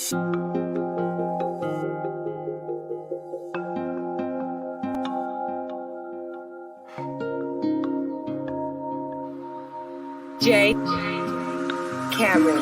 J. Cameron.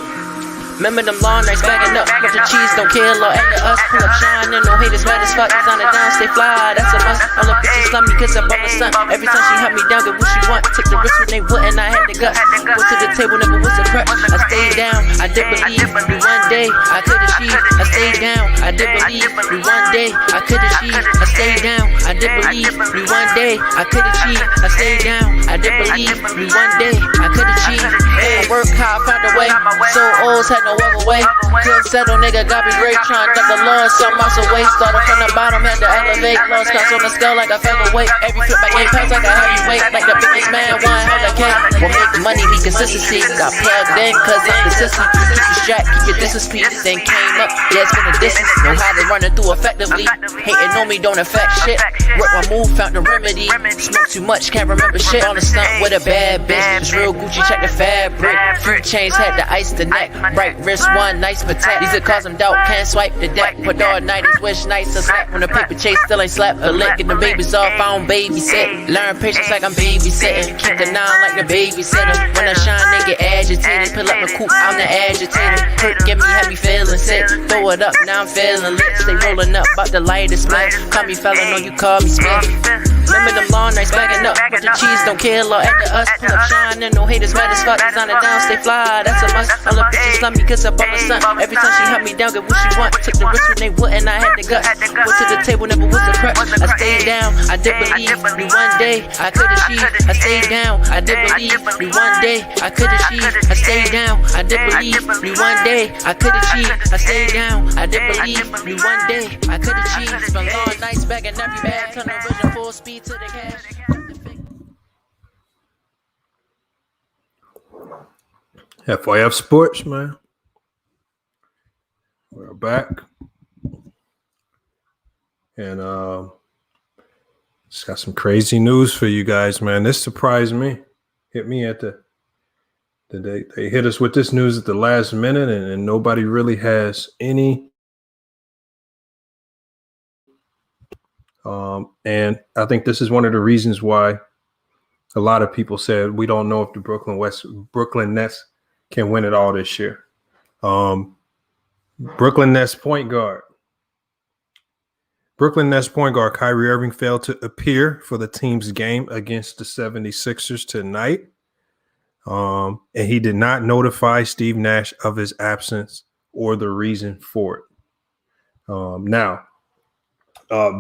Remember them long nights bagging up, but the cheese don't kill or after us. Pull up shining, no haters mad as fuck. Design it down, stay fly, that's a must. All the bitches love me cause I'm the sun. Every time she help me down, get what she want. Took the risk when they wouldn't, I had the guts. Went to the table, never was a crutch. I stayed down, I did believe me one day I could achieve. I stayed down, I did believe me one day I could achieve. I stayed down, I did believe me one day I could achieve. I stayed down, I did believe me one day I could achieve. I work hard, found a way. So old, had no other way. Couldn't settle, nigga, got me great. Trying to duck the law, some miles away. Started from the bottom, had to elevate. Lost cuts on the scale like a featherweight. Every flip I game pass like a heavyweight. Like the biggest man, one hell of cake. Will make money, be consistency. Got plugged in, cause I'm consistent. Keep your strap, keep your distance, peace. Then came up, yeah, it's been a distance. Know how to run it through effectively. Hating on me don't affect shit. Work my move, found the remedy. Smoke too much, can't remember shit. On the stunt with a bad bitch. It's real Gucci, check the fabric. Few chains, had to ice the neck. Bright wrist, one nice protect. These are cause I'm doubt, can't swipe the deck. Put all nighties, wish nights to slap. When the paper chase still ain't slap. A lick, get the babies off, I don't babysit. Learn patience like I'm babysitting. Keep the nine like the babysitter. When I shine, they get agitated. Pull up the coupe, I'm the agitator. Hurt, get me heavy, feeling sick. Throw it up, now I'm feeling lit. Stay rolling up, bout the lightest split. Call me fella, no you call me Smith. Remember them long nights bagging up, but the cheese don't kill or after us. Pull up shining, no haters mad as fuck. Design it down, stay fly, that's a must. All the bitches love me cause I'm the sun. Every time she help me down, get what she want. Took the risk when they wouldn't, I had the guts. Went to the table, never was a crutch. I stayed down, I did believe me one day I could achieve. I stayed down, I did believe me one day I could achieve. I stayed down, I did believe me one day I could achieve. I stayed down, I did believe me one day I could achieve. Spent long nights bagging every bag, turn the vision full speed to the cash. FYF Sports, man. We're back. And just got some crazy news for you guys, man. This surprised me. Hit me at the day. They hit us with this news at the last minute, and nobody really has any. And I think this is one of the reasons why a lot of people said we don't know if the Brooklyn Nets can win it all this year. Brooklyn Nets point guard Kyrie Irving failed to appear for the team's game against the 76ers tonight. And he did not notify Steve Nash of his absence or the reason for it. Now,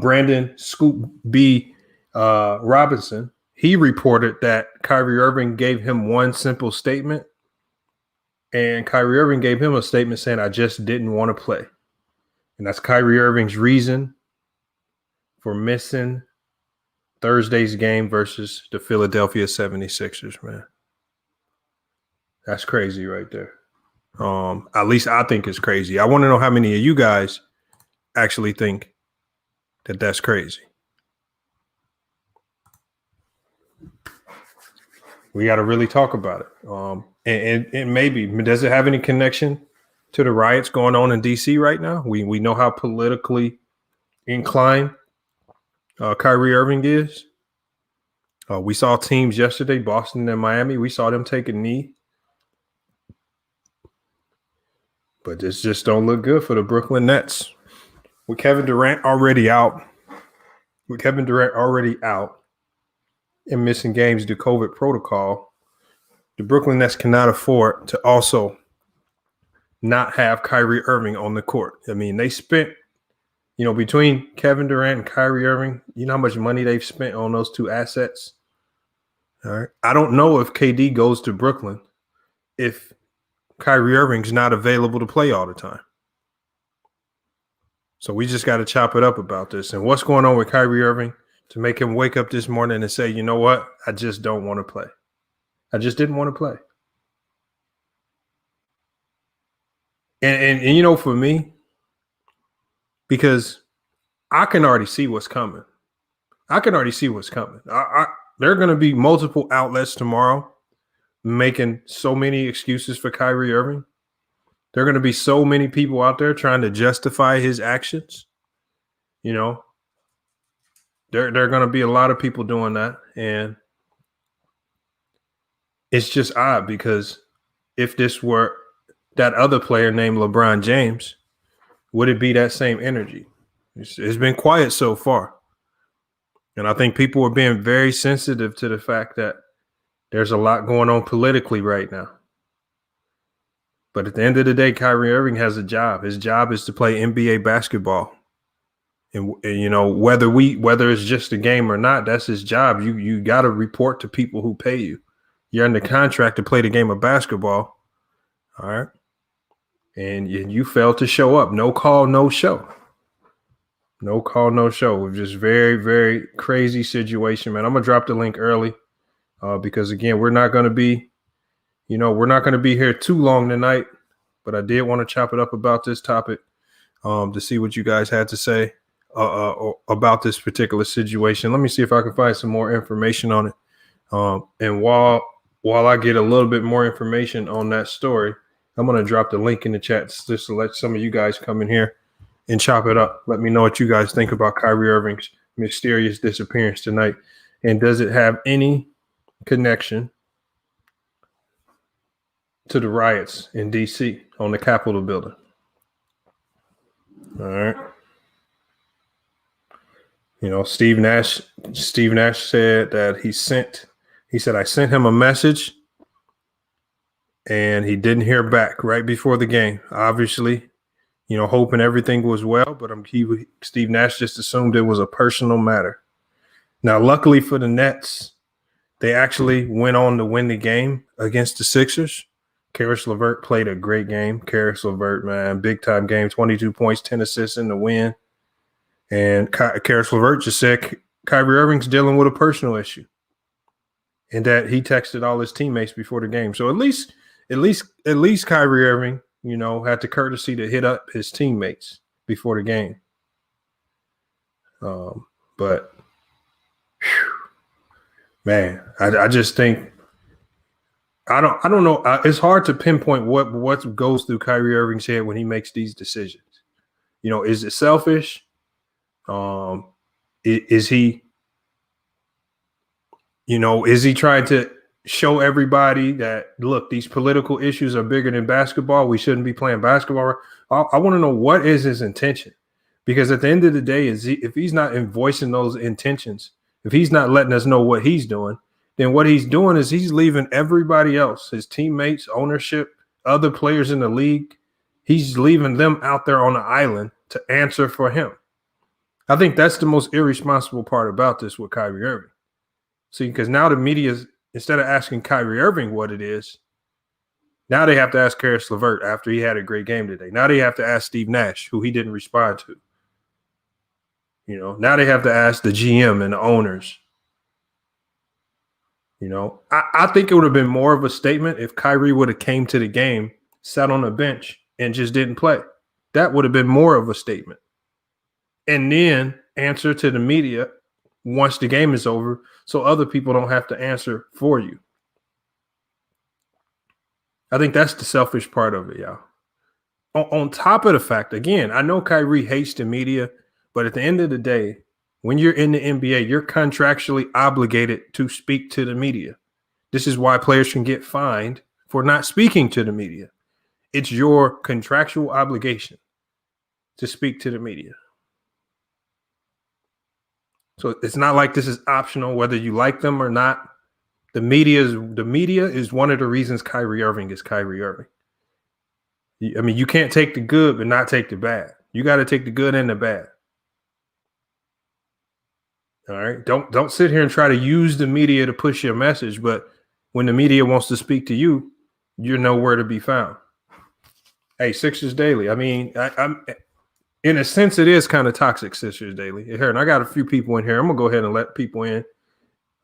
Brandon Scoop B. Robinson, he reported that Kyrie Irving gave him one simple statement. And Kyrie Irving gave him a statement saying, I just didn't want to play. And that's Kyrie Irving's reason for missing Thursday's game versus the Philadelphia 76ers, man. That's crazy right there. At least I think it's crazy. I want to know how many of you guys actually think that that's crazy. We got to really talk about it. And maybe, does it have any connection to the riots going on in D.C. right now? We know how politically inclined Kyrie Irving is. We saw teams yesterday, Boston and Miami. We saw them take a knee. But this just don't look good for the Brooklyn Nets. With Kevin Durant already out and missing games due to COVID protocol, the Brooklyn Nets cannot afford to also not have Kyrie Irving on the court. I mean, they spent, between Kevin Durant and Kyrie Irving, you know how much money they've spent on those two assets? All right. I don't know if KD goes to Brooklyn if Kyrie Irving's not available to play all the time. So we just got to chop it up about this. And what's going on with Kyrie Irving to make him wake up this morning and say, you know what? I just don't want to play. I just didn't want to play. And for me, because I can already see what's coming. There are going to be multiple outlets tomorrow making so many excuses for Kyrie Irving. There are going to be so many people out there trying to justify his actions. You know, there are going to be a lot of people doing that. And it's just odd because if this were that other player named LeBron James, would it be that same energy? It's been quiet so far. And I think people are being very sensitive to the fact that there's a lot going on politically right now. But at the end of the day, Kyrie Irving has a job. His job is to play NBA basketball. And you know, whether it's just a game or not, that's his job. You got to report to people who pay you. You're under contract to play the game of basketball. All right. And you failed to show up. No call, no show. No call, no show. It was just very, very crazy situation, man. I'm going to drop the link early because, again, we're not going to be here too long tonight. But I did want to chop it up about this topic to see what you guys had to say about this particular situation. Let me see if I can find some more information on it. And while I get a little bit more information on that story, I'm going to drop the link in the chat just to let some of you guys come in here and chop it up. Let me know what you guys think about Kyrie Irving's mysterious disappearance tonight. And does it have any connection to the riots in D.C. on the Capitol building? All right. You know, Steve Nash said that he said, I sent him a message and he didn't hear back right before the game. Obviously, you know, hoping everything was well, but Steve Nash just assumed it was a personal matter. Now, luckily for the Nets, they actually went on to win the game against the Sixers. Karis LeVert played a great game. Karis LeVert, man, big-time game, 22 points, 10 assists in the win. And Karis LeVert just said Kyrie Irving's dealing with a personal issue and that he texted all his teammates before the game. So at least Kyrie Irving, you know, had the courtesy to hit up his teammates before the game. But man, I just think I don't know. It's hard to pinpoint what goes through Kyrie Irving's head when he makes these decisions. You know, is it selfish? Is he, you know, is he trying to show everybody that, look, these political issues are bigger than basketball? We shouldn't be playing basketball. I want to know what is his intention, because at the end of the day, if he's not voicing those intentions, if he's not letting us know what he's doing, then what he's doing is he's leaving everybody else, his teammates, ownership, other players in the league, he's leaving them out there on the island to answer for him. I think that's the most irresponsible part about this with Kyrie Irving. See, because now the media, instead of asking Kyrie Irving what it is, now they have to ask Karis LeVert after he had a great game today. Now they have to ask Steve Nash, who he didn't respond to. You know, now they have to ask the GM and the owners. You know, I think it would have been more of a statement if Kyrie would have came to the game, sat on the bench, and just didn't play. That would have been more of a statement. And then answer to the media once the game is over so other people don't have to answer for you. I think that's the selfish part of it, y'all. On top of the fact, again, I know Kyrie hates the media, but at the end of the day, when you're in the NBA, you're contractually obligated to speak to the media. This is why players can get fined for not speaking to the media. It's your contractual obligation to speak to the media. So it's not like this is optional, whether you like them or not. The media is one of the reasons Kyrie Irving is Kyrie Irving. I mean, you can't take the good but not take the bad. You got to take the good and the bad. All right. Don't sit here and try to use the media to push your message, but when the media wants to speak to you, you're nowhere to be found. Hey, Sixers Daily. I mean, I'm in a sense, it is kind of toxic, Sixers Daily. Here, and I got a few people in here. I'm gonna go ahead and let people in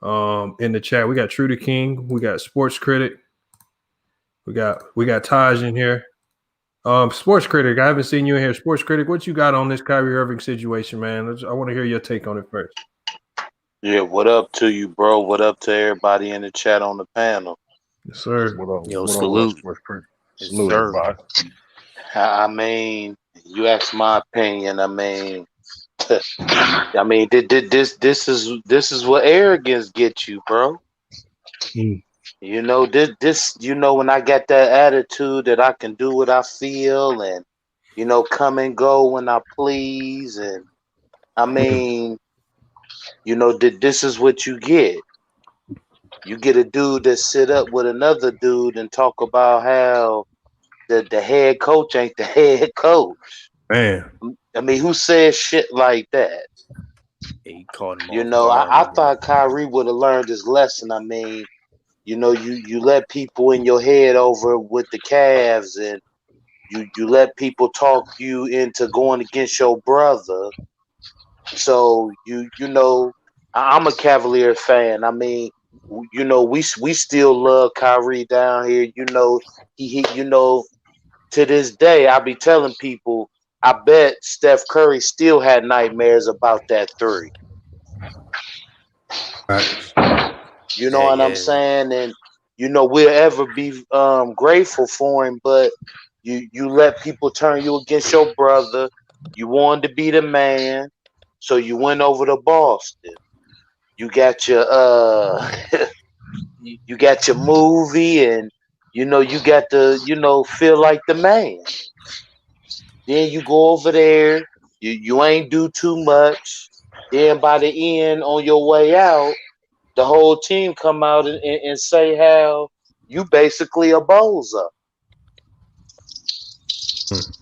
the chat. We got True the King. We got Sports Critic. We got Taj in here. Sports Critic. I haven't seen you in here. Sports Critic, what you got on this Kyrie Irving situation, man? I want to hear your take on it first. Yeah, what up to you, bro? What up to everybody in the chat on the panel? Yes, sir. What up? Yo, what salute. Up, Yes, salute, sir. everybody. I mean, you asked my opinion. I mean, this is what arrogance gets you, bro. Mm. This when I got that attitude that I can do what I feel and come and go when I please, and I mean, this is what you get. You get a dude that sit up with another dude and talk about how the head coach ain't the head coach. Man, I mean, who says shit like that? He caught him You off know, guard. I thought Kyrie would have learned his lesson. I mean, you let people in your head over with the Cavs, and you let people talk you into going against your brother. So I'm a Cavaliers fan. I mean, we still love Kyrie down here. He to this day, I be telling people, I bet Steph Curry still had nightmares about that three. facts. You know Yeah, what I'm yeah. saying? And we'll ever be grateful for him, but you let people turn you against your brother. You wanted to be the man, so you went over to Boston. You got your you got your movie, and you got to feel like the man. Then you go over there, you ain't do too much. Then by the end, on your way out, the whole team come out and say how you basically a bozo.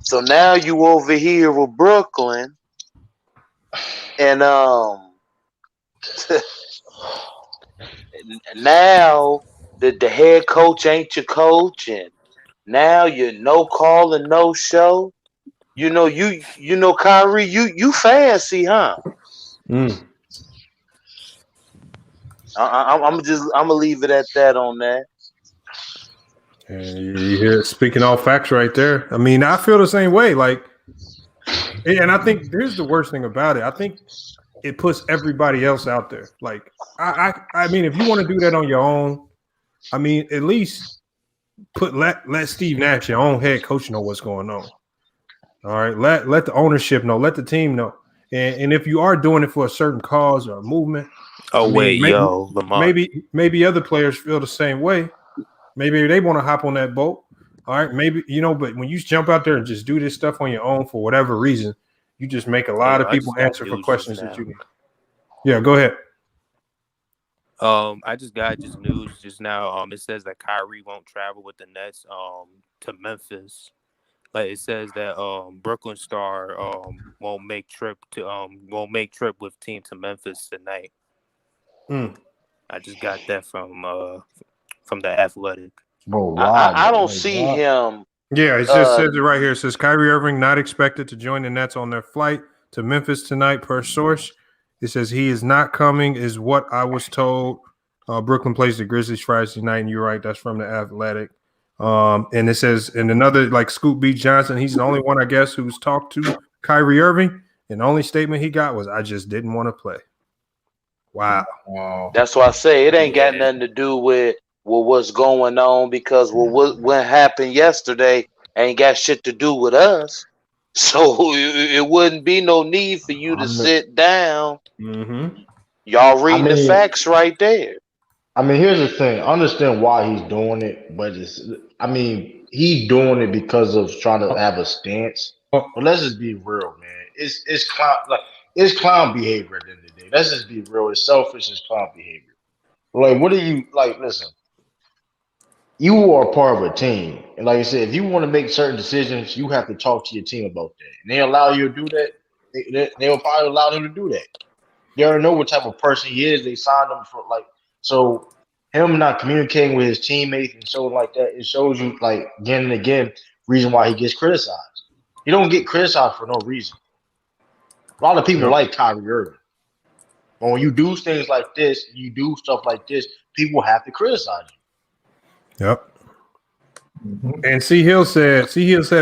So now you over here with Brooklyn, and now the head coach ain't your coach, and now you're no call and no show. Kyrie, you fancy, huh? Mm. I'm gonna leave it at that on that. And you hear speaking all facts right there. I mean, I feel the same way. Like, and I think here's the worst thing about it. I think it puts everybody else out there. Like, I mean, if you want to do that on your own, I mean, at least let Steve Nash, your own head coach, know what's going on. All right, let the ownership know, let the team know, and if you are doing it for a certain cause or a movement, Oh, I mean, wait, yo, Lamont. maybe other players feel the same way. Maybe they want to hop on that boat. All right, maybe but when you jump out there and just do this stuff on your own for whatever reason, you just make a lot of I people just got answer for news questions just that now. you need. Yeah, go ahead. I just got news just now. It says that Kyrie won't travel with the Nets to Memphis. Like it says that Brooklyn Star won't make trip with team to Memphis tonight. Mm. I just got that from the Athletic. Bro, why? I don't Like, see why? him. Yeah, it just says it right here. It says Kyrie Irving not expected to join the Nets on their flight to Memphis tonight, per source. It says he is not coming, is what I was told. Brooklyn plays the Grizzlies Friday night, and you're right. That's from the Athletic. And it says, and another like Scoop B. Johnson, he's the only one, I guess, who's talked to Kyrie Irving. And the only statement he got was, I just didn't want to play. Wow. That's why I say it ain't got nothing to do with what's going on, because what happened yesterday ain't got shit to do with us. So it wouldn't be no need for you to sit down. Mm-hmm. Y'all reading the mean, facts right there. here's the thing. I understand why he's doing it, but he's doing it because of trying to have a stance. Oh, But let's just be real, man. It's clown behavior at the end of the day. Let's just be real. It's selfish. It's clown behavior. Like, what do you like? Listen, you are part of a team, and like I said, if you want to make certain decisions, you have to talk to your team about that. And they allow you to do that. They'll probably allow him to do that. They already know what type of person he is. They signed him for so him not communicating with his teammates and so like that. It shows you like again and again reason why he gets criticized. You don't get criticized for no reason. A lot of people like Kyrie Irving, but when you do things like this, you do stuff like this, people have to criticize you. Yep. And C Hill said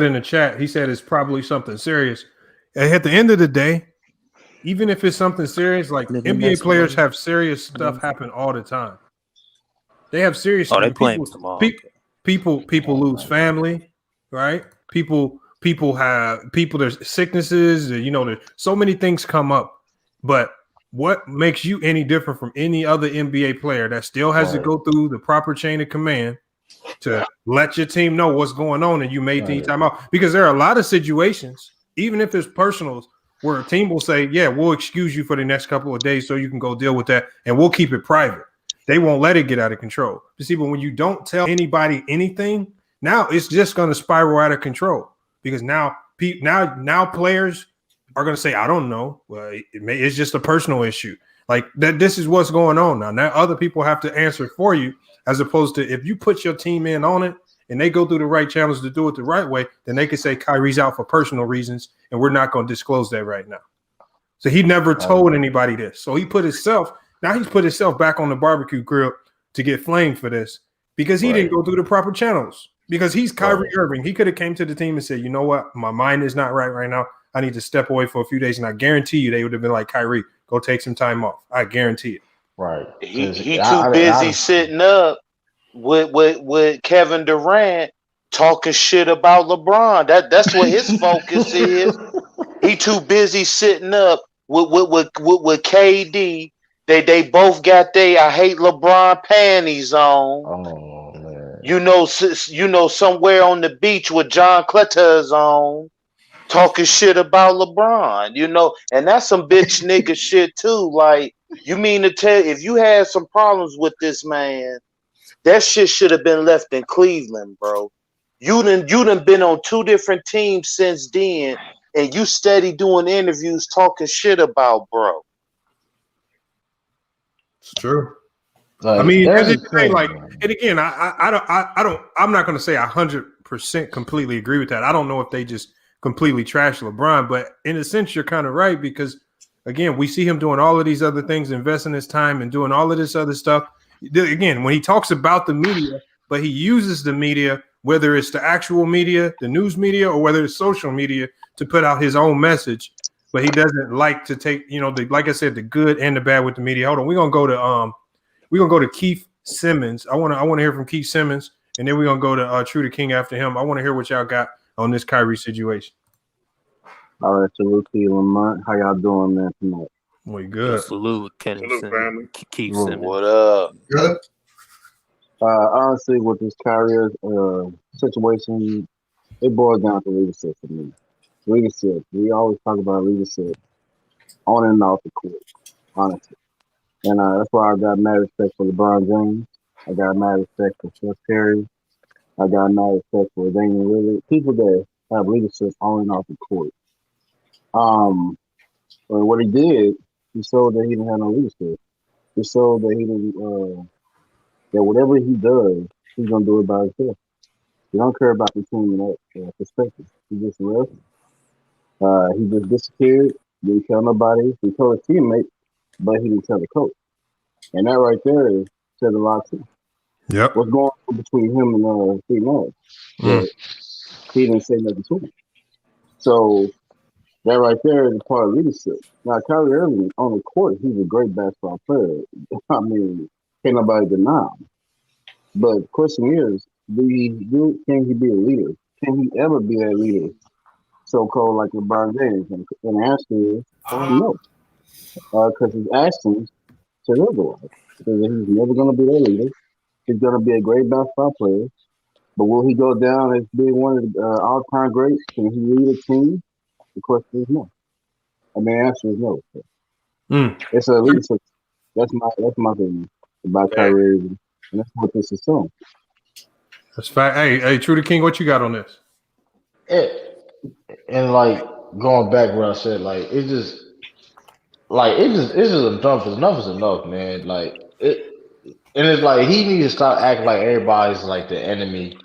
in the chat, he said it's probably something serious. At the end of the day, even if it's something serious, like NBA players have serious stuff happen all the time. They have serious. Oh, they playing tomorrow. People lose family, right? People there's sicknesses, there's so many things come up. But what makes you any different from any other NBA player that still has to go through the proper chain of command to let your team know what's going on and you made the time out? Because there are a lot of situations, even if it's personals, where a team will say, yeah, we'll excuse you for the next couple of days so you can go deal with that, and we'll keep it private. They won't let it get out of control. You see, but when you don't tell anybody anything, now it's just going to spiral out of control, because now players are going to say, I don't know. Well, it's just a personal issue. Like that. This is what's going on now. Now other people have to answer for you, as opposed to if you put your team in on it and they go through the right channels to do it the right way, then they can say Kyrie's out for personal reasons, and we're not going to disclose that right now. So he never told anybody this. So he's put himself back on the barbecue grill to get flamed for this, because he didn't go through the proper channels. Because he's Kyrie Irving. He could have came to the team and said, you know what? My mind is not right now. I need to step away for a few days. And I guarantee you they would have been like, Kyrie, go take some time off. I guarantee it. Right. He too busy sitting up with Kevin Durant talking shit about LeBron. That's what his focus is. He too busy sitting up with KD. They both got I hate LeBron panties on. Oh man. Somewhere on the beach with John Cletus on, talking shit about LeBron. And that's some bitch nigga shit too. Like, you mean to tell, if you had some problems with this man, that shit should have been left in Cleveland, bro. You done been on 2 different teams since then, and you steady doing interviews talking shit about, bro. It's true. I mean, and again, I'm not going to say 100% completely agree with that. I don't know if they just completely trash LeBron, but in a sense, you're kind of right, because again, we see him doing all of these other things, investing his time and doing all of this other stuff. Again, when he talks about the media, but he uses the media, whether it's the actual media, the news media, or whether it's social media, to put out his own message. But he doesn't like to take, like I said, the good and the bad with the media. Hold on, we're gonna go to Keith Simmons. I want to hear from Keith Simmons, and then we're gonna go to True the King after him. I want to hear what y'all got on this Kyrie situation. All right, salute to you, Lamont. How y'all doing, man, tonight? We good. Salute, Kennison. Keith Simmons. What up? Good. Honestly, with this Kyrie situation, it boils down to leadership for me. Leadership. We always talk about leadership on and off the court, honestly. And that's why I got mad respect for LeBron James. I got mad respect for Steph Curry. I got mad respect for Damian Lillard. People that have leadership on and off the court. But what he did, he showed that he didn't have no leadership. He showed that he didn't, that whatever he does, he's gonna do it by himself. He don't care about the team in that perspective. He just left. He just disappeared. Didn't tell nobody. He told his teammate, but he didn't tell the coach. And that right there said a lot too. Yep. What's going on between him and Steve Nash? He didn't say nothing to him. So that right there is a part of leadership. Now, Kyrie Irving on the court, he's a great basketball player. I mean, can't nobody deny him. But the question is, can he be a leader? Can he ever be a leader? So-called like LeBron James? And the answer is no. Because his actions said otherwise. Because he's never going to be a leader. He's going to be a great basketball player. But will he go down as being one of the all-time greats? Can he lead a team? The question is no. I mean, the answer is no. It's a leadership. That's my opinion about Kyrie Irving. And that's what this is saying. That's fact. Hey, True the King, what you got on this? And like going back to what I said, it's just enough. Enough is enough, man. And it's like he needs to stop acting like everybody's like the enemy,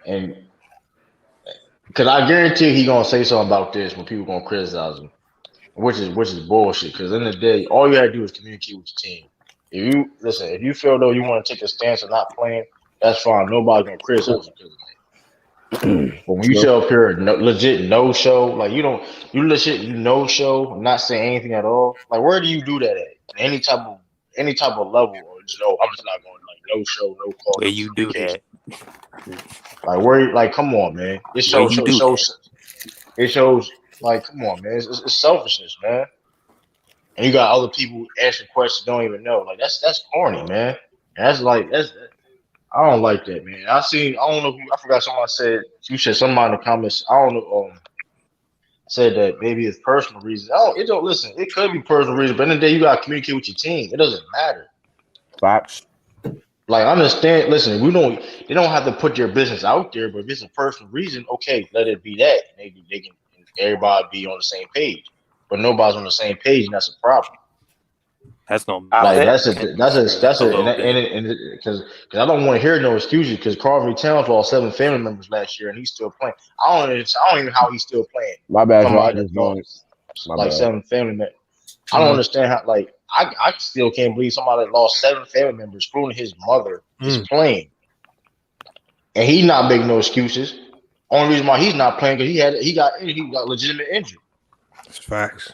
and because I guarantee he gonna say something about this when people gonna criticize him, which is bullshit. Because in the day, all you gotta do is communicate with your team. If you feel though you want to take a stance of not playing, that's fine. Nobody's gonna criticize you because of that. But when you show up here legit no show, like you legit no show, not saying anything at all. Like where do you do that at? Any type of level, or just I'm just not going no show, no call. Where you do that? Like where? Like come on, man. It's show. It shows like, come on, man, it's selfishness, man. And you got other people asking questions don't even know. Like that's corny, man. And that's I don't like that, man. I don't know who I forgot someone said you said somebody in the comments. I don't know said that maybe it's personal reasons. It don't listen, it could be personal reasons, but in the day you gotta communicate with your team. It doesn't matter. Facts. Like understand, listen, they don't have to put their business out there, but if it's a personal reason, okay, let it be that. They can everybody be on the same page. But nobody's on the same page, and that's a problem. That's no like matter. that's because I don't want to hear no excuses because Carvey Towns lost 7 family members last year and he's still playing. I don't even know how he's still playing. My bad, Somebody I that lost like 7 family members. I Mm-hmm. don't understand how. Like I still can't believe somebody that lost 7 family members, including his mother, is playing, and he's not making no excuses. Only reason why he's not playing because he got legitimate injury. It's facts.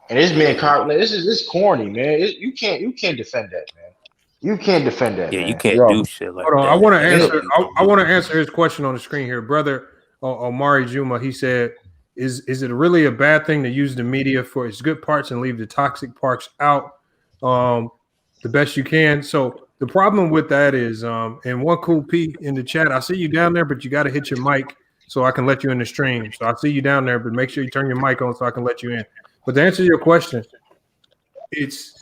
And this man, this is corny, man. You can't defend that, man. You can't defend that. Yeah, man. you can't do shit like Hold on, that. I want to answer. I want to answer his question on the screen here, brother. Omari Juma. He said, "Is it really a bad thing to use the media for its good parts and leave the toxic parts out the best you can?" So the problem with that is, and one cool P in the chat. I see you down there, but you got to hit your mic so I can let you in the stream. So I see you down there, but make sure you turn your mic on so I can let you in. But to answer your question, he's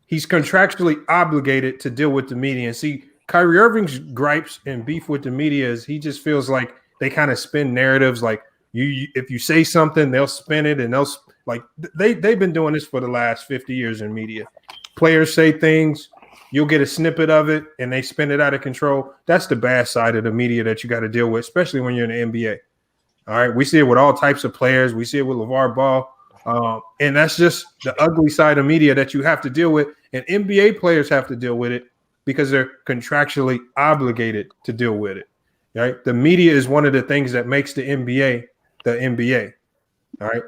contractually obligated to deal with the media. And see, Kyrie Irving's gripes and beef with the media is he just feels like they kind of spin narratives. Like you if you say something, they'll spin it, and they've been doing this for the last 50 years in media. Players say things, you'll get a snippet of it, and they spin it out of control. That's the bad side of the media that you got to deal with, especially when you're in the NBA. All right, we see it with all types of players. We see it with LeVar Ball. And that's just the ugly side of media that you have to deal with. And NBA players have to deal with it because they're contractually obligated to deal with it. Right? The media is one of the things that makes the NBA the NBA. All right.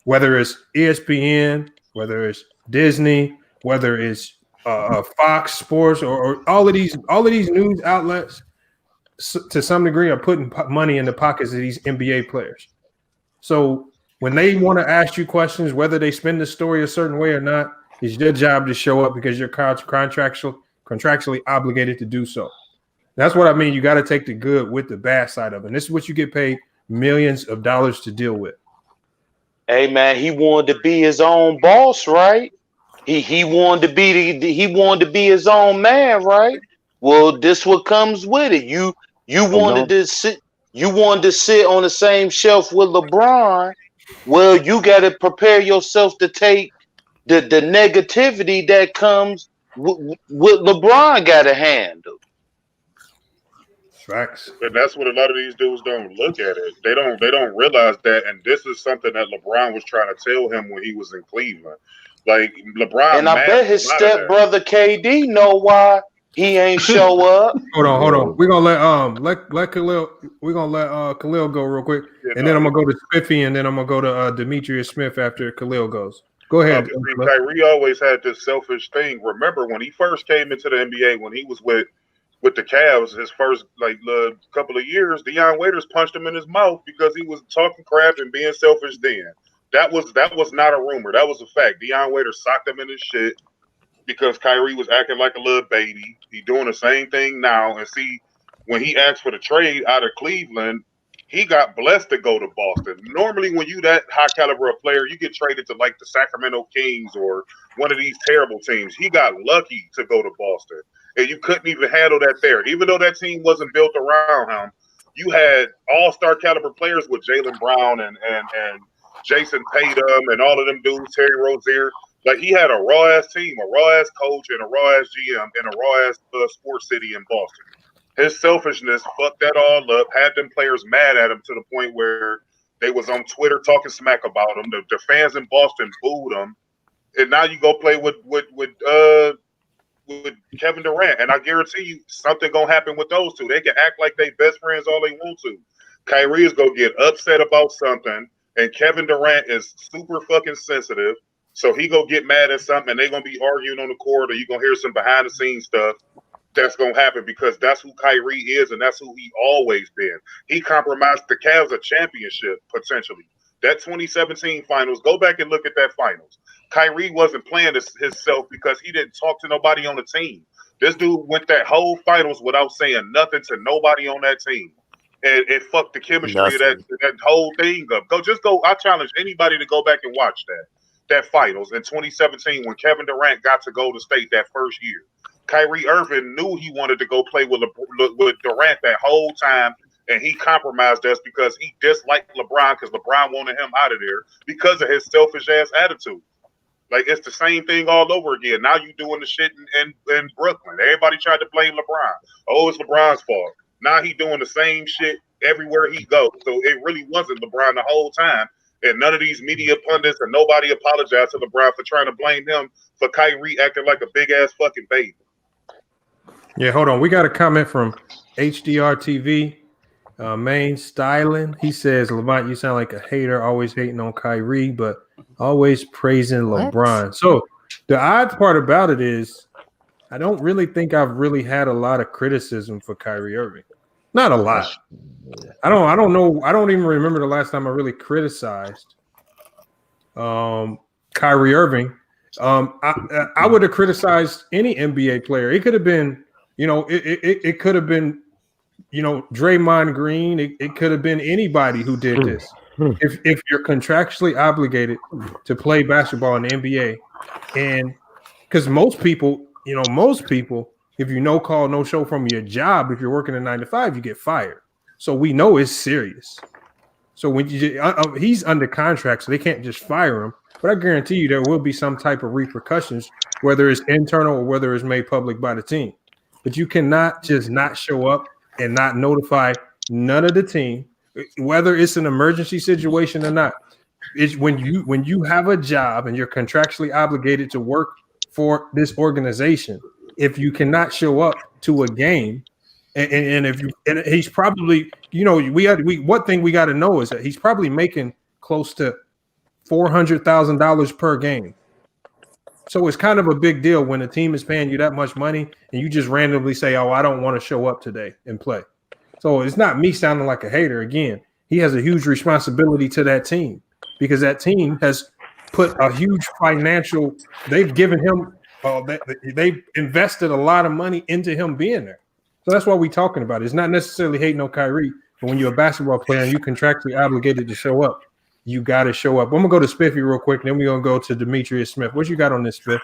Whether it's ESPN, whether it's Disney, whether it's Fox Sports, or all of these news outlets, to some degree, are putting money in the pockets of these NBA players. So when they want to ask you questions, whether they spin the story a certain way or not, it's your job to show up because you're contractually obligated to do so. That's what I mean. You got to take the good with the bad side of it. And this is what you get paid millions of dollars to deal with. Hey man, he wanted to be his own boss, right? He wanted to be his own man, right? Well, this what comes with it. You wanted to sit on the same shelf with LeBron. Well, you got to prepare yourself to take the negativity that comes with LeBron got to handle. Facts. And that's what a lot of these dudes don't look at it. They don't realize that. And this is something that LeBron was trying to tell him when he was in Cleveland. Like LeBron, and I bet his stepbrother KD know why he ain't show up. Hold on. We're gonna let Khalil. We're gonna let Khalil go real quick, and then I'm gonna go to Spiffy, and then I'm gonna go to Demetrius Smith after Khalil goes. Go ahead. Kyrie always had this selfish thing. Remember when he first came into the NBA, when he was with the Cavs, his first couple of years, Deion Waiters punched him in his mouth because he was talking crap and being selfish. Then that was not a rumor. That was a fact. Deion Waiters socked him in his shit because Kyrie was acting like a little baby. He doing the same thing now. And see, when he asked for the trade out of Cleveland, he got blessed to go to Boston. Normally, when you that high caliber of player, you get traded to like the Sacramento Kings or one of these terrible teams. He got lucky to go to Boston. And you couldn't even handle that there. Even though that team wasn't built around him, you had all-star caliber players with Jaylen Brown and Jason Tatum and all of them dudes, Terry Rozier. Like, he had a raw-ass team, a raw-ass coach, and a raw-ass GM, and a raw-ass sports city in Boston. His selfishness fucked that all up, had them players mad at him to the point where they was on Twitter talking smack about him. The fans in Boston booed him. And now you go play with Kevin Durant, and I guarantee you something gonna happen with those two. They can act like they best friends all they want to. Kyrie is gonna get upset about something, and Kevin Durant is super fucking sensitive, so he gonna get mad at something, and they gonna be arguing on the court, or you gonna hear some behind the scenes stuff. that's gonna happen because that's who Kyrie is and that's who he always been. He compromised the Cavs a championship potentially. That 2017 finals, go back and look at that finals. Kyrie wasn't playing himself because he didn't talk to nobody on the team. This dude went that whole finals without saying nothing to nobody on that team. And it fucked the chemistry of that whole thing up. Go. I challenge anybody to go back and watch that finals in 2017 when Kevin Durant got to Golden State that first year. Kyrie Irving knew he wanted to go play with Durant that whole time, and he compromised us because he disliked LeBron because LeBron wanted him out of there because of his selfish ass attitude. Like, it's the same thing all over again. Now you doing the shit in Brooklyn. Everybody tried to blame LeBron. Oh, it's LeBron's fault. Now he doing the same shit everywhere he goes. So it really wasn't LeBron the whole time. And none of these media pundits and nobody apologized to LeBron for trying to blame him for Kyrie acting like a big ass fucking baby. Yeah, hold on. We got a comment from HDR TV. Main Styling. He says, Levant, you sound like a hater, always hating on Kyrie, but always praising LeBron. So the odd part about it is I don't really think I've really had a lot of criticism for Kyrie Irving. Not a lot. I don't know. I don't even remember the last time I really criticized Kyrie Irving. I would have criticized any NBA player. It could have been, it could have been, Draymond Green. It could have been anybody who did this. If you're contractually obligated to play basketball in the NBA, and because most people, if you no call, no show from your job, if you're working a 9 to 5, you get fired. So we know it's serious. So when he's under contract, so they can't just fire him. But I guarantee you there will be some type of repercussions, whether it's internal or whether it's made public by the team. But you cannot just not show up and not notify none of the team, whether it's an emergency situation or not. It's when you have a job and you're contractually obligated to work for this organization. If you cannot show up to a game, and he's probably, one thing we got to know is that he's probably making close to $400,000 per game. So it's kind of a big deal when a team is paying you that much money and you just randomly say, "Oh, I don't want to show up today and play." So it's not me sounding like a hater. Again, he has a huge responsibility to that team because that team has put a huge financial. They've given him. They've invested a lot of money into him being there. So that's what we're talking about. It's not necessarily hating on Kyrie, but when you're a basketball player and you're contractually obligated to show up, you got to show up. I'm gonna go to Spiffy real quick, then we're gonna go to Demetrius Smith. What you got on this, Spiff?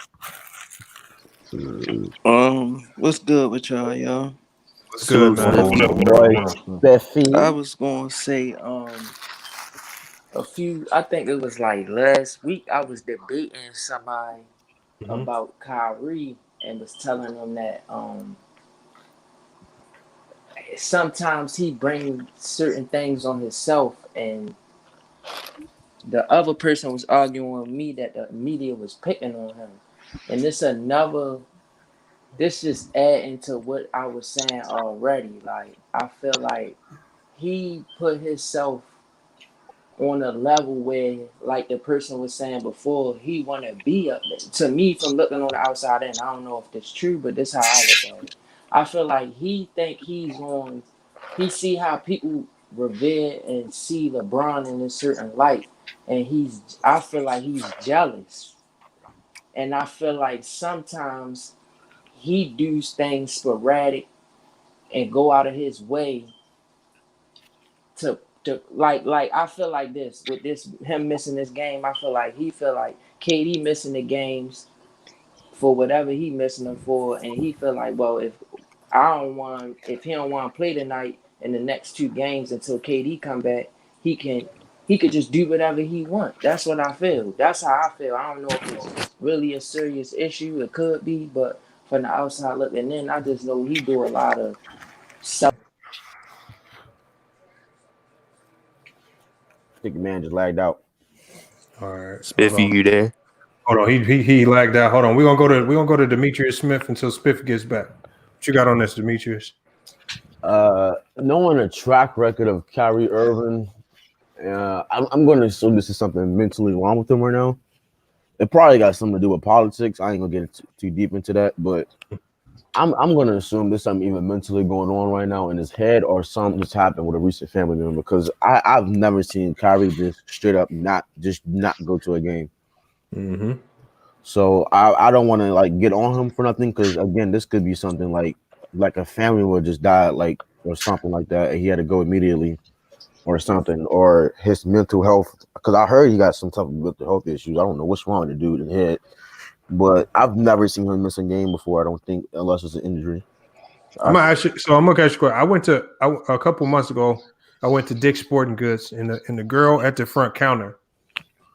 What's good with y'all? What's good, man? Spiffy. I was gonna say I think it was like last week I was debating somebody about Kyrie and was telling them that sometimes he brings certain things on himself, and the other person was arguing with me that the media was picking on him. And this just adding to what I was saying already. Like, I feel like he put himself on a level where, like the person was saying before, he want to be up there. To me, from looking on the outside in, I don't know if that's true, but this is how I look at it. I feel like he see how people revere and see LeBron in a certain light, and I feel like he's jealous. And I feel like sometimes he does things sporadic and go out of his way to like I feel like this with him missing this game. I feel like he feel like KD missing the games for whatever he missing them for, and he feel like, well, if he don't want to play tonight in the next 2 games until KD come back, he could just do whatever he want. That's what I feel. That's how I feel. I don't know if it's really a serious issue. It could be, but from the outside looking in, I just know he do a lot of self. I think the man just lagged out. All right, Spiffy, you there? Hold on, he lagged out. Hold on, we're gonna go to Demetrius Smith until Spiff gets back. What you got on this, Demetrius? Knowing a track record of Kyrie Irving, I'm going to assume this is something mentally wrong with him right now. It probably got something to do with politics. I ain't gonna get too deep into that, but I'm gonna assume there's something even mentally going on right now in his head, or something just happened with a recent family member. Because I've never seen Kyrie just straight up not go to a game. Mm-hmm. So I don't want to like get on him for nothing, because again, this could be something like a family would just died, like, or something like that, and he had to go immediately, or something, or his mental health. Because I heard he got some type of mental health issues. I don't know what's wrong with the dude in the head. But I've never seen him miss a game before. I don't think, unless it's an injury. I'm gonna ask you. So I'm gonna ask you. I went to a couple months ago. I went to Dick's Sporting Goods, and the girl at the front counter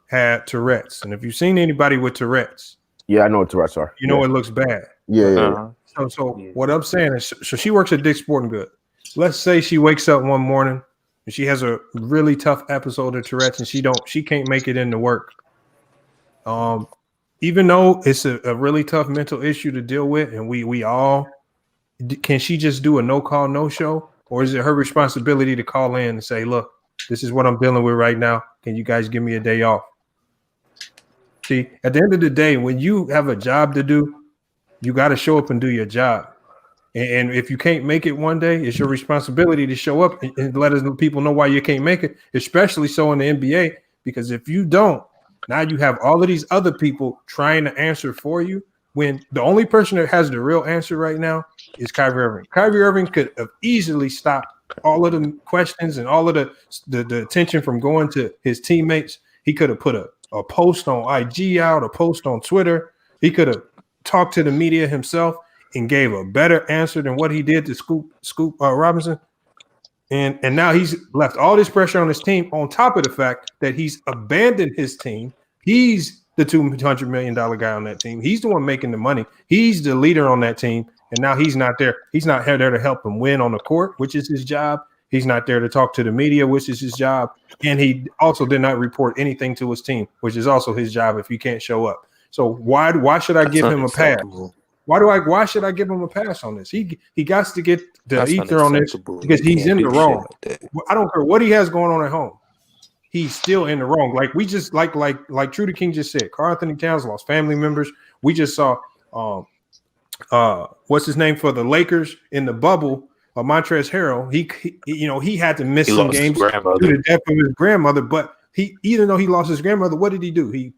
had Tourette's. And if you've seen anybody with Tourette's, yeah, I know what Tourette's are. You know it looks bad. Yeah. So what I'm saying is, so she works at Dick's Sporting Goods. Let's say she wakes up one morning and she has a really tough episode of Tourette's, and she can't make it into work. Even though it's a really tough mental issue to deal with, and we all, can she just do a no call, no show? Or is it her responsibility to call in and say, look, this is what I'm dealing with right now. Can you guys give me a day off? See, at the end of the day, when you have a job to do, you got to show up and do your job. And if you can't make it one day, it's your responsibility to show up and let people know why you can't make it, especially so in the NBA, because if you don't, now you have all of these other people trying to answer for you, when the only person that has the real answer right now is Kyrie Irving. Kyrie Irving could have easily stopped all of the questions and all of the attention from going to his teammates. He could have put a post on IG out, a post on Twitter. He could have talked to the media himself and gave a better answer than what he did to Scoop Robinson. And now he's left all this pressure on his team, on top of the fact that he's abandoned his team. He's the $200 million guy on that team. He's the one making the money. He's the leader on that team. And now he's not there. He's not there to help him win on the court, which is his job. He's not there to talk to the media, which is his job. And he also did not report anything to his team, which is also his job if he can't show up. So why should I give him a pass? Why should I give him a pass on this? He got to get the ether on this because he's in the wrong. I don't care what he has going on at home. He's still in the wrong. Like we just like True the King just said, Karl Anthony Towns lost family members. We just saw what's his name for the Lakers in the bubble, Montrezl Harrell. He had to miss some games due to the death of his grandmother. But even though he lost his grandmother, what did he do? He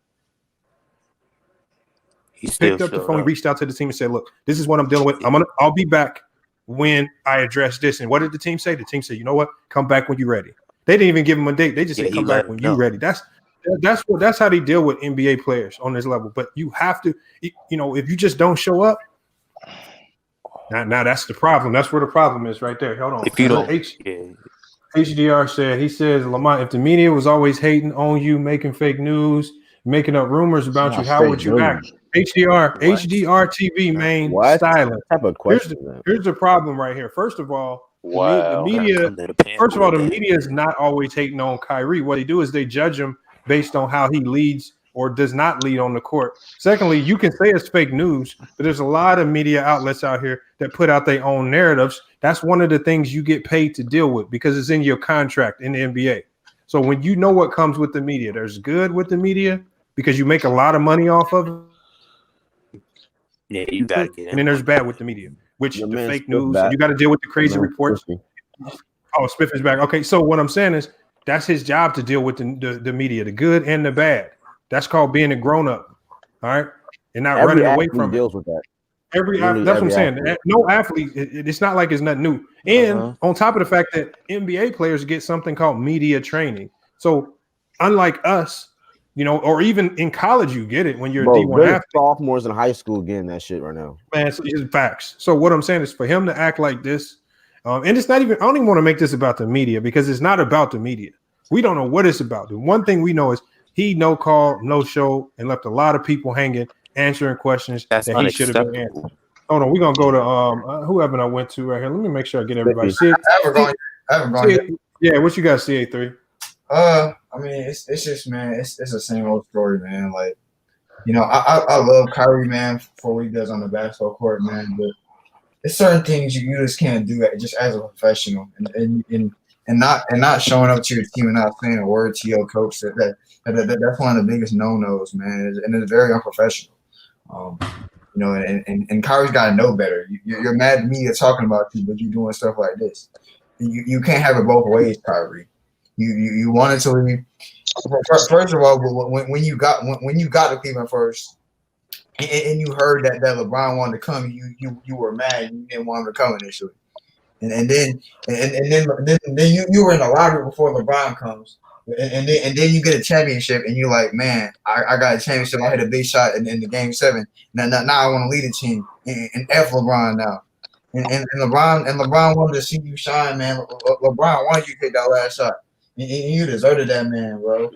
picked up the phone, reached out to the team and said, look, this is what I'm dealing with. I'll be back when I address this. And what did the team say? The team said, you know what? Come back when you're ready. They didn't even give him a date. They just said, come back when you're ready. That's how they deal with NBA players on this level. But you have to, if you just don't show up, now that's the problem. That's where the problem is right there. Hold on. If you don't, HDR says, Lamont, if the media was always hating on you, making fake news, making up rumors about you, how would you act? HDR TV main styling. Type of question. Here's the problem right here. First of all, the media is not always hating on Kyrie. What they do is they judge him based on how he leads or does not lead on the court. Secondly, you can say it's fake news, but there's a lot of media outlets out here that put out their own narratives. That's one of the things you get paid to deal with because it's in your contract in the NBA. So when you know what comes with the media, there's good with the media because you make a lot of money off of it. Yeah, you got to get it. And then there's bad with the media, which the fake news. You got to deal with the crazy reports. Oh, Smith is back. Okay, so what I'm saying is that's his job to deal with the media, the good and the bad. That's called being a grown-up, all right? And not running away from deals with that. That's what I'm saying. No athlete, it's not like it's nothing new. And on top of the fact that NBA players get something called media training. So unlike us, or even in college, you get it when you're a D1 athlete. Sophomores in high school getting that shit right now. Man, it's facts. So what I'm saying is for him to act like this, and it's not even, I don't even want to make this about the media because it's not about the media. We don't know what it's about. The one thing we know is he no call, no show, and left a lot of people hanging, answering questions that he should have been answering. Hold on, we're gonna go to whoever I went to right here. Let me make sure I get everybody. I haven't gone yet. Yeah, what you got, CA3? I mean, it's just, man, it's the same old story, man. Like, I love Kyrie, man, for what he does on the basketball court, man. But it's certain things you just can't do just as a professional, and not showing up to your team and not saying a word to your coach. That's one of the biggest no-nos, man, and it's very unprofessional. You know, and Kyrie's got to know better. You're mad at me talking about you, but you're doing stuff like this. You can't have it both ways, Kyrie. You wanted to leave. First of all, when you got to Cleveland first, and you heard that LeBron wanted to come, you were mad. You didn't want him to come initially, and then you were in the lottery before LeBron comes, and then you get a championship, and you're like, man, I got a championship. I hit a big shot in the game 7. Now I want to lead a team and F LeBron now. And LeBron wanted to see you shine, man. LeBron wanted you to hit that last shot, and you deserted that, man, bro.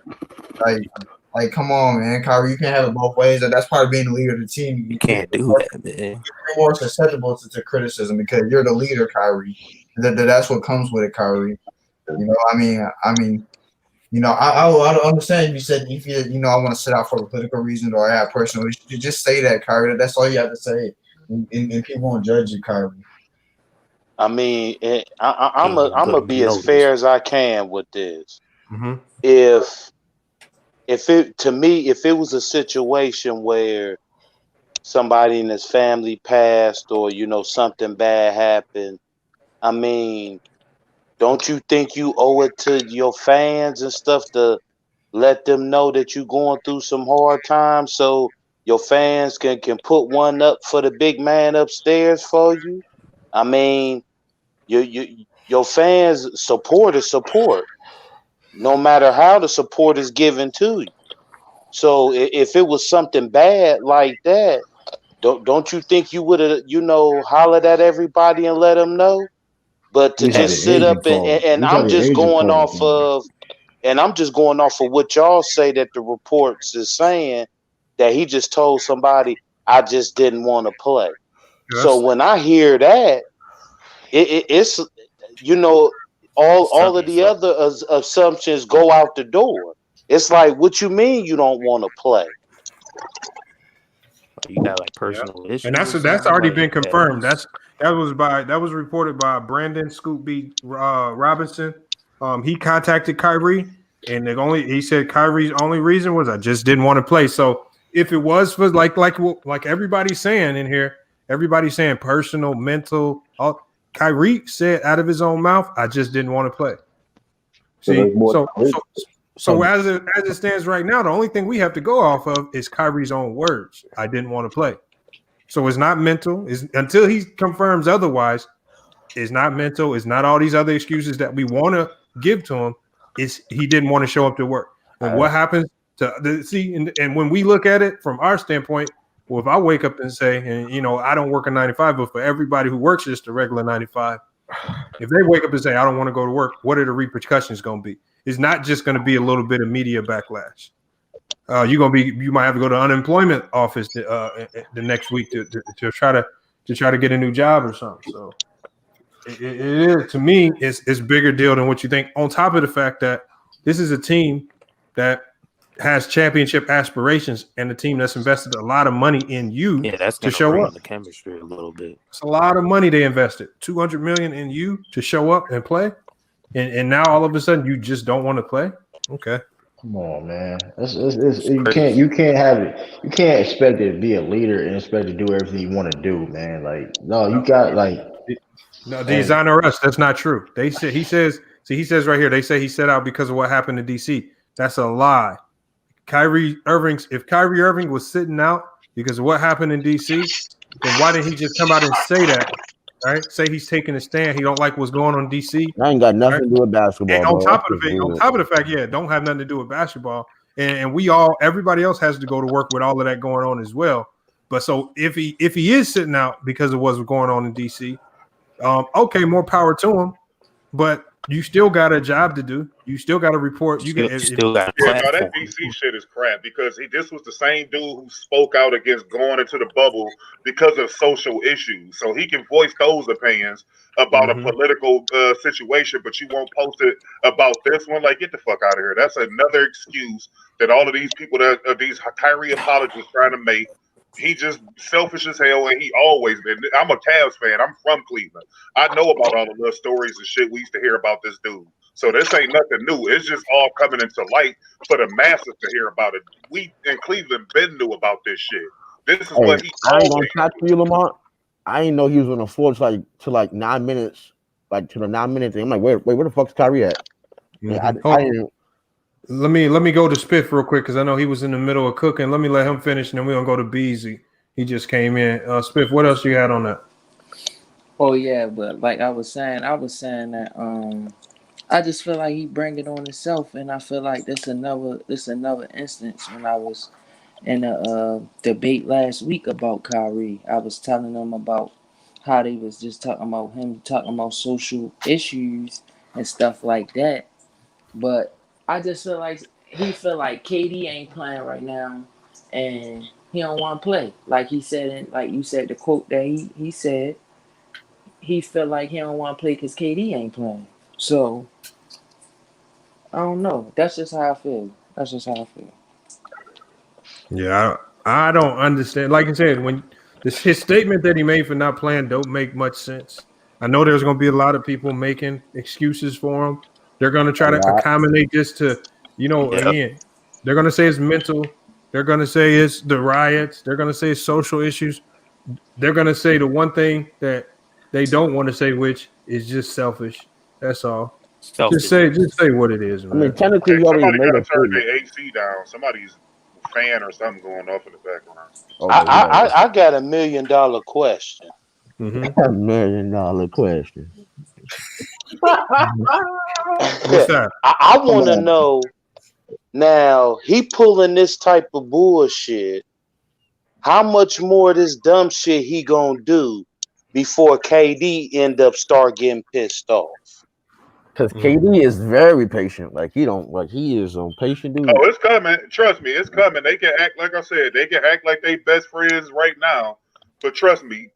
Like, come on, man, Kyrie, you can't have it both ways. That's part of being the leader of the team. You can't do that, man. You're more susceptible to criticism because you're the leader, Kyrie. That's what comes with it, Kyrie. You know, I mean, you know, I understand if you said I want to sit out for political reasons or I have personal issues. You just say that, Kyrie. That's all you have to say, and people won't judge you, Kyrie. I mean, I'm gonna be as fair as I can with this. Mm-hmm. If it was a situation where somebody in his family passed or something bad happened, I mean, don't you think you owe it to your fans and stuff to let them know that you're going through some hard times so your fans can put one up for the big man upstairs for you? I mean, your fans support is support, no matter how the support is given to you. So if it was something bad like that, don't you think you would have, hollered at everybody and let them know? But to just sit up and I'm just going off of what y'all say that the reports is saying that he just told somebody, I just didn't want to play. Yes. So when I hear that, it's all of the other assumptions go out the door. It's like, what you mean you don't want to play? You got like personal issues, and that's already been confirmed. That was reported by Brandon Scoop B Robinson. He contacted Kyrie, and he said Kyrie's only reason was I just didn't want to play. So if it was for like everybody's saying in here, everybody's saying personal, mental. Kyrie said out of his own mouth, I just didn't want to play. See, so as it stands right now, the only thing we have to go off of is Kyrie's own words. I didn't want to play. So it's not mental. Until he confirms otherwise, it's not mental. It's not all these other excuses that we want to give to him. It's he didn't want to show up to work. And what happens and when we look at it from our standpoint, well, if I wake up and say, and I don't work a 9-to-5, but for everybody who works just a regular 9-to-5, if they wake up and say, I don't want to go to work, what are the repercussions going to be? It's not just going to be a little bit of media backlash. You might have to go to unemployment office the next week to try to get a new job or something. So it is, to me, it's bigger deal than what you think. On top of the fact that this is a team that has championship aspirations and a team that's invested a lot of money in you to show up. The chemistry a little bit. It's a lot of money they invested. $200 million in you to show up and play, and now all of a sudden you just don't want to play. Okay, come on, man. You can't have it. You can't expect it to be a leader and expect to do everything you want to do, man. Like, no, you got like. No, these honor us. That's not true. He says right here. They say he set out because of what happened in DC. That's a lie. If Kyrie Irving was sitting out because of what happened in DC, then why didn't he just come out and say that? Right? Say he's taking a stand. He don't like what's going on in DC. I ain't got nothing to do with basketball. And on top of the fact, don't have nothing to do with basketball. And everybody else has to go to work with all of that going on as well. But so if he is sitting out because of what's going on in DC, okay, more power to him. But you still got a job to do. You still got to report. That DC shit is crap because this was the same dude who spoke out against going into the bubble because of social issues. So he can voice those opinions about a political situation, but you won't post it about this one. Like, get the fuck out of here. That's another excuse that all of these people these Kyrie apologists trying to make. He just selfish as hell, and he always been. I'm a Cavs fan. I'm from Cleveland. I know about all the little stories and shit we used to hear about this dude. So this ain't nothing new. It's just all coming into light for the masses to hear about it. We in Cleveland been knew about this shit. This is Hey, what he I ain't always. gonna talk to you, Lamar. I didn't know he was on the floor to like 9 minutes, like to the 9 minute thing. I'm like, wait, where the fuck's Kyrie at? Mhm. I didn't. Let me go to Spiff real quick because I know he was in the middle of cooking. Let me let him finish, and then we're gonna go to Beasley. He just came in. Spiff, what else you had on that? Oh yeah, but like I was saying that I just feel like he bring it on himself, and I feel like this another instance when I was in a debate last week about Kyrie. I was telling them about how they was just talking about him talking about social issues and stuff like that. But I just feel like he feel like KD ain't playing right now, and he don't want to play. Like he said, like you said, the quote that he said, he feel like he don't want to play because KD ain't playing. So I don't know. That's just how I feel. That's just how I feel. Yeah, I don't understand. Like I said, when his statement that he made for not playing don't make much sense. I know there's going to be a lot of people making excuses for him. They're going to try A to lot. accommodate just to, Yep. again, they're going to say it's mental. They're going to say it's the riots. They're going to say it's social issues. They're going to say the one thing that they don't want to say, which is just selfish. That's all. Just Selfishness. say what it is, I mean, man. technically, Hey, he already somebody made got a to turn statement. their AC down. Somebody's fan or something going off in the background. Okay, yeah. I got $1 million question. Mm-hmm. $1 million question. What's that? I Come want to on. know now. He pulling this type of bullshit. How much more of this dumb shit he gonna do before KD end up start getting pissed off? Because Mm. KD is very patient. Like he is a patient dude. Oh, it's coming. Trust me, it's coming. They can act like I said. They can act like they best friends right now. But trust me,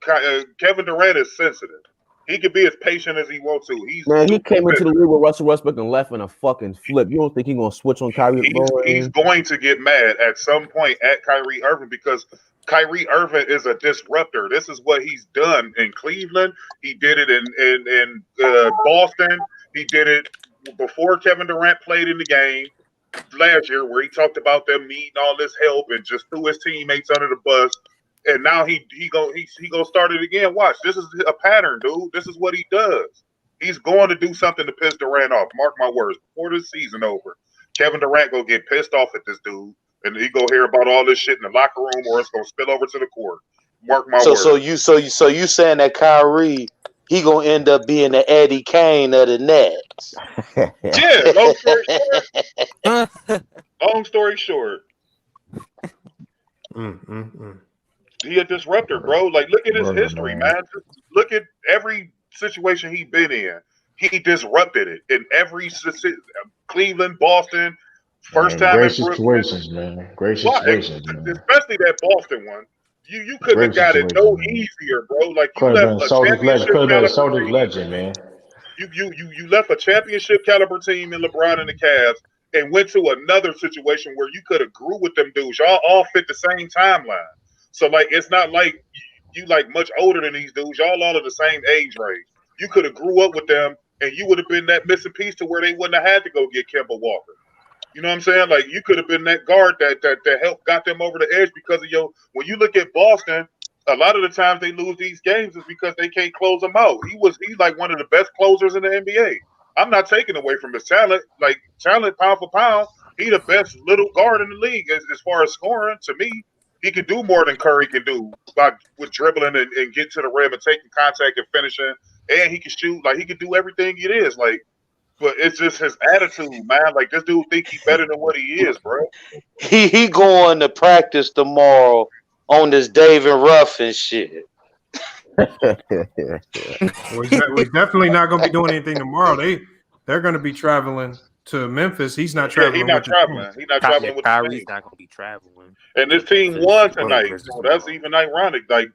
Kevin Durant is sensitive. He can be as patient as he wants to. He's Man, he super came into the sensitive. league with Russell Westbrook and left in a fucking flip. You don't think he gonna switch on Kyrie, He's boy? going to get mad at some point at Kyrie Irving because Kyrie Irving is a disruptor. This is what he's done in Cleveland. He did it in Boston. He did it before Kevin Durant played in the game last year, where he talked about them needing all this help and just threw his teammates under the bus. And now he gonna start it again. Watch, this is a pattern, dude. This is what he does. He's going to do something to piss Durant off. Mark my words. Before this season over, Kevin Durant gonna get pissed off at this dude, and he gonna hear about all this shit in the locker room, or it's gonna spill over to the court. Mark my words. So you saying that Kyrie he gonna end up being the Eddie Kane of the Nets? Yeah. Long story short, he a disruptor, bro. Like, look at his Brother, history, man. man. Just look at every situation he been in. He disrupted it in every Cleveland, Boston, first Man, time great in Brooklyn. situations, man. Great Why? situations, man. Especially that Boston one. You couldn't Great have got it no situations, man. easier, bro. Like, you Could have left been a a Celtics legend. championship Could have been a caliber Celtics team. legend, man. You left a championship caliber team in LeBron and the Cavs and went to another situation where you could have grew with them dudes. Y'all all fit the same timeline. So, like, it's not like you like much older than these dudes. Y'all all of the same age range. You could have grew up with them, and you would have been that missing piece to where they wouldn't have had to go get Kemba Walker. You know what I'm saying? Like, you could have been that guard that helped got them over the edge because of your. When you look at Boston, a lot of the times they lose these games is because they can't close them out. He's like one of the best closers in the NBA. I'm not taking away from his talent. Like, talent pound for pound, he the best little guard in the league as far as scoring. To me, he can do more than Curry can do with dribbling and getting to the rim and taking contact and finishing. And he can shoot. Like, he can do everything it is. Like, but it's just his attitude, man. Like, this dude think he better than what he is, bro. He going to practice tomorrow on this David Ruffin shit. We're definitely not going to be doing anything tomorrow. They're going to be traveling to Memphis. He's not Yeah, he's traveling not with the team. traveling. He's not traveling with the Kyrie's team. not gonna be traveling. And this to team Memphis won or tonight. Grizzlies So that's tomorrow. even ironic. Like,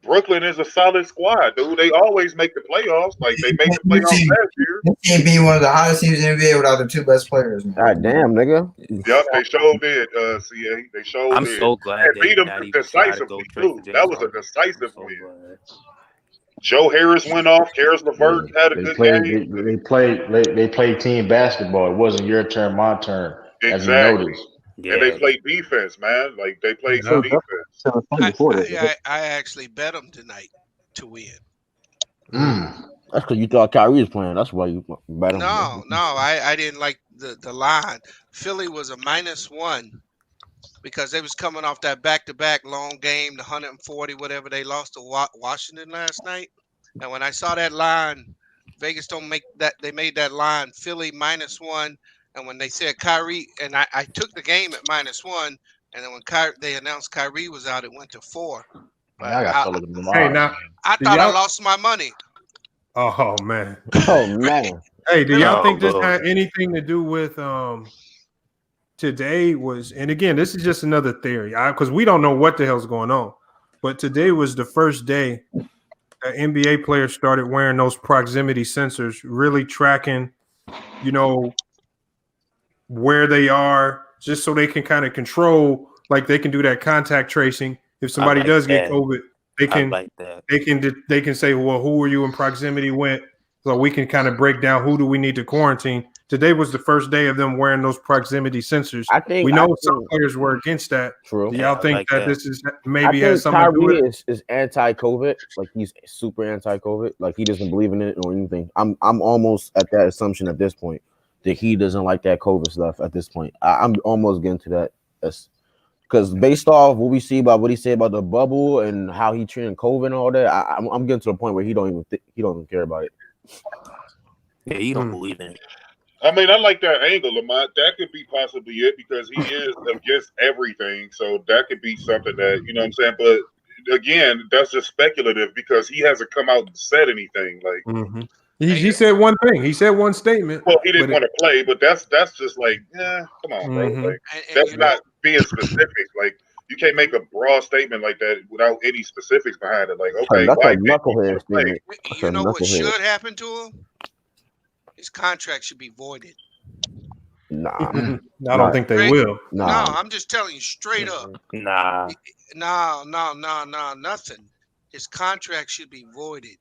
Brooklyn is a solid squad, dude. They always make the playoffs. Like, they made the playoffs last year. This team being one of the hottest teams in the NBA without the two best players, man. God damn, nigga. Yep, they showed did, CA. They showed I'm did. so glad And they beat did them not even try to go decisively, trade for too. That James was a Harden. I'm decisive so win. glad. Joe Harris went off. Karis LeVert had a They good played. game. They played team basketball. It wasn't your turn, my turn, as we Exactly. noticed. Yeah. And they play defense, man. Like they played some defense. I actually bet them tonight to win. That's because you thought Kyrie was playing. That's why you bet him. No, I didn't like the line. Philly was a -1 because they was coming off that back-to-back long game, the 140 whatever they lost to Washington last night. And when I saw that line, Vegas don't make that. They made that line Philly -1. And when they said Kyrie, and I took the game at -1, and then when they announced Kyrie was out, it went to 4. But I got to look at the Hey, line. now, I thought I lost my money. oh man. Oh man. Hey, do y'all Oh, think this Lord. had anything to do with today was, and again, this is just another theory, because we don't know what the hell's going on. But today was the first day that NBA players started wearing those proximity sensors, really tracking, where they are, just so they can kind of control, like they can do that contact tracing. If somebody does get COVID, they can say, well, who are you in proximity with? So we can kind of break down who do we need to quarantine. Today was the first day of them wearing those proximity sensors. We know some players were against that. True. Do y'all think that this is maybe has something Kyrie to do with it? is anti-COVID. Like he's super anti-COVID. Like he doesn't believe in it or anything. I'm almost at that assumption at this point that he doesn't like that COVID stuff at this point. I'm almost getting to that. Because based off what we see about what he said about the bubble and how he treating COVID and all that, I'm getting to the point where he don't even care about it. Yeah, he don't believe in it. I mean, I like that angle, Lamont. That could be possibly it because he is against everything. So that could be something that, you know what I'm saying? But again, that's just speculative because he hasn't come out and said anything. Like he said one thing. He said one statement. Well, he didn't want to play, but that's just like, come on, bro. Like that's not being specific. Like you can't make a broad statement like that without any specifics behind it. Like, okay, that's why a knucklehead statement. You know what should happen to him? His contract should be voided. Nah, I don't think they will. No, I'm just telling you straight up. Nah, nothing. His contract should be voided.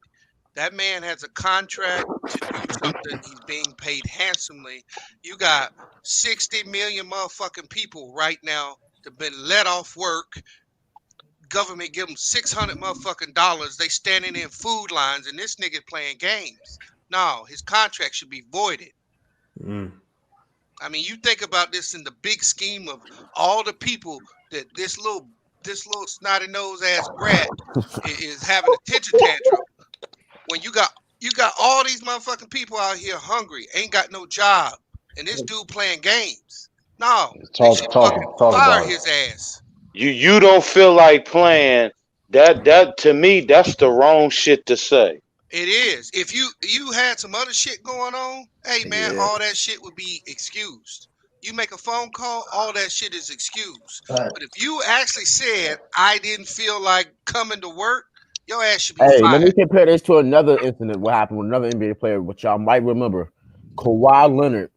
That man has a contract to do something. He's being paid handsomely. You got 60 million motherfucking people right now that been let off work. Government give them $600 motherfucking dollars. They standing in food lines, and this nigga playing games. No, his contract should be voided. I mean, you think about this in the big scheme of all the people that this little snotty nose ass brat is having a tantrum. When you got all these motherfucking people out here hungry, ain't got no job, and this dude playing games. No, talk fire about his ass. You don't feel like playing. That to me, that's the wrong shit to say. It is. If you had some other shit going on, hey man, all that shit would be excused. You make a phone call, all that shit is excused. But if you actually said I didn't feel like coming to work, your ass should be fired. Let me compare this to another incident. What happened with another NBA player, which y'all might remember, Kawhi Leonard.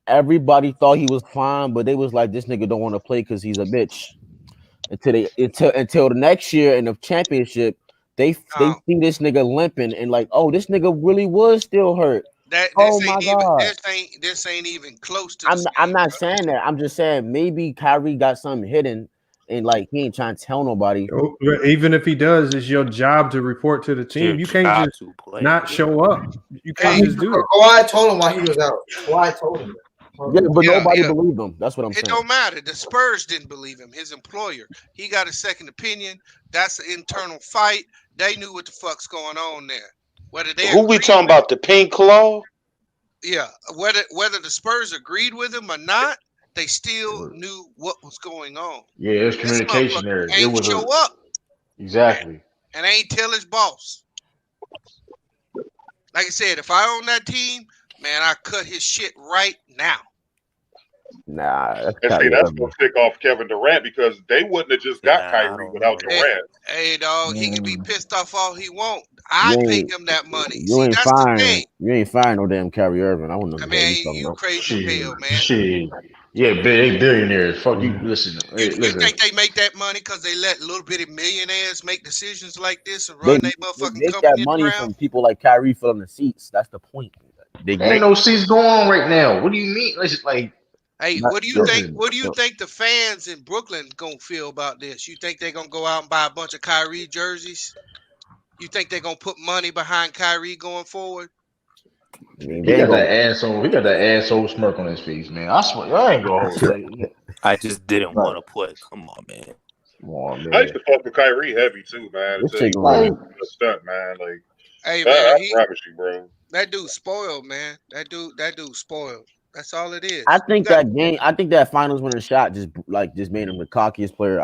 Everybody thought he was fine, but they was like, this nigga don't want to play because he's a bitch. Until the next year in the championship. They see this nigga limping and like, oh, this nigga really was still hurt. This ain't even close to. I'm not saying that. I'm just saying maybe Kyrie got something hidden and like he ain't trying to tell nobody. Even if he does, it's your job to report to the team. You can't just not show up. You can't just do it. Kawhi told him why he was out. Kawhi told him. Yeah, but nobody believed him. That's what I'm saying. It don't matter. The Spurs didn't believe him. His employer. He got a second opinion. That's an internal fight. They knew what the fuck's going on there. Who we talking about? The Pink Claw? Yeah. Whether the Spurs agreed with him or not, they still knew what was going on. Yeah, there's communication there. Ain't show up. Exactly. And ain't tell his boss. Like I said, if I own that team, man, I cut his shit right now. Nah, that's gonna tick off Kevin Durant because they wouldn't have just got Kyrie without Durant. Hey, dog, he can be pissed off all he want. I pay him that money. You ain't firing no damn Kyrie Irving. I wouldn't know. You crazy hell, man. Shit. Yeah, they billionaires. Fuck you. Listen. You think they make that money because they let little bitty millionaires make decisions like this and run their motherfucking they company got money around? from people like Kyrie filling the seats. That's the point. There ain't no seats going on right now. What do you mean? Listen, like, Hey, Not- what do you think? Listen, What do you think the fans in Brooklyn gonna feel about this? You think they're gonna go out and buy a bunch of Kyrie jerseys? You think they're gonna put money behind Kyrie going forward? I mean, he they ain't got that gonna. asshole. He got that asshole smirk on his face, man. I swear, I ain't gonna hold it. I just didn't Like, want to put. Come on, man. come on, I used man. to fuck with Kyrie heavy too, man. This Until he shit Like, going. a stunt, man. Like Hey I man, promise you, bro. that dude spoiled, man. That dude spoiled. That's all it is. I You think got that game. I think that finals winning shot just made him the cockiest player.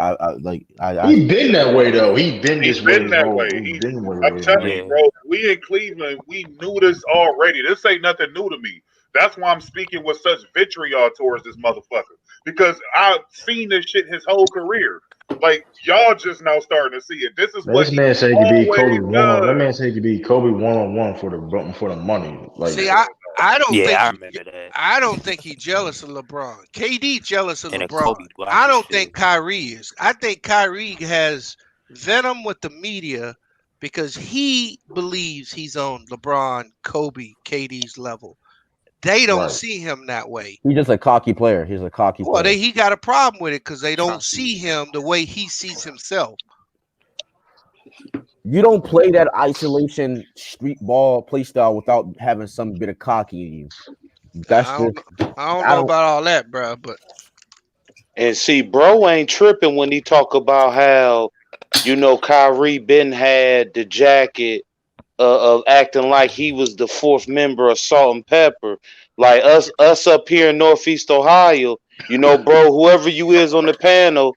he been that way though. He been He's this way been his that whole. way. He been that I'm way his telling whole. you, Yeah. bro. We in Cleveland, we knew this already. This ain't nothing new to me. That's why I'm speaking with such vitriol towards this motherfucker because I've seen this shit his whole career. Like y'all just now starting to see it. This is Man, what this he man said he could be Kobe always one on. That does. man said he could be Kobe 1-on-1 for the money. Like, see. I don't Yeah, think I remember that. I don't think he jealous of LeBron. KD jealous of And a LeBron. Kobe block I and don't think shit. Kyrie is. I think Kyrie has venom with the media because he believes he's on LeBron, Kobe, KD's level. They don't right. see him that way. He's just a cocky player. He's a cocky Well, player. he got a problem with it because they don't Cocky. see him the way he sees himself. You don't play that isolation street ball play style without having some bit of cocky in you. That's I just don't I know don't. about all that, bro. But And see, bro ain't tripping when he talk about how, Kyrie been had the jacket of acting like he was the fourth member of Salt and Pepper. Like us up here in Northeast Ohio, bro, whoever you is on the panel,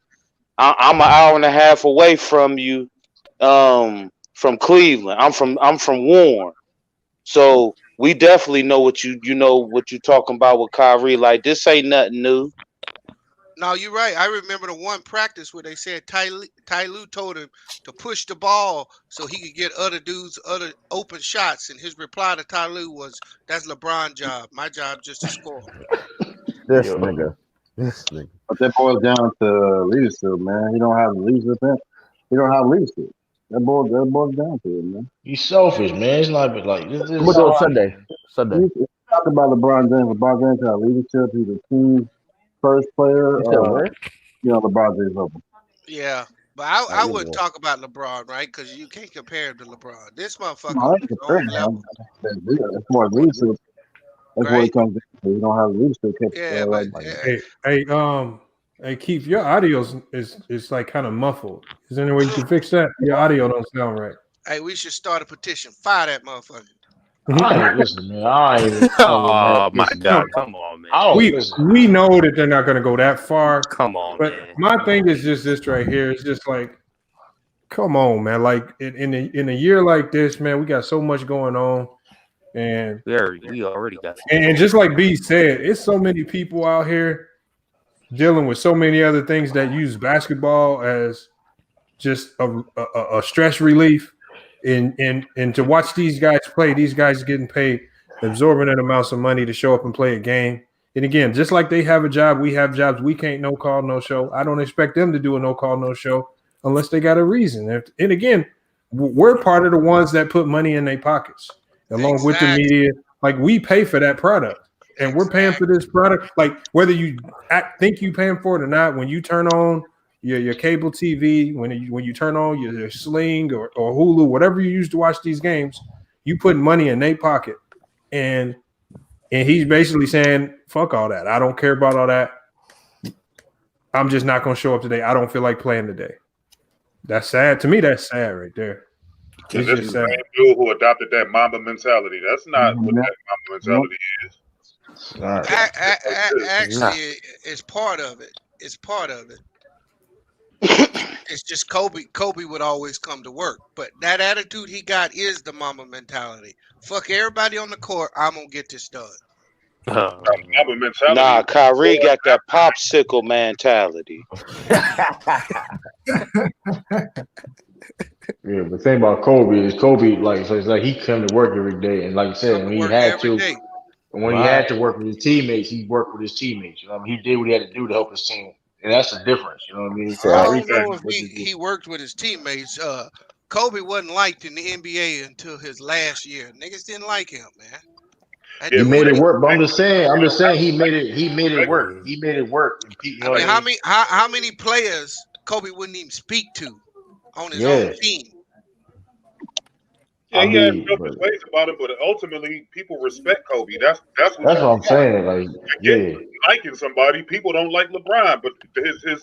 I'm an hour and a half away from you, from Cleveland. I'm from Warren. So we definitely know what you talking about with Kyrie. Like this ain't nothing new. no, you're right. I remember the one practice where they said Ty Lue told him to push the ball so he could get other dudes other open shots, and his reply to Ty Lue was, "That's LeBron's job. My job just to score." This Yo, nigga. This nigga. But that boils down to leadership, man. He don't have leadership. He don't have leadership. That boils down to it, man. he's selfish, man. It's not like this I'm gonna is do it All right. Sunday. Sunday. You talk about LeBron James. LeBron James has leadership. He's a team first player. You said where? LeBron James open. Yeah, but Oh, I yeah, wouldn't yeah. talk about LeBron, right? Because you can't compare him to LeBron. This motherfucker No, I on ain't his own comparing level, him. As far as leadership, that's what right? it comes down to. He don't have leadership Yeah, but right now. Hey, Keith, your audio is like kind of muffled. Is there any way you can fix that? Your audio don't sound right. hey, we should start a petition. Fire that motherfucker. I ain't listen, man. I ain't even mad. Oh my Listen, God! No, man. Come on, man. I don't we listen. we know that they're not going to go that far, Come on, but man. my thing is just this right here. It's just like, come on, man. Like in a year like this, man, we got so much going on, and We already got. and just like B said, it's so many people out here dealing with so many other things that use basketball as just a stress relief, and to watch these guys play, these guys getting paid exorbitant amounts of money to show up and play a game. And again, just like they have a job, we have jobs. We can't no call, no show. I don't expect them to do a no call, no show unless they got a reason. And again, we're part of the ones that put money in their pockets along with the Exactly. media. Like we pay for that product. And we're paying for this product, like whether you think you paying for it or not. When you turn on your cable TV, when you turn on your Sling or Hulu, whatever you use to watch these games, you put money in their pocket, and he's basically saying, "Fuck all that. I don't care about all that. I'm just not going to show up today. I don't feel like playing today." That's sad. To me, that's sad right there. Because It's this is just the sad. same dude who adopted that Mamba mentality. That's not what that Mamba mentality is. All right. Actually, it's part of it. It's part of it. It's just Kobe. Kobe would always come to work, but that attitude he got is the mama mentality. Fuck everybody on the court. I'm gonna get this done. Mamba mentality. Nah, Kyrie got that popsicle mentality. Yeah, but the thing about Kobe is Kobe, like, so it's like he come to work every day, and like you said, Come when to he work had every to, day. and when he had to work with his teammates, he worked with his teammates. You know what I mean? He did what he had to do to help his team, and that's the difference. You know what I mean? I Kyrie don't know if what he he worked with his teammates. Kobe wasn't liked in the NBA until his last year. Niggas didn't like him, man. At Yeah, He made it 20, work. But I'm just saying. He made it. He made it work. Yeah. He made it work. And you I know what mean, I mean? how many players Kobe wouldn't even speak to on his own Yeah. team? yeah, I he had mean, selfish ways about it, but ultimately, people respect Kobe. That's what that's you what I'm saying. Like, get yeah. liking somebody. People don't like LeBron, but his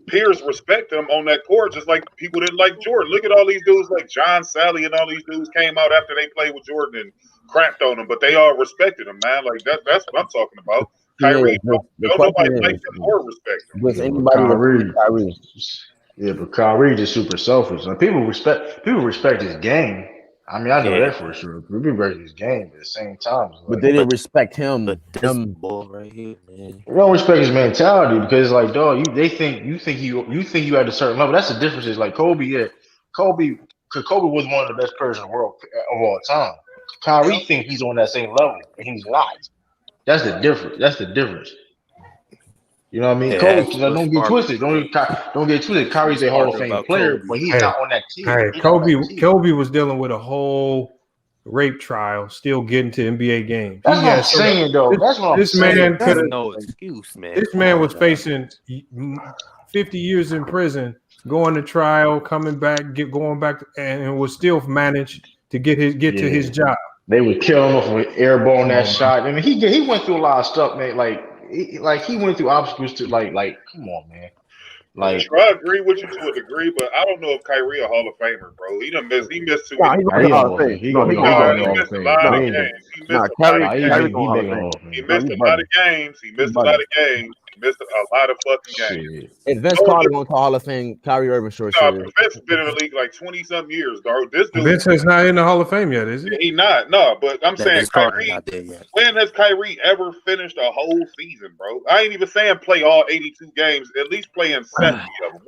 peers respect him on that court, just like people didn't like Jordan. Look at all these dudes like John Sally and all these dudes came out after they played with Jordan and crapped on him, but they all respected him, man. Like that's what I'm talking about. Kyrie, The don't nobody question like is, him or respect him. does Yeah, but anybody respect Kyrie. Kyrie? Yeah, but Kyrie just super selfish. Like people respect his game. I mean, I know Yeah. that for sure. People respect his game, but at the same time, it's But like they didn't But respect but him. this ball right here, man. you don't respect his mentality because it's like, dog, you think you at a certain level. That's the difference. Is like Kobe, yeah, Kobe, because Kobe was one of the best players in the world of all time. Kyrie Yep. think he's on that same level, and he's not. That's the difference. That's the difference. You know what I mean? Yeah, Kobe, that's don't what's get smart. twisted. Don't get twisted. Kyrie's What's a Hall smart of Fame about player, Kobe. but he's Hey, not on that team. hey, He's not on that team. Kobe was dealing with a whole rape trial, still getting to NBA games. That's He what I'm had so saying, though. this, That's what I'm this saying. man could That's have. no excuse, man. This Come man on was now. facing 50 years in prison, going to trial, coming back, going back, and was still managed to get to his Yeah, job. they would kill him off with airball that Oh, shot. I mean, he went through a lot of stuff, man. He went through obstacles to like. Come on, man. Yeah, Like, sure, I agree with you to a degree, but I don't know if Kyrie a Hall of Famer, bro. He missed too No, many he's nah, going to he the gonna Hall of Hall of Fame. Fame. He No, gonna he's he going gonna to go Hall in of the He Hall Fame. of missed a Fame. lot No, of He ain't. games. He missed a lot of Kyrie, Nah, Kyrie games. going to Hall of he been in Fame. the Hall of He Fame. No, missed he's a lot bugging. of games. He He's missed a lot bugging. of games. He missed a lot of fucking games. Shit. If Vince No, Carter going to Hall of Fame, Kyrie Irving sure no, should. Vince has been in the league like 20-something years, dog. This dude, Vincent's not in the Hall of Fame yet, is he? he not. No, but I'm That saying Vince Carter Kyrie, not there yet. when has Kyrie ever finished a whole season, bro? I ain't even saying play all 82 games, at least play in 70 of them.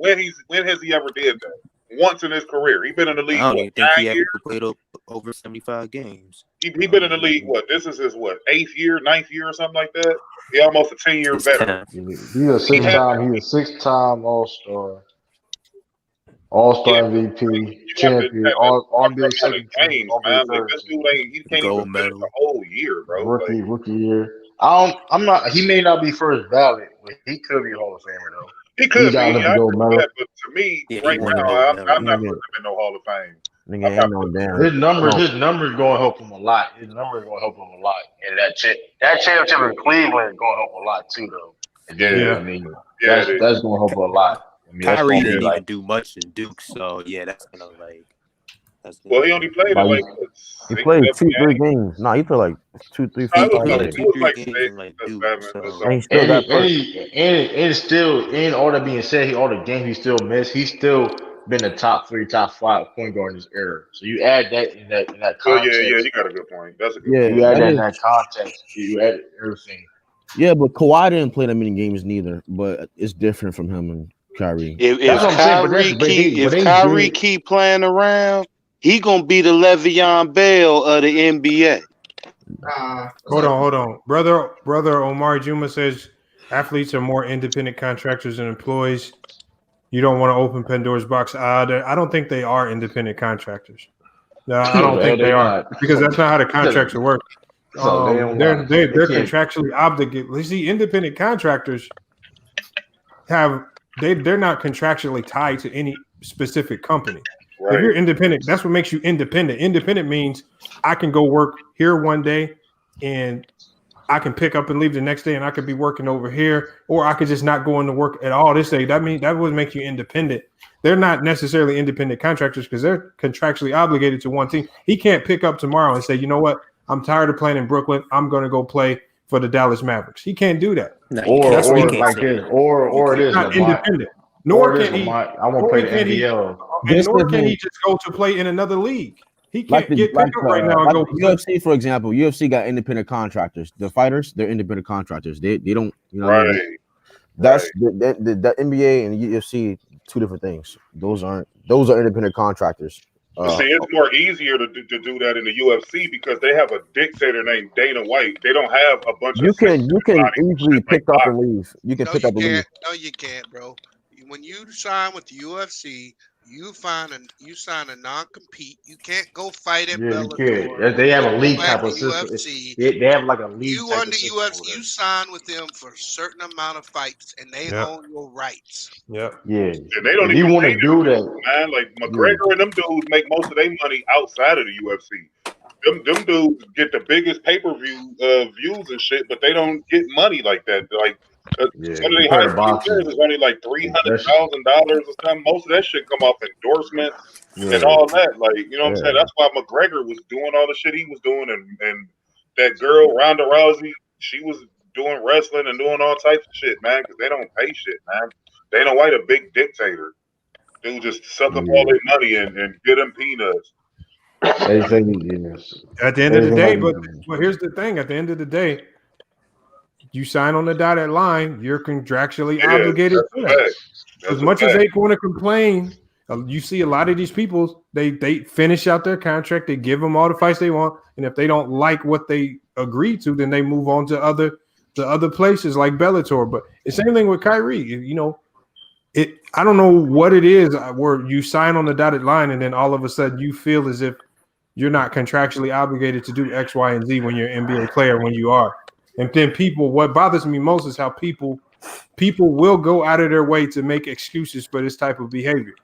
When has he ever did that? Once in his career. He been in the I league, don't what, even think 9 he ever years? played over 75 games. He been in the league, what? This is his, what, 8th year, 9th year or something like that? He almost a 10-year His veteran. 10th. He's a He had, six-time All-Star yeah, MVP, you have to champion, have all proper NBA amount of second team, games, all NBA man. Like, third this team, dude he can't even Gold finish a medal. whole year, bro. Like, rookie year. I'm not. He may not be first ballot, but he could be Hall of Famer though. he He could got be, Olympic I gold agree with medal. that, but to me, Yeah, he right won the now, gold I'm medal. not Nigga, putting him in no Hall of Fame. nigga I'm ain't not no putting him damn. in. His numbers going to help him a lot. His numbers going to help him a lot, and that championship in Cleveland is going to help a lot too, though. And then, Yeah, I mean, yeah, it is. that's going to help a lot. I mean, that's Kyrie going to be didn't even like do much in Duke, so yeah, that's gonna that's Well, he only played in like what, He 6, played 7 2, 3 games. games. No, he played like 2, 3, No, 4, it was 5 he about had games. it two, was three like games 6 in like or Duke. 7 or So And he something. still got first. and still, and all that being said, all the games he still missed, he's still been a top 3, top 5 point guard in his era. So you add that in that Well, yeah, context. you got a good point. That's a good Yeah, point. You add that that in is. that context. You add everything. Yeah, but Kawhi didn't play that many games neither. But it's different from him and Kyrie. That's If what I'm saying. But that's but they Kyrie did. keep playing around, he gonna be the Le'Veon Bell of the NBA. Hold on. Brother Omar Juma says athletes are more independent contractors and employees. You don't want to open Pandora's box. I don't think they are independent contractors. No, I don't think they are because that's not how the contracts work. So they don't They're lie. They can't. contractually obligated. You see, independent contractors they're not contractually tied to any specific company. Right. If you're independent, that's what makes you independent. Independent means I can go work here one day and I can pick up and leave the next day and I could be working over here, or I could just not go into work at all this day. That would make you independent. They're not necessarily independent contractors because they're contractually obligated to one team. He can't pick up tomorrow and say, you know what, I'm tired of playing in Brooklyn. I'm going to go play for the Dallas Mavericks. He can't do that. no, That's what he Or can't like say. this, or it is Not Lamont, independent. or Nor it is can he. Lamont. I want to Nor play the can he. NBL. And nor can Different. he just go to play in another league. He Like can't get picked up right now and like go the play. UFC, for example. UFC got independent contractors. The fighters, they're independent contractors. They don't, you know what I mean? Right. That's the NBA and the UFC, two different things. Those are independent contractors. But see, it's more easier to do that in the UFC because they have a dictator named Dana White. They don't have a bunch You of can easily shit pick like up boxing. and leave. You can No, pick you up and leave. can't. No, you can't, bro. When you sign with the UFC, You sign a non-compete. You can't go fight at Yeah, you Bellator. can't. They have a Go league back type to of system. UFC. They have like a league You type under of system over UFC, there. you sign with them for a certain amount of fights, and they Yep. own your rights. Yep. Yeah. And they don't If you even want pay to do them that, dudes, man. Like McGregor and them dudes make most of their money outside of the UFC. Them dudes get the biggest pay-per-view views and shit, but they don't get money like that. Like yeah, some of the compared to highest paid boxing, players is only like that's $300,000 or something. Most of that shit come off endorsements and yeah, all that. Like, you know what I'm saying? yeah. That's why McGregor was doing all the shit he was doing, and that girl Ronda Rousey, she was doing wrestling and doing all types of shit, man, because they don't pay shit, man. Dana White a big dictator. Dude just suck up all Yeah. their money and get them peanuts. They say yes. At the end of the day, but here's the thing: at the end of the day, you sign on the dotted line, you're contractually obligated to that. As much as they want to complain, you see a lot of these people, they finish out their contract, they give them all the fights they want, and if they don't like what they agree to, then they move on to other places like Bellator. But the same thing with Kyrie, you know. I don't know what it is where you sign on the dotted line and then all of a sudden you feel as if you're not contractually obligated to do X, Y, and Z when you're an NBA player when you are. And then what bothers me most is how people will go out of their way to make excuses for this type of behavior.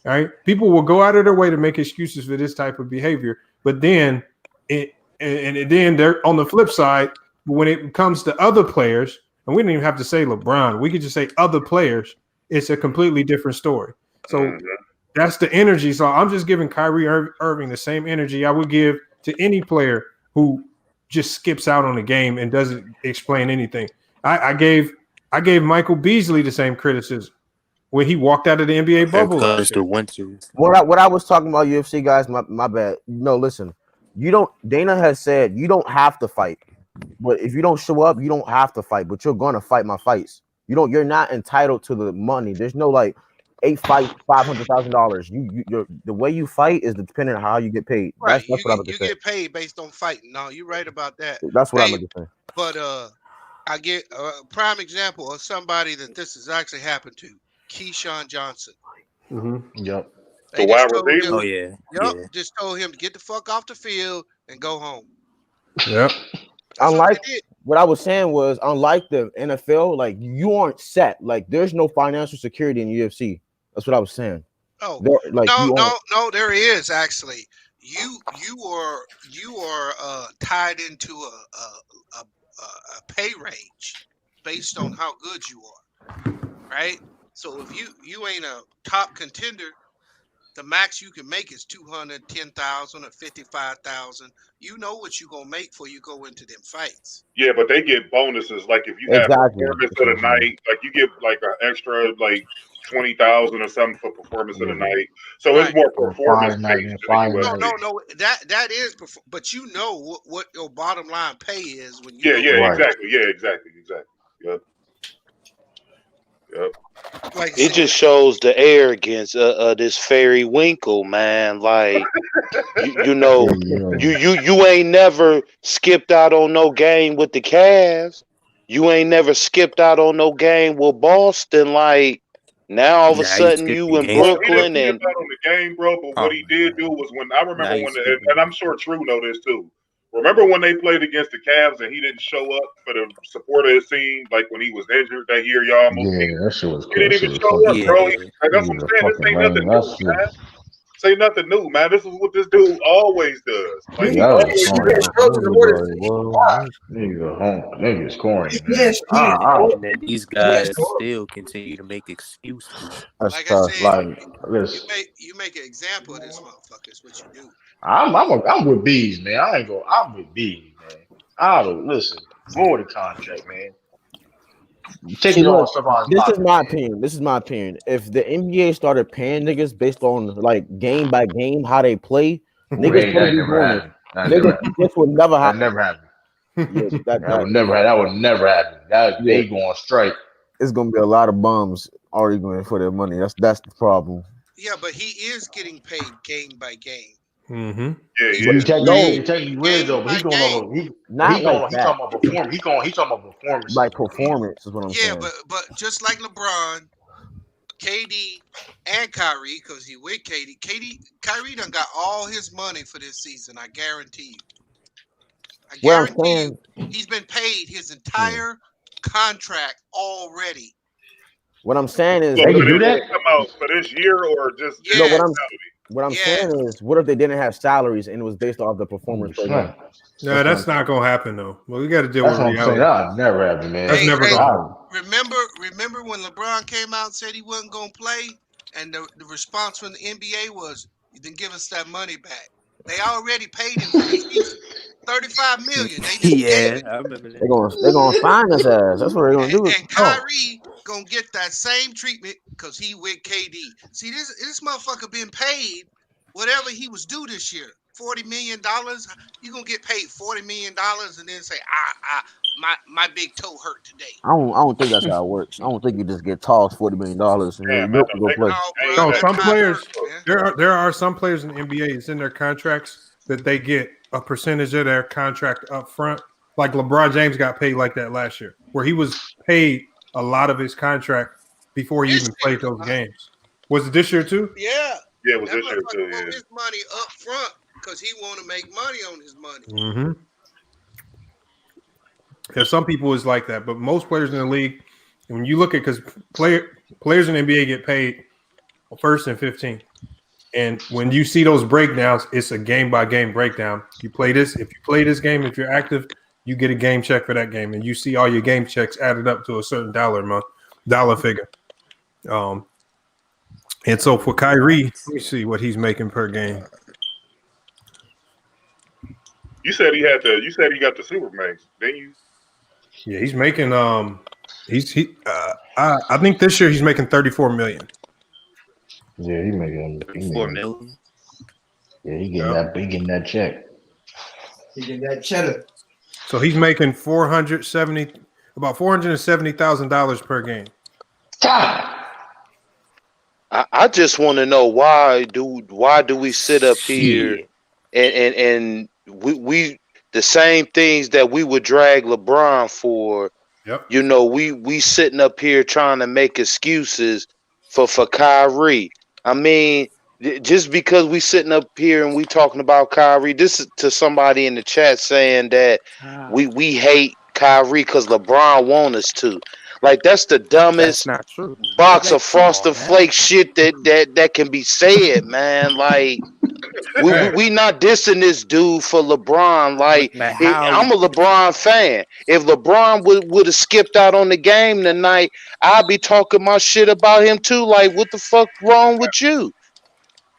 All right. People will go out of their way to make excuses for this type of behavior. But then then they're on the flip side, when it comes to other players, and we don't even have to say LeBron, we could just say other players. It's a completely different story. So that's the energy. So I'm just giving Kyrie Irving the same energy I would give to any player who just skips out on the game and doesn't explain anything. I gave Michael Beasley the same criticism when he walked out of the NBA bubble. Mr. Winters. What I was talking about UFC guys, my bad. No, listen. Dana has said you don't have to fight. But if you don't show up, you don't have to fight, but you're gonna fight my fights. You're not entitled to the money. There's no like 8 fights, $500,000. You're the way you fight is dependent on how you get paid. Right, That's what I'm gonna say. get paid based on fighting. No, you're right about that. That's what I'm gonna say. But I get a prime example of somebody that this has actually happened to. Keyshawn Johnson. Mm-hmm. Yep. They The wide just told him, Oh yeah. Yep, Yeah. just told him to get the fuck off the field and go home. Yep. That's what they did. What I was saying was, unlike the NFL, like you aren't set. Like there's no financial security in UFC. That's what I was saying. Oh, like no, there is actually. You are tied into a pay range based on how good you are, right? So if you ain't a top contender, the max you can make is 210,000 or 55,000. You know what you're gonna make before you go into them fights. Yeah, but they get bonuses. Like if you have performance of the night, like you get like an extra like 20,000 or something for performance of the night. So it's more performance based. No. That is, but you know what your bottom line pay is when you. Exactly. Yep. Like it just shows the arrogance of this Fairy Winkle, man. Like you ain't never skipped out on no game with the Cavs. You ain't never skipped out on no game with Boston. Like now all of a sudden you in Brooklyn he didn't skip out on the game, bro. But what he did do was when I remember and I'm sure True know this too. Remember when they played against the Cavs and he didn't show up for the support of his team, like when he was injured that year, y'all almost that shit was cool. He didn't even show up, bro. Like, that's what I'm saying. This ain't nothing new, man. This ain't nothing new, man. This is what this dude always does. Like niggas corny, man. These guys still continue to make excuses. Like I said, you make an example of this motherfucker. Is what you do. I'm with Bees, man. I'm with Bees, man. Listen, go with the contract, man. Taking all stuff out. This is my opinion. If the NBA started paying niggas based on like game by game how they play, niggas would be doing it. This would never happen. That never happen. That would never happen. That would never happen. They going straight. It's gonna be a lot of bums already going for their money. That's the problem. Yeah, but he is getting paid game by game. Mm-hmm. Yeah. He's taking weird though, but he's going over. He's talking about performance. He's talking about performance. Like performance is what I'm saying. Yeah, but just like LeBron, KD and Kyrie, because he with KD. Kyrie done got all his money for this season. I guarantee you. I What I'm guarantee you, saying, he's been paid his entire contract already. what I'm saying is, So They do can do they that? come out for this year or just no. Yes, What I'm yes. saying is, what if they didn't have salaries and it was based off the performance per game? No, that's not gonna happen though. Well, we got to deal That's with what I'm saying. reality. That'll never happen, man. That's never gonna happen. Remember when LeBron came out and said he wasn't gonna play, and the response from the NBA was, "Then give us that money back." They already paid him for the season, $35 million. They just gave it. I remember that. They're gonna sign his ass. That's what they're gonna do. And Kyrie gonna get that same treatment because he with KD. See, this motherfucker been paid whatever he was due this year. $40 million. You gonna get paid $40 million and then say, my big toe hurt today. I don't think that's how it works. I don't think you just get tossed $40 million and you go play. No, some players. There are some players in the NBA. It's in their contracts that they get a percentage of their contract up front. Like LeBron James got paid like that last year, where he was paid a lot of his contract before he even played those games. Was it this year too? Yeah. Yeah, it was That this year motherfucker too. want Yeah. his money up front because he want to make money on his money. Mm-hmm. Yeah, some people is like that, but most players in the league, when you look at because players in the NBA get paid first and 15, and when you see those breakdowns, it's a game by game breakdown. You play this. If you play this game, if you're active, you get a game check for that game, and you see all your game checks added up to a certain dollar figure. And so for Kyrie, let me see what he's making per game. You said he got the Supermax, didn't you? Yeah, he's making I think this year he's making $34 million. Yeah, he making $4 million. Yeah, he getting that check. He getting that cheddar. So he's making about $470,000 per game. I just want to know why do we sit up here and we the same things that we would drag LeBron for. Yep. You know, we sitting up here trying to make excuses for Kyrie. I mean, just because we sitting up here and we talking about Kyrie, this is to somebody in the chat saying that we hate Kyrie because LeBron want us to. Like, that's the dumbest That's not true. box of Frosted Flake shit that can be said, man. Like, we not dissing this dude for LeBron. Like, I'm a LeBron fan. If LeBron would have skipped out on the game tonight, I'd be talking my shit about him too. Like, what the fuck wrong with you?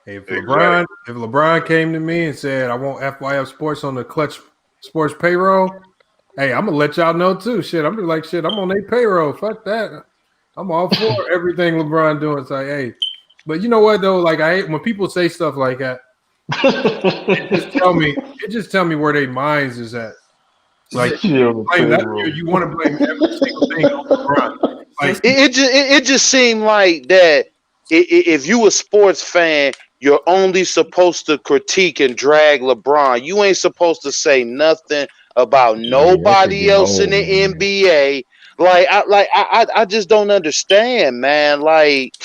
Hey, if LeBron came to me and said, I want FYF Sports on the Clutch Sports payroll, hey, I'm gonna let y'all know too. Shit, I'm like, shit, I'm on their payroll. Fuck that. I'm all for everything LeBron doing. It's like, hey, but you know what though? Like, I hate when people say stuff like that. It just tell me where their minds is at. Like, you want to blame every single thing on LeBron. Like, it just seemed like that. If you a sports fan, you're only supposed to critique and drag LeBron. You ain't supposed to say nothing about nobody else in the NBA. I just don't understand, man. Like,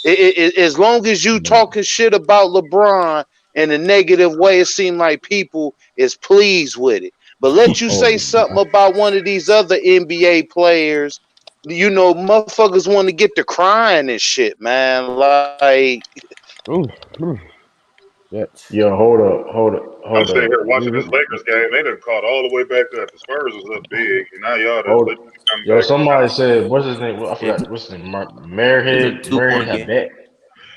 as long as you talking shit about LeBron in a negative way, it seems like people is pleased with it. But let you say something about one of these other NBA players, you know, motherfuckers want to get to crying and shit, man. Like, Yo, hold up. I'm sitting here watching this Lakers game. They done caught all the way back up. The Spurs was up big, and now y'all done Yo, somebody said, what's his name? I forgot. What's his name? Merhead Habet.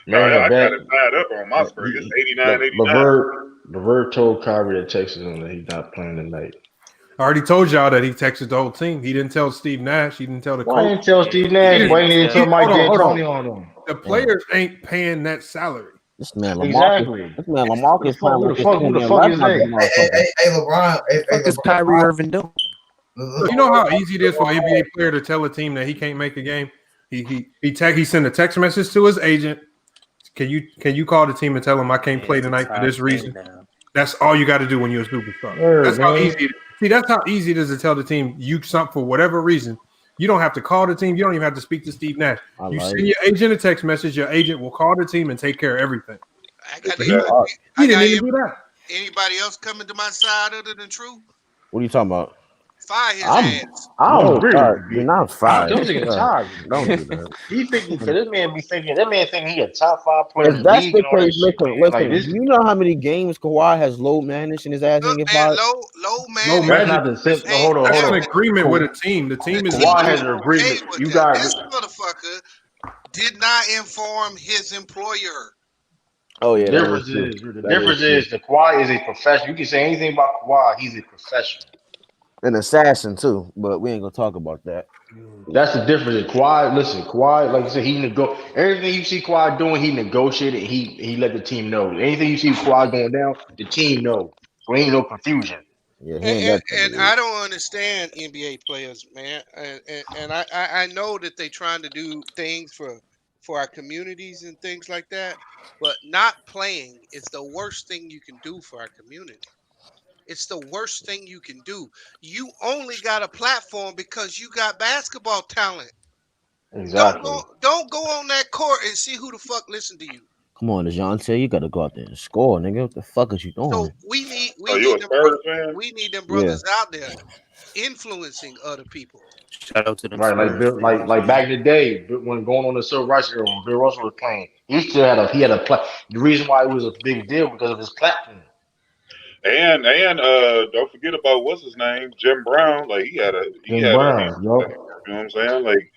I got it tied up on my Spurs. It's 89-89. LeVert told Kyrie that Texas that he's not playing tonight. I already told y'all that he texted the whole team. He didn't tell Steve Nash. He didn't tell the coach. Why didn't tell Steve Nash? Why didn't tell Mike D'Antoni on them? The players ain't paying that salary. This man Lamarcus playing with who the fuck is that? Hey, LeBron. What is Kyrie Irving doing? You know how easy it is for an NBA player to tell a team that he can't make a game? He sent a text message to his agent. Can you call the team and tell him I can't play tonight for this reason? That's all you got to do when you're a superstar. That's how easy it is. See, that's how easy it is to tell the team you something for whatever reason. You don't have to call the team. You don't even have to speak to Steve Nash. You like send your agent a text message. Your agent will call the team and take care of everything. I got, He didn't even do that. Anybody else coming to my side other than True? What are you talking about? Fire his ass. I don't agree with You're not fired. Don't do that. He thinking, so this man thinking he a top 5 player in If the that's league the and all that case, shit. listen. Like this, Do you know how many games Kawhi has low managed and his ass Look, ain't get man, fired? low No, man. that's not the same. Hey, Hold on. That's an agreement with a team. The team is Kawhi has an okay agreement. with You that. got This motherfucker did not inform his employer. Oh yeah, the difference is the Kawhi is a professional. You can say anything about Kawhi, he's a professional. an assassin too, but we ain't gonna talk about that. That's the difference. Kawhi, like you said, everything you see Kawhi doing, he negotiated. He let the team know. Anything you see Kawhi going down, the team know. So ain't no confusion. Yeah, he ain't that. And I don't understand NBA players, man. And I know that they trying to do things for our communities and things like that, but not playing is the worst thing you can do for our community. It's the worst thing you can do. You only got a platform because you got basketball talent. Exactly. Don't go on that court and see who the fuck listen to you. Come on, DeJounte, you gotta go out there and score, nigga. What the fuck is you doing? So we need them brothers out there influencing other people. Shout out to them. Right, like back in the day when going on the civil rights era when Bill Russell was playing, he had a the reason why it was a big deal because of his platform. And don't forget about what's his name, Jim Brown. Like he had a you know what I'm saying? Like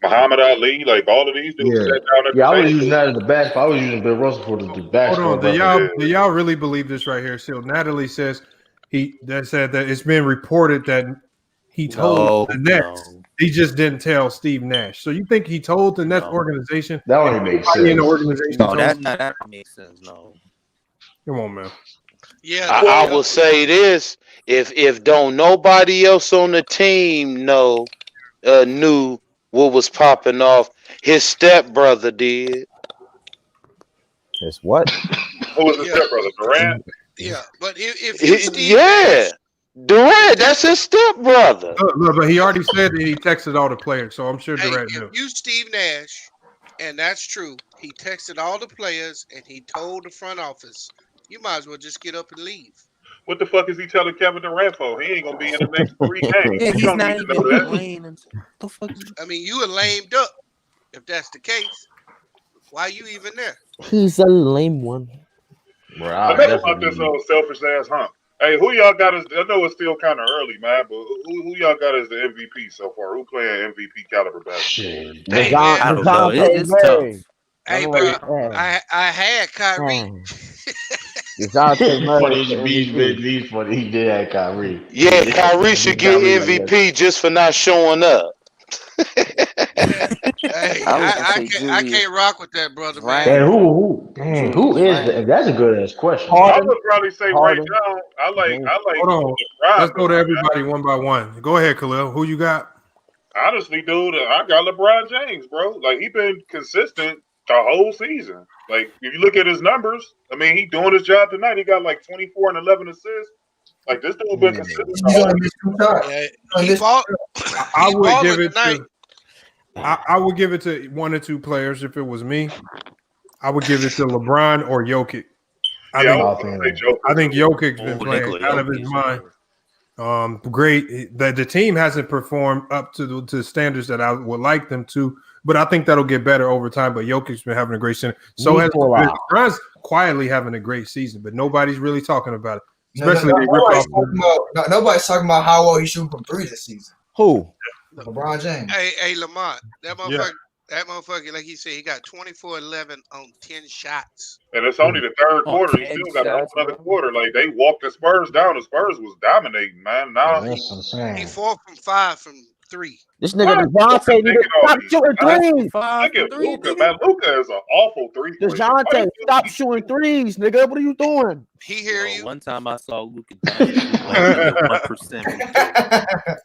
Muhammad Ali, like all of these dudes sat down at the I was table. using that as the basketball. I was using Bill Russell for the basketball. Hold on, do y'all really believe this right here? So Natalie says said that it's been reported that he told the Nets. He just didn't tell Steve Nash. So you think he told the Nets organization? That only makes sense. In the organization No, that makes sense. No. Come on, man. Yeah, I will say this: if don't nobody else on the team knew what was popping off, his stepbrother did. His what? Who was his stepbrother? Durant? Yeah, but if you Steve Durant, that's his stepbrother. No, but he already said that he texted all the players, so I'm sure Durant knew. If you Steve Nash, and that's true, he texted all the players and he told the front office, you might as well just get up and leave. What the fuck is he telling Kevin Durant for? He ain't gonna be in the next 3 games. Yeah, you don't need to know that. I mean, you are lamed up. If that's the case, why are you even there? He's a lame one. Enough about this old selfish ass hump. Hey, who y'all got as? I know it's still kind of early, man, but who y'all got as the MVP so far? Who playing MVP caliber basketball? I don't know. It's tough. Hey, bro, I had Kyrie. He's funny. He did have Kyrie. Yeah, Kyrie should get MVP just for not showing up. Hey, I can't rock with that, brother, man. And who is that? That's a good ass question. I would probably say right now. I like. Hold on. Let's go to everybody one by one. Go ahead, Khalil. Who you got? Honestly, dude, I got LeBron James, bro. Like he been consistent the whole season. Like if you look at his numbers, I mean, he doing his job tonight. He got like 24 and 11 assists. Like this dude been consistent. I would give it to. I would give it to one or two players if it was me. I would give it to LeBron or Jokic. I think Jokic's been playing out of his mind. Great that the team hasn't performed up to the standards that I would like them to, but I think that'll get better over time. But Jokic's been having a great season. So has LeBron's quietly having a great season, but nobody's really talking about it. Especially nobody's talking about how well he's shooting from three this season. Who? LeBron James. Hey, Lamont, that motherfucker, like he said, he got 24-11 on 10 shots. And it's only the third quarter. He still got another quarter. Like they walked the Spurs down. The Spurs was dominating, man. Now he 4 from 5 from 3. This nigga DeJounte need to stop shooting threes. Look at Luka, man. Luka is an awful three-point. DeJounte, stop shooting threes, nigga. What are you doing? He hear you. One time I saw Luka like 1%.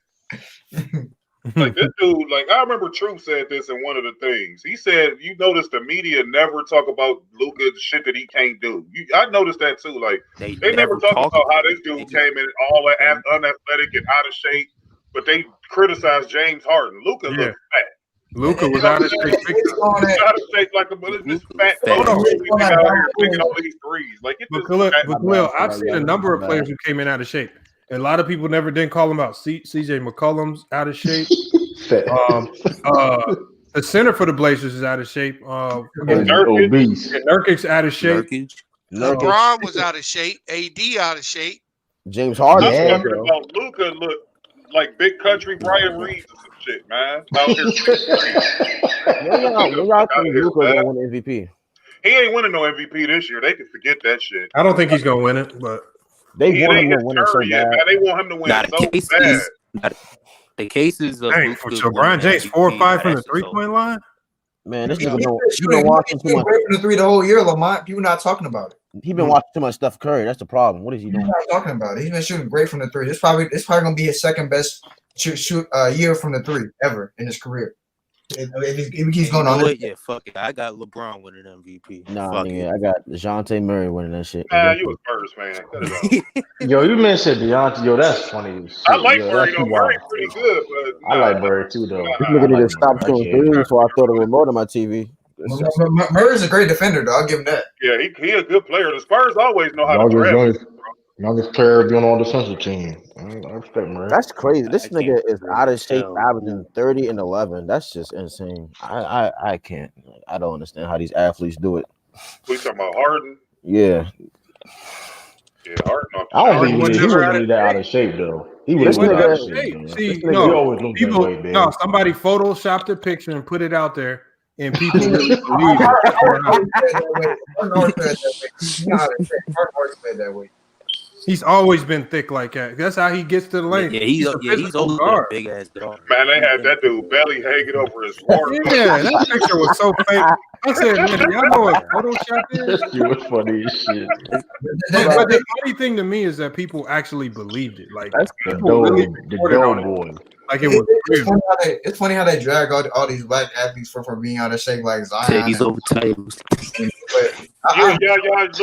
Like this dude, like I remember Truth said this in one of the things. He said, "You notice the media never talk about Luka shit that he can't do." I noticed that too. Like they never talk about how this dude came in all unathletic and out of shape. but they criticized James Harden. Luka looked fat. Luka was out of shape. He's out of shape like this fat. Hold on, nigga out here taking all these threes. Like get this. But Khalil, I've seen a number of players who came in out of shape. A lot of people never didn't call him out. CJ McCollum's out of shape. The center for the Blazers is out of shape. Nurkic's out of shape. LeBron was out of shape. AD out of shape. James Harden. I'm talking about Luka look like big country Brian Reed or some shit, man. Out here. Luka gonna win MVP. He ain't winning no MVP this year. They can forget that shit. I don't think he's gonna win it, but they want him to win it so bad. Man. They want him to win so bad. The cases of so Brian James 4 or 5 from the 3-point line. Man, this nigga you've been watching too much. From the 3 the whole year, Lamont. People not talking about it. He been watching too much Steph Curry. That's the problem. What is he doing? Not talking about it. He's been shooting great from the 3. It's probably gonna be his second best year from the 3 ever in his career. If he keeps going on yeah, fuck it. I got LeBron winning MVP. Nah, nigga, I got DeJounte Murray winning that shit. You a Spurs fan. Yo, you mentioned DeJounte. Yo, that's funny. Shit. I like Murray though. Murray's pretty good, but I like Murray too though. This nigga need to stop shooting threes, so I throw the remote on my TV. Murray's a great defender, though. I'll give him that. Yeah, he a good player. The Spurs always know how to draft. Youngest player being on the defensive team. I respect Murray. That's crazy. This nigga is out of shape, averaging 30 and 11. That's just insane. I can't. I don't understand how these athletes do it. We talking about Harden? Yeah. Yeah, Harden. I don't think he was really that out of shape though. He was out of shape. See, no, somebody photoshopped a picture and put it out there. And people really believe it. He's always been thick like that. That's how he gets to the lane. Yeah, he's always been a big ass dog. Man, they had that dude belly hanging over his heart. Yeah, that picture was so fake. I said, man, y'all know what Photoshop is? It was funny as shit. But the funny thing to me is that people actually believed it. Like that's the boy. Like it was. It's funny how they drag all these black athletes for being out of shape, like Zion. He's over tables. Yeah.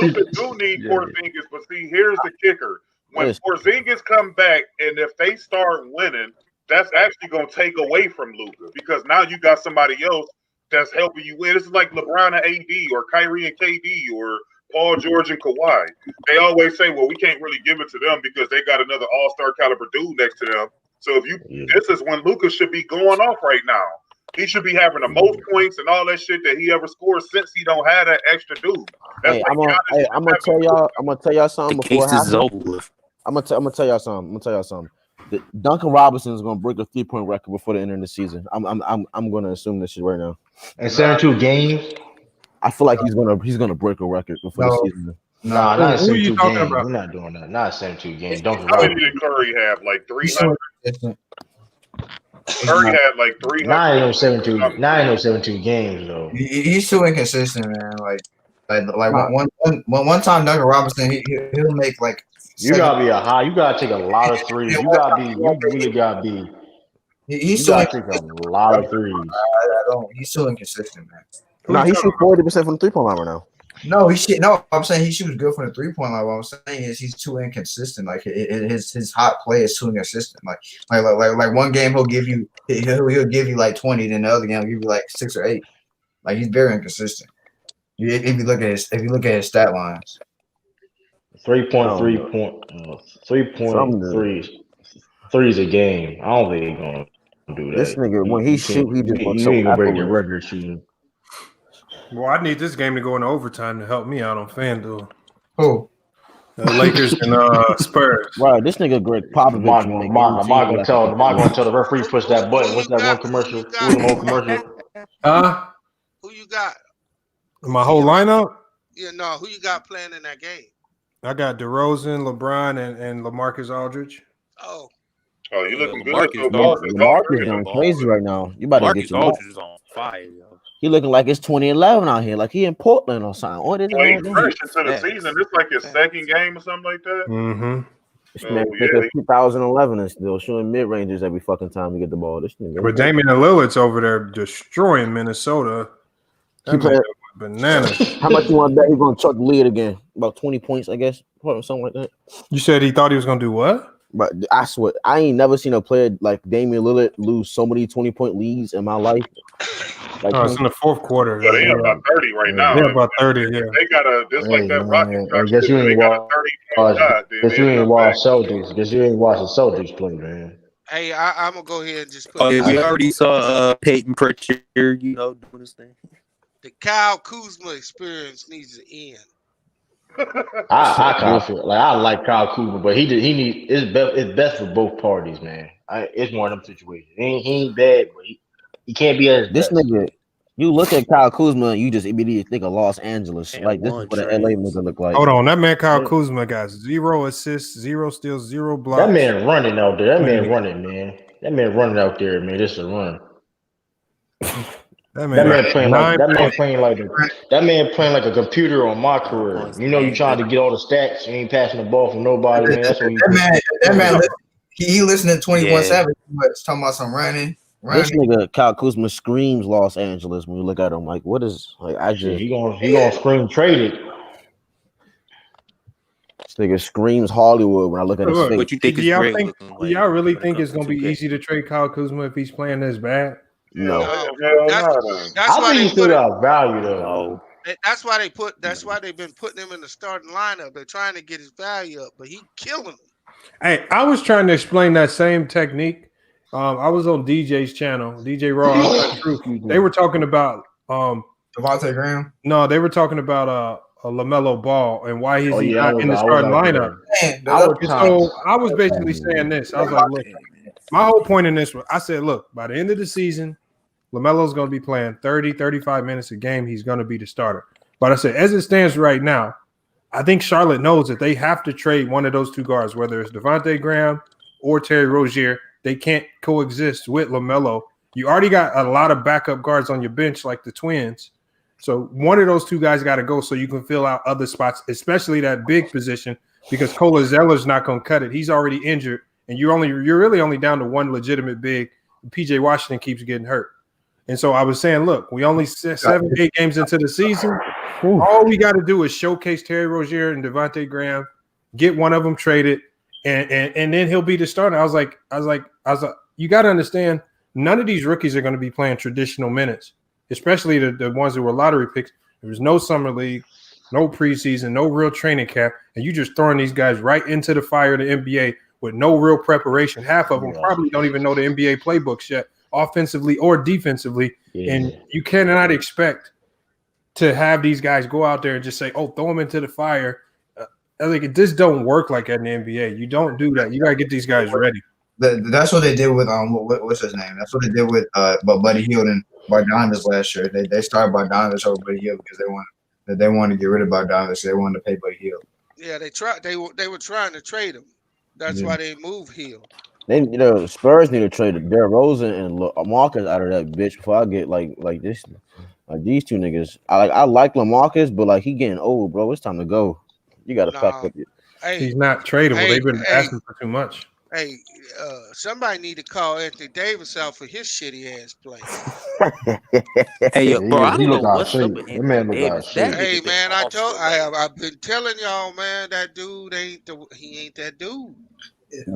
Luka do need Porzingis, but see, here's the kicker: when Porzingis come back, and if they start winning, that's actually going to take away from Luka because now you got somebody else that's helping you win. This is like LeBron and AD, or Kyrie and KD, or Paul George and Kawhi. They always say, "Well, we can't really give it to them because they got another All-Star caliber dude next to them." So this is when Luka should be going off right now. He should be having the most points and all that shit that he ever scored since he don't have that extra dude. I'm gonna tell y'all something before it happens. I'm gonna tell y'all something. Duncan Robinson is gonna break a 3-point record before the end of the season. I'm gonna assume this shit right now. In 72 games, I feel like he's gonna break a record before the season. Nah, not 72 games. We're not doing that. Not 72 games. Duncan How many Robinson. did Curry have? Like 300. Curry had like 300. Nine no 72 games though. He's too inconsistent, man. Like one time Duncan Robinson, he'll make like. You gotta be you gotta take a lot of threes. You really gotta be. He's you gotta take a lot of threes. He's too inconsistent, man. No, he shoots 40% from the 3-point line right now. No, I'm saying he shoots good from the 3-point line. What I'm saying is he's too inconsistent. Like his hot play is too inconsistent. Like one game he'll give you like 20, then the other game he'll give you like 6 or 8. Like he's very inconsistent. If you look at his stat lines. 3.3 threes a game. I don't think he's gonna do that. This nigga, when he shoot, he just you ain't gonna break your record shooting. Well, I need this game to go into overtime to help me out on FanDuel. Who? The Lakers and Spurs. Right, this nigga Greg Popovich. I'm gonna tell the referee push that button. What's that one commercial? Who's the whole commercial? Who you got? My whole lineup? Yeah, no. Who you got playing in that game? I got DeRozan, LeBron, and LaMarcus Aldridge. Oh, you looking good. LaMarcus is going crazy right now. You about to get your Aldridge is on fire, yo. He looking like it's 2011 out here, like he in Portland or something. What is it? Fresh into the season. This like his second game or something like that. Mm-hmm. This man 2011 and still shooting mid ranges every fucking time we get the ball. This nigga. But Damian Lillard's over there destroying Minnesota. Bananas. How much you want to bet he's gonna chuck the lead again? About 20 points, I guess, or something like that. You said he thought he was gonna do what? But I swear, I ain't never seen a player like Damian Lillard lose so many 20-point leads in my life. Like Oh, it's in the fourth quarter. But Like, they about 30 right now. yeah, If about 30. Yeah. they got a just like Hey that Rockets man, got I guess you shit, they ain't got a watch. 30-point shot, then Guess you they'll ain't come back. watch Celtics. Guess you ain't watch the Celtics play, man. Hey, I'm gonna go ahead and just put Oh yeah, this we out. already saw Peyton Pritchard, doing his thing. The Kyle Kuzma experience needs to end. I kind of feel like I like Kyle Kuzma, but he need it's best for both parties, man. It's one of them situations. He ain't bad, but he can't be at his this best. nigga, you look at Kyle Kuzma, and you just immediately think of Los Angeles. And Like this is one what an trade. LA nigga look like. Hold on, that man Kyle Yeah. Kuzma got 0 assists, 0 steals, 0 blocks. That man running out there. That man Man. running, man. That man running out there, man. This is a run. That That man man playing like 9 that man points. playing like a computer on my 9 career. points, You know, you man. trying to get all the stats. You ain't passing the ball from nobody, man. That's what you. That man, he listening 21/7. Talking about some running. This nigga Kyle Kuzma screams Los Angeles when you look at him. Like, what is like? I Shit, just he gonna scream traded. this nigga screams Hollywood when I look at his Look, face. What you think do is y'all great think? looking Do like y'all really when it think comes it's to gonna be 2K? easy to trade Kyle Kuzma if he's playing this bad? No, No, Hell that's no, then. that's I why think they he still put it. got value though. No. That's why they put. That's why they've been putting him in the starting lineup. They're trying to get his value up, but he killing them. Hey, I was trying to explain that same technique. I was on DJ's channel, DJ Raw. Outside Truth. They were talking about Devontae Graham. no, they were talking about a LaMelo Ball and why is Oh he yeah, not in the I was starting out lineup. there. Man, I was And trying. so I was basically saying this. I was like, look, my whole point in this was I said, look, by the end of the season, LaMelo's going to be playing 30, 35 minutes a game. He's going to be the starter. But I said, as it stands right now, I think Charlotte knows that they have to trade one of those two guards, whether it's Devontae Graham or Terry Rozier. They can't coexist with LaMelo. You already got a lot of backup guards on your bench, like the Twins. So one of those two guys got to go so you can fill out other spots, especially that big position, because Cola Zeller's not going to cut it. He's already injured, and you're really only down to one legitimate big. PJ Washington keeps getting hurt. And so I was saying, look, we only 7-8 games into the season. All we got to do is showcase Terry Rozier and Devontae Graham, get one of them traded, and then he'll be the starter. I was like, you got to understand, none of these rookies are going to be playing traditional minutes, especially the ones that were lottery picks. There was no summer league, no preseason, no real training camp, and you just throwing these guys right into the fire of the NBA with no real preparation. Half of them probably don't even know the NBA playbooks yet, offensively or defensively, and you cannot expect to have these guys go out there and just say, "Oh, throw them into the fire." Like this don't work like that in the NBA. You don't do that. You gotta get these guys ready. That's what they did with what's his name? That's what they did with Buddy Hield and Bogdanovich last year. They started Bogdanovich over Buddy Hield because they wanted to get rid of Bogdanovich. So they wanted to pay Buddy Hield. Yeah, they were trying to trade him. That's why they moved Hield. They Spurs need to trade Derrick Rosen and LaMarcus out of that bitch before I get like this. Like these two niggas, I like LaMarcus, but like he getting old, bro. It's time to go. You got to pack up. He's not tradable. They've been asking for too much. Hey, somebody need to call Anthony Davis out for his shitty ass play. Hey, bro, I don't know what's up with Anthony Davis. Hey, man, I've been telling y'all, man, that dude ain't that dude.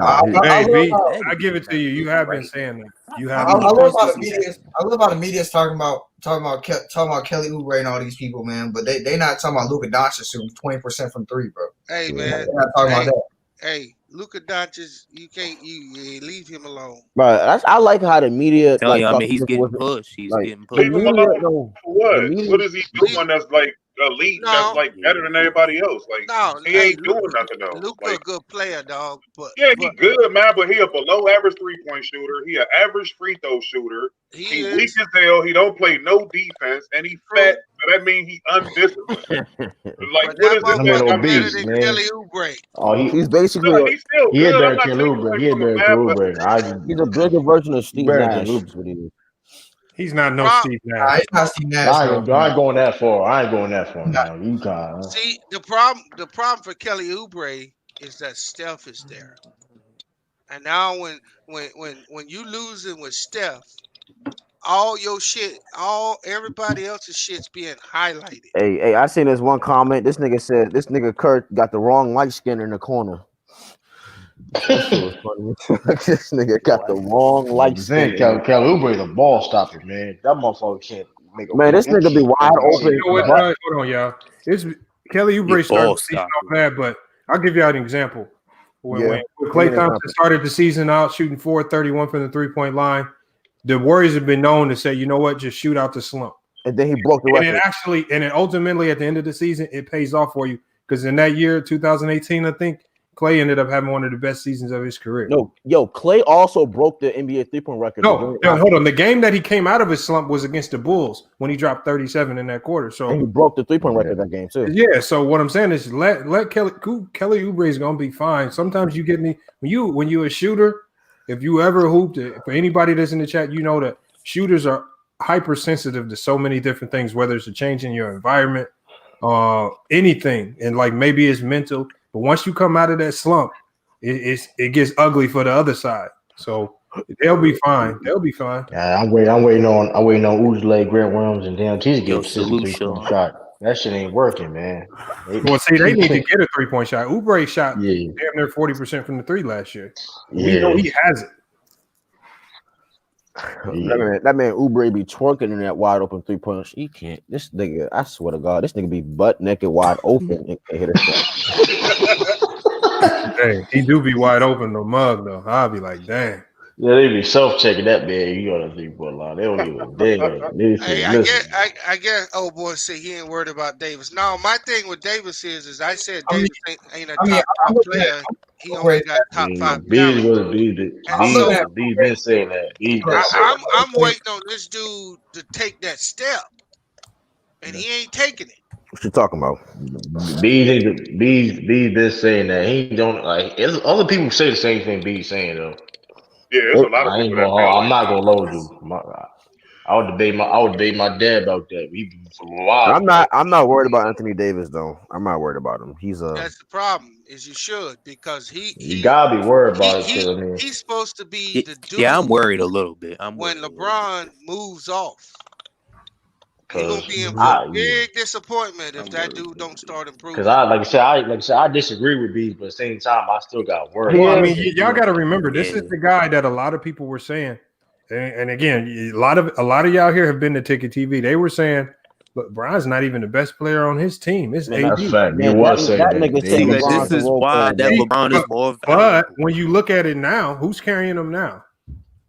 I give it to you. You have been saying that. You have. I love how the media's talking about Kelly Oubre and all these people, man. But they not talking about Luka Doncic shooting 20% from three, bro. Hey, man, they're not talking about that. Hey, Luka Doncic, you can't you leave him alone. But I like how the media. Tell you, I mean, he's getting pushed. He's getting pushed. Leave him alone for what? What is he doing that's like elite? That's like better than everybody else. Like he ain't doing nothing else. Luka a good player, dog. But yeah, he good, man. But he a below average 3-point shooter. He an average free throw shooter. He weak as hell. He don't play no defense, and he fat. So that means he undisciplined. Like what is this? Like, beast, man. Kelly Oubre. Oh, he's basically he's still he good. better than Oubre. He better than Oubre. He's a bigger version of Steve Nash. He's not no Steve Nash. He's not Steve Nash. I ain't going that far. Now you got. See, the problem for Kelly Oubre is that Steph is there, and now when you losing with Steph, all your shit, everybody else's shit's being highlighted. Hey, I seen this one comment. This nigga said this nigga Kurt got the wrong light skin in the corner. That shit was funny. This nigga got the wrong light Saying skin. Kelly Oubre the ball stopper, man. That motherfucker can't make a Man, this nigga be wide You open. know what? But Hold on, y'all. It's Kelly He Oubre started ball the season stopper. off bad, but I'll give you an example. When Yeah. Klay Thompson started the season out shooting 431 from the 3-point line, the Warriors have been known to say, you know what, just shoot out the slump. and then he broke the And record. it ultimately at the end of the season, it pays off for you because in that year, 2018, I think Klay ended up having one of the best seasons of his career. No, Klay also broke the NBA 3-point record. No, hold on. The game that he came out of his slump was against the Bulls when he dropped 37 in that quarter. So and he broke the 3-point record that game too. yeah. So what I'm saying is let Kelly Oubre is gonna be fine. Sometimes you get me when you a shooter. If you ever hooped, for anybody that's in the chat, you know that shooters are hypersensitive to so many different things, whether it's a change in your environment, anything, and like maybe it's mental. But once you come out of that slump, it gets ugly for the other side. So they'll be fine. They'll be fine. Yeah, I'm waiting on Ujale, Grant Williams, and Dan T to Yo, get consistent salute, 3-point Sean. shot. That shit ain't working, man. Well, see, they need to get a 3-point shot. Oubre shot Yeah. damn near 40% from the 3 last year. We Yeah. know he has it. That man Oubre be twerking in that wide open 3-point. He can't. This nigga, I swear to God, this nigga be butt naked wide open and can't hit a shot. Hey, he do be wide open, no mug though. I'll be like, dang. Yeah, they be self-checking that bad. You on the 3-point line. They don't even dig it. They say, Hey, listen. I guess. Oh boy, say he ain't worried about Davis. No, my thing with Davis is I said Davis ain't a top player. He only got top 5 Bees talent. was Bees. And so Bees been saying that. Bees been saying I'm waiting on this dude to take that step, and he ain't taking it. What you talking about? Bees been saying that. He don't like. It's, other people say the same thing Bees saying though. Yeah, there's a lot of I ain't people that gonna. feel I'm like not gonna load you. I would debate my dad about that. He for a while. I'm not worried about Anthony Davis though. I'm not worried about him. He's That's the problem. Is you should because You gotta be worried about it. he, I mean, he's supposed to be the dude. Yeah, I'm worried a little bit. When LeBron moves off. He's gonna be in for a big disappointment if that dude don't start improving. Because like I said, I disagree with Bees, but at the same time, I still got worried. Well, I mean, y'all got to remember, this is the guy that a lot of people were saying, and again, a lot of y'all here have been to Ticket TV. They were saying, look, Brian's not even the best player on his team. It's AD. That's fact. You was saying that. Nigga said this is why that LeBron is more valuable. But when you look at it now, who's carrying him now?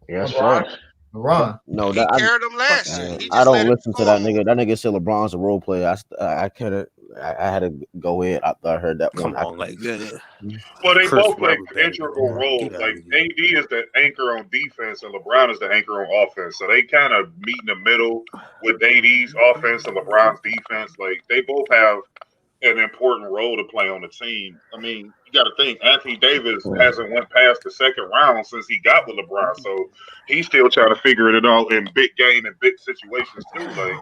Yes, LeBron. LeBron. No, he carried him last year. I don't listen to that nigga. That nigga said LeBron's a role player. I had to go in after I heard that one. Come on, like that. Well, they both play integral roles. Like AD is the anchor on defense, and LeBron is the anchor on offense. So they kind of meet in the middle with AD's offense and LeBron's defense. Like they both have an important role to play on the team. I mean, you got to think Anthony Davis hasn't went past the second round since he got with LeBron, so he's still trying to figure it out in big game and big situations too. Like,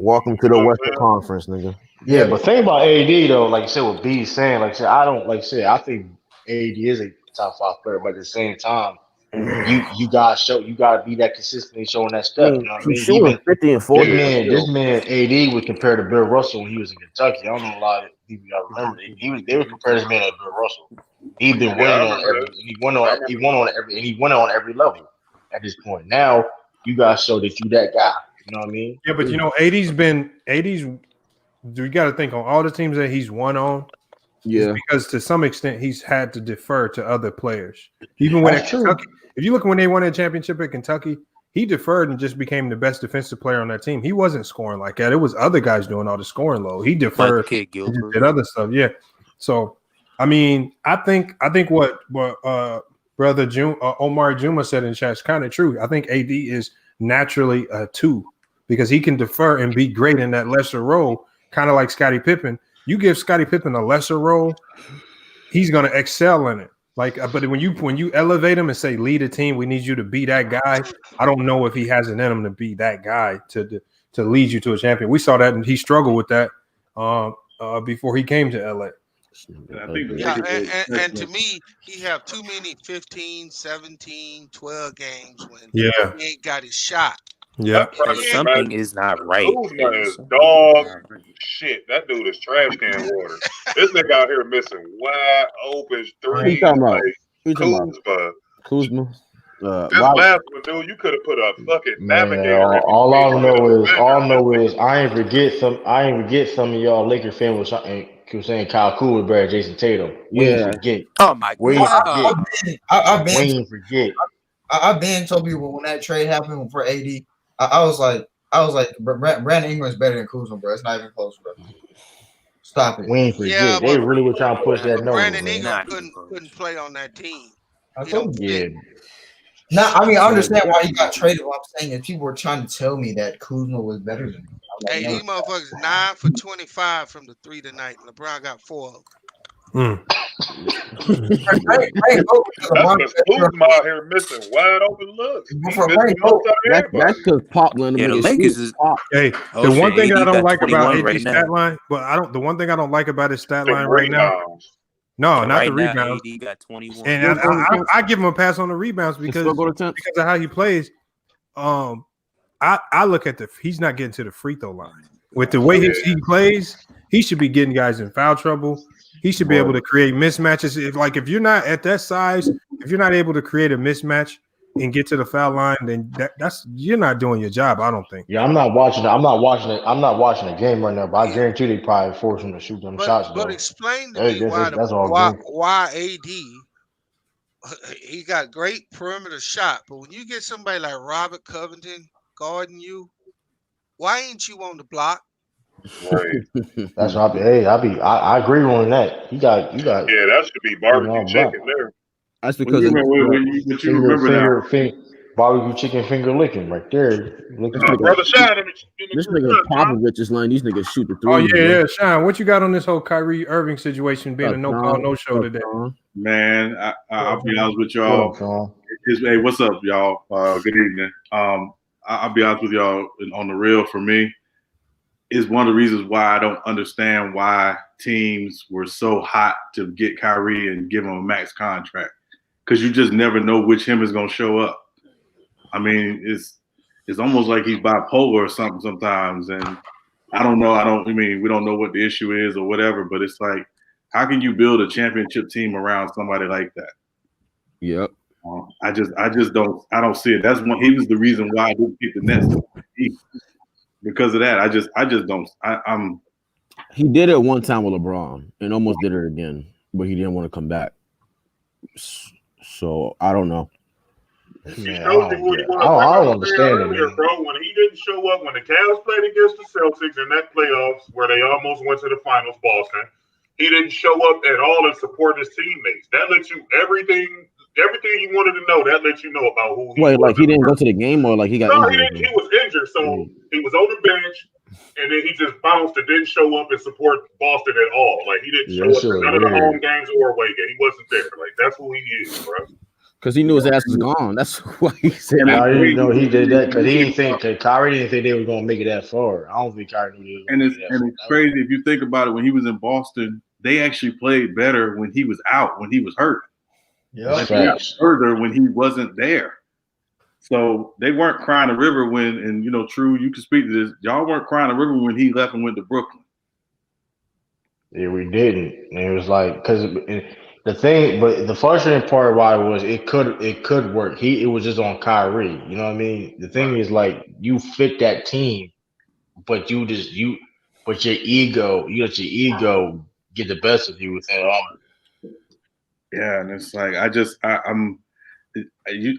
welcome to the Western Conference, nigga. Yeah, but think about AD though. Like you said, what B's saying. Like I said, I think AD is a top 5 player, but at the same time, you gotta be that consistently showing that step. You know what I mean? He's shooting 50 and 40. This man AD would compare to Bill Russell when he was in Kentucky. I don't know a lot of people gotta remember. They would compare this man to Bill Russell. He's been winning on every. He won on every level at this point. Now you gotta show that you that guy. You know what I mean? Yeah, but you know, 80's. You got to think on all the teams that he's won on. Yeah, because to some extent he's had to defer to other players. Even when at Kentucky, if you look when they won that championship at Kentucky, he deferred and just became the best defensive player on that team. He wasn't scoring like that. It was other guys doing all the scoring low. He deferred and did other stuff. Yeah. So I mean, I think what brother Omar Juma said in chat is kind of true. I think AD is naturally a 2 because he can defer and be great in that lesser role, kind of like Scottie Pippen. You give Scottie Pippen a lesser role, he's going to excel in it. Like, but when you elevate him and say lead a team, we need you to be that guy. I don't know if he has it in him to be that guy to lead you to a champion. We saw that, and he struggled with that before he came to LA. And to me, he have too many 15, 17, 12 games when he ain't got his shot. Yeah, something is not right. Kuzma is dog shit. That dude is trash can water. This nigga out here missing wide open threes. What you talking about? you talking about? Kuzma. Kuzma. This Why? last one, dude, you could have put a fucking Man, navigator in all I between know the is defenders. I ain't forget some of y'all Laker fans was saying Kyle Kuzma was better than Jason Tatum. We ain't Yeah. forget. Oh my We ain't god. forget. I've We been ain't forget. I've been told people when that trade happened for AD, I was like, Brandon Ingram's better than Kuzma, bro. It's not even close, bro. Stop it. We ain't Yeah, forget. They really were trying to push that but number, Brandon man. Ingram Not even couldn't close. play on that team. I He told don't you. fit. Yeah. No, I mean I understand why he got traded. What I'm saying is people were trying to tell me that Kuzma was better than him. I'm like, Hey, no. these motherfuckers 9 for 25 from the 3 tonight. LeBron got 4 of them. Frank Vogel is That's LeBron because Kuzma out here missing wide open looks. He's Before missing Frank looks Vogel, out of That's everybody. because Pop letting Yeah, them the niggas Lakers shoot. is. Pop. Hey, Oh the one shit, thing I AD don't got like about 21 AD's right stat now. line, the one thing I don't like about his stat The line right now. rebounds. No, Yeah, not right the now rebounds. AD got 21. And Still go to temps. I give him a pass on the rebounds Can because still go to temps. of how he plays. I look at he's not getting to the free throw line. With the way he plays, he should be getting guys in foul trouble. He should be able to create mismatches. If you're not at that size, if you're not able to create a mismatch and get to the foul line, then that's you're not doing your job. I don't think. Yeah, I'm not watching the game right now, but I guarantee they probably force him to shoot them shots But though. explain to me That's all game. why AD he got great perimeter shot, but when you get somebody like Robert Covington guarding you, why ain't you on the block? Right. That's what I agree on that. You got Yeah, that should be barbecue chicken there. That's When because you remember now. barbecue chicken finger licking right there. Brother Shine, let me this nigga Popovich is letting these niggas shoot the Oh three. yeah, Sean, what you got on this whole Kyrie Irving situation being a no call, no show today? Man, I'll be honest with y'all. Hey, what's up, y'all? Good evening. I'll be honest with y'all on the real. For me, is one of the reasons why I don't understand why teams were so hot to get Kyrie and give him a max contract, because you just never know which him is going to show up. I mean, it's almost like he's bipolar or something sometimes, and I don't know. I mean, we don't know what the issue is or whatever, but it's like, how can you build a championship team around somebody like that? Yep. I just don't see it. He was the reason why I didn't pick the Nets because of that. I just don't. He did it one time with LeBron and almost did it again, but he didn't want to come back. So I don't know. Yeah, I don't understand it, man. Bro, when he didn't show up, when the Cavs played against the Celtics in that playoffs where they almost went to the finals, Boston, he didn't show up at all and support his teammates. That lets you everything you wanted to know. That lets you know about who he was. Wait, like he didn't go to the game, or like he got injured? He was injured, so he was on the bench, and then he just bounced and didn't show up and support Boston at all. Like he didn't show up to none of the home games or away games. He wasn't there. Like that's who he is, bro. Because he knew his ass was gone. That's why he said I didn't know he did that because Kyrie didn't think they were going to make it that far. I don't think Kyrie knew they were going to make it that far. And it's crazy if you think about it. When he was in Boston, they actually played better when he was out, when he was hurt. Yeah, he got further when he wasn't there. So they weren't crying a river when, and you know, True, you can speak to this. Y'all weren't crying a river when he left and went to Brooklyn. Yeah, we didn't. And it was like because the frustrating part why was it could work. It was just on Kyrie. You know what I mean? The thing is like you fit that team, but you let your ego get the best of you with that armor. Yeah, and it's like I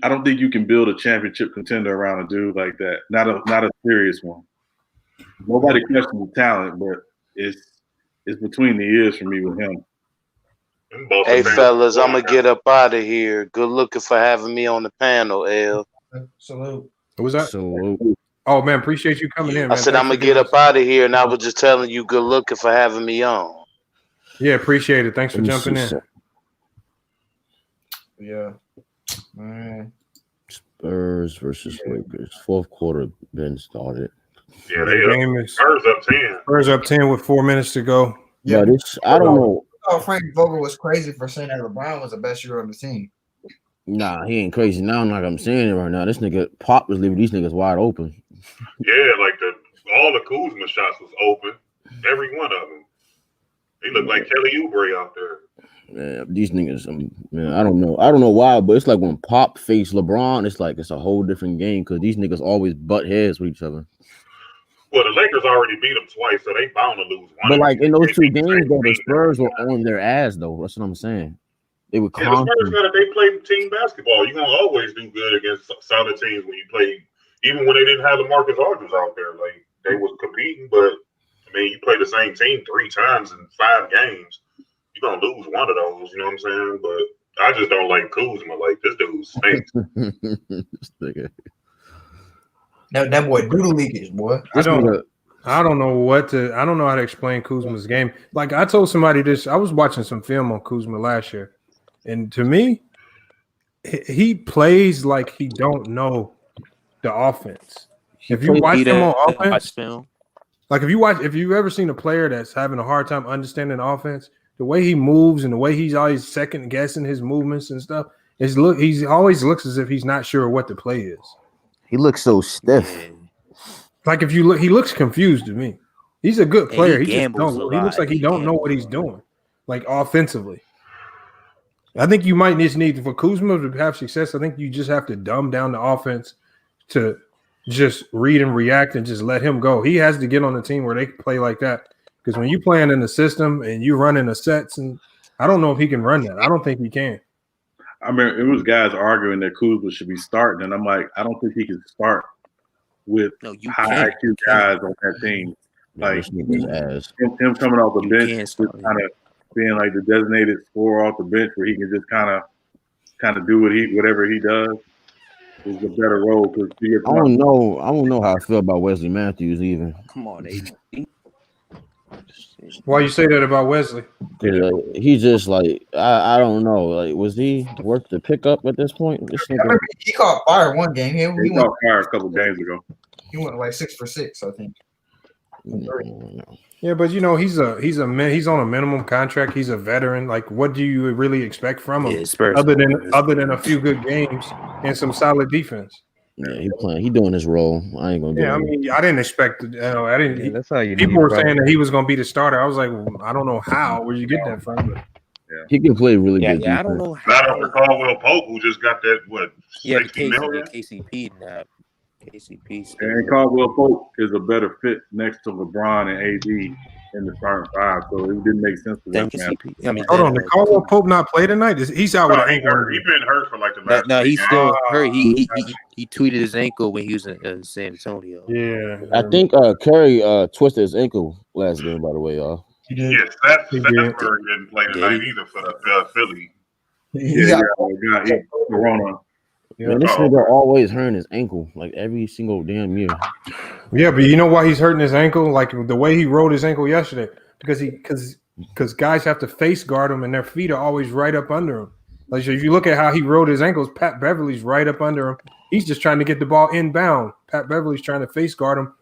don't think you can build a championship contender around a dude like that. Not a serious one. Nobody questions the talent, but it's between the ears for me with him. Hey fellas, I'm gonna get up out of here. Good looking for having me on the panel, L. Salute. What was that? Salute. Oh man, appreciate you coming in, man. I said I'm gonna get up out of here, and I was just telling you, good looking for having me on. Yeah, appreciate it. Thanks for jumping in. Yeah, man. Spurs versus Lakers. Fourth quarter been started. Yeah, Spurs up 10. Spurs up 10 with 4 minutes to go. Yeah, I don't know. Oh, Frank Vogel was crazy for saying that LeBron was the best shooter on the team. Nah, he ain't crazy now. Like I'm saying it right now. This nigga Pop was leaving these niggas wide open. Yeah, like all the Kuzma shots was open. Every one of them. He looked like Kelly Oubre out there. Man, these niggas, man, I don't know why, but it's like when Pop faced LeBron, it's a whole different game because these niggas always butt heads with each other. Well, the Lakers already beat them twice, so they bound to lose one. But like in those 2 games, though, the Spurs were on their ass, though. That's what I'm saying. They were Yeah, the Spurs constant. they played team basketball. You're gonna always do good against solid teams when you play, even when they didn't have the Marcus Aldridge out there. Like they was competing, but I mean, you play the same team 3 times in 5 games. You're gonna lose one of those. You know what I'm saying? But I just don't like Kuzma. Like this dude stinks. That boy doodle leakage, boy. I don't know how to explain Kuzma's game. Like I told somebody this, I was watching some film on Kuzma last year, and to me, he plays like he don't know the offense. If you watch him on offense, like if you've ever seen a player that's having a hard time understanding the offense, the way he moves and the way he's always second guessing his movements and stuff, he always looks as if he's not sure what the play is. He looks so stiff. Like if you look, he looks confused to me. He's a good player. He looks like he don't know what he's doing, like offensively. I think you might just need for Kuzma to have success. I think you just have to dumb down the offense to just read and react and just let him go. He has to get on the team where they can play like that. Because when you playing in the system and you running the sets, and I don't know if he can run that. I don't think he can. I mean, it was guys arguing that Kuzma should be starting, and I'm like, I don't think he can start with high IQ guys on that team. Like him coming off the bench, just kind of being like the designated scorer off the bench, where he can just kind of do whatever he does is a better role. Because I don't know how I feel about Wesley Matthews even. Come on, AD. Why you say that about Wesley? He just like I don't know. Like, was he worth the pickup at this point? He caught fire one game. He caught fire a couple games ago. He went like 6 for 6, I think. Yeah, but you know he's on a minimum contract. He's a veteran. Like, what do you really expect from him other than a few good games and some solid defense? Yeah, he doing his role. I ain't gonna. Yeah, I mean, I didn't expect. I didn't. That's how you. People were saying that he was going to be the starter. I was like, well, I don't know how. Where you get that from? But he can play really good. Yeah, I don't know. Not over Caldwell Pope, who just got that $60 million. KCP now. KCP. And Caldwell Pope is a better fit next to LeBron and AD in the starting 5, so it didn't make sense for them. Hold on, did Caldwell Pope not play tonight? He's out with an ankle. He's been hurt for like the last. No, he's still hurt. He tweeted his ankle when he was in San Antonio. Yeah, I think Curry twisted his ankle last game. By the way, y'all. Yes, Stafford didn't play tonight either for the Philly. Yeah, Corona. Man, this nigga always hurting his ankle like every single damn year. Yeah, but you know why he's hurting his ankle? Like the way he rolled his ankle yesterday, because guys have to face guard him and their feet are always right up under him. Like if you look at how he rolled his ankles, Pat Beverly's right up under him. He's just trying to get the ball inbound. Pat Beverly's trying to face guard him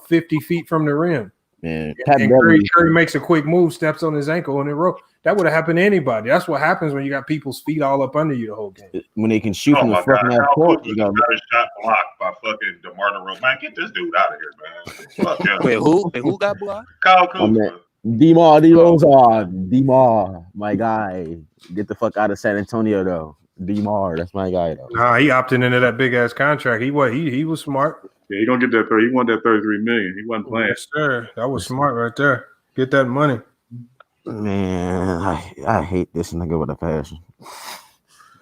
50 feet from the rim. Man, Curry makes a quick move, steps on his ankle, and it roll. That would have happened to anybody. That's what happens when you got people's feet all up under you the whole game. When they can shoot from the fucking half court, you got a shot blocked by fucking DeMar DeRozan. Man, get this dude out of here, man. Fuck him. Wait, who got blocked? Kyle Kuzma. DeMar DeRozan, my guy. Get the fuck out of San Antonio though. DeMar, that's my guy though. Nah, he opted into that big ass contract. He was smart. Yeah, he don't get that 30. He won that $33 million. He wasn't playing. Yes, sir. That was smart right there. Get that money. Man, I hate this nigga with a passion.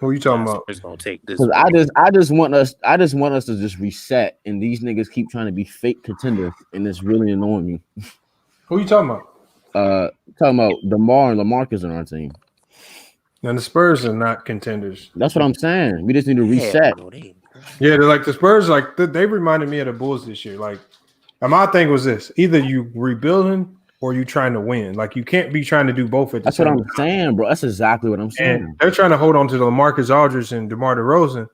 Who you talking about? It's gonna take this. I just want us to just reset, and these niggas keep trying to be fake contenders, and it's really annoying me. Who you talking about? Talking about DeMar and LaMarcus on our team. And the Spurs are not contenders. That's what I'm saying. We just need to reset. Yeah, they're like the Spurs. Like they reminded me of the Bulls this year. Like, my thing was this: either you rebuilding or you trying to win. Like you can't be trying to do both at the same time. That's what I'm saying, bro. That's exactly what I'm saying. And they're trying to hold on to the LaMarcus Aldridge and DeMar DeRozan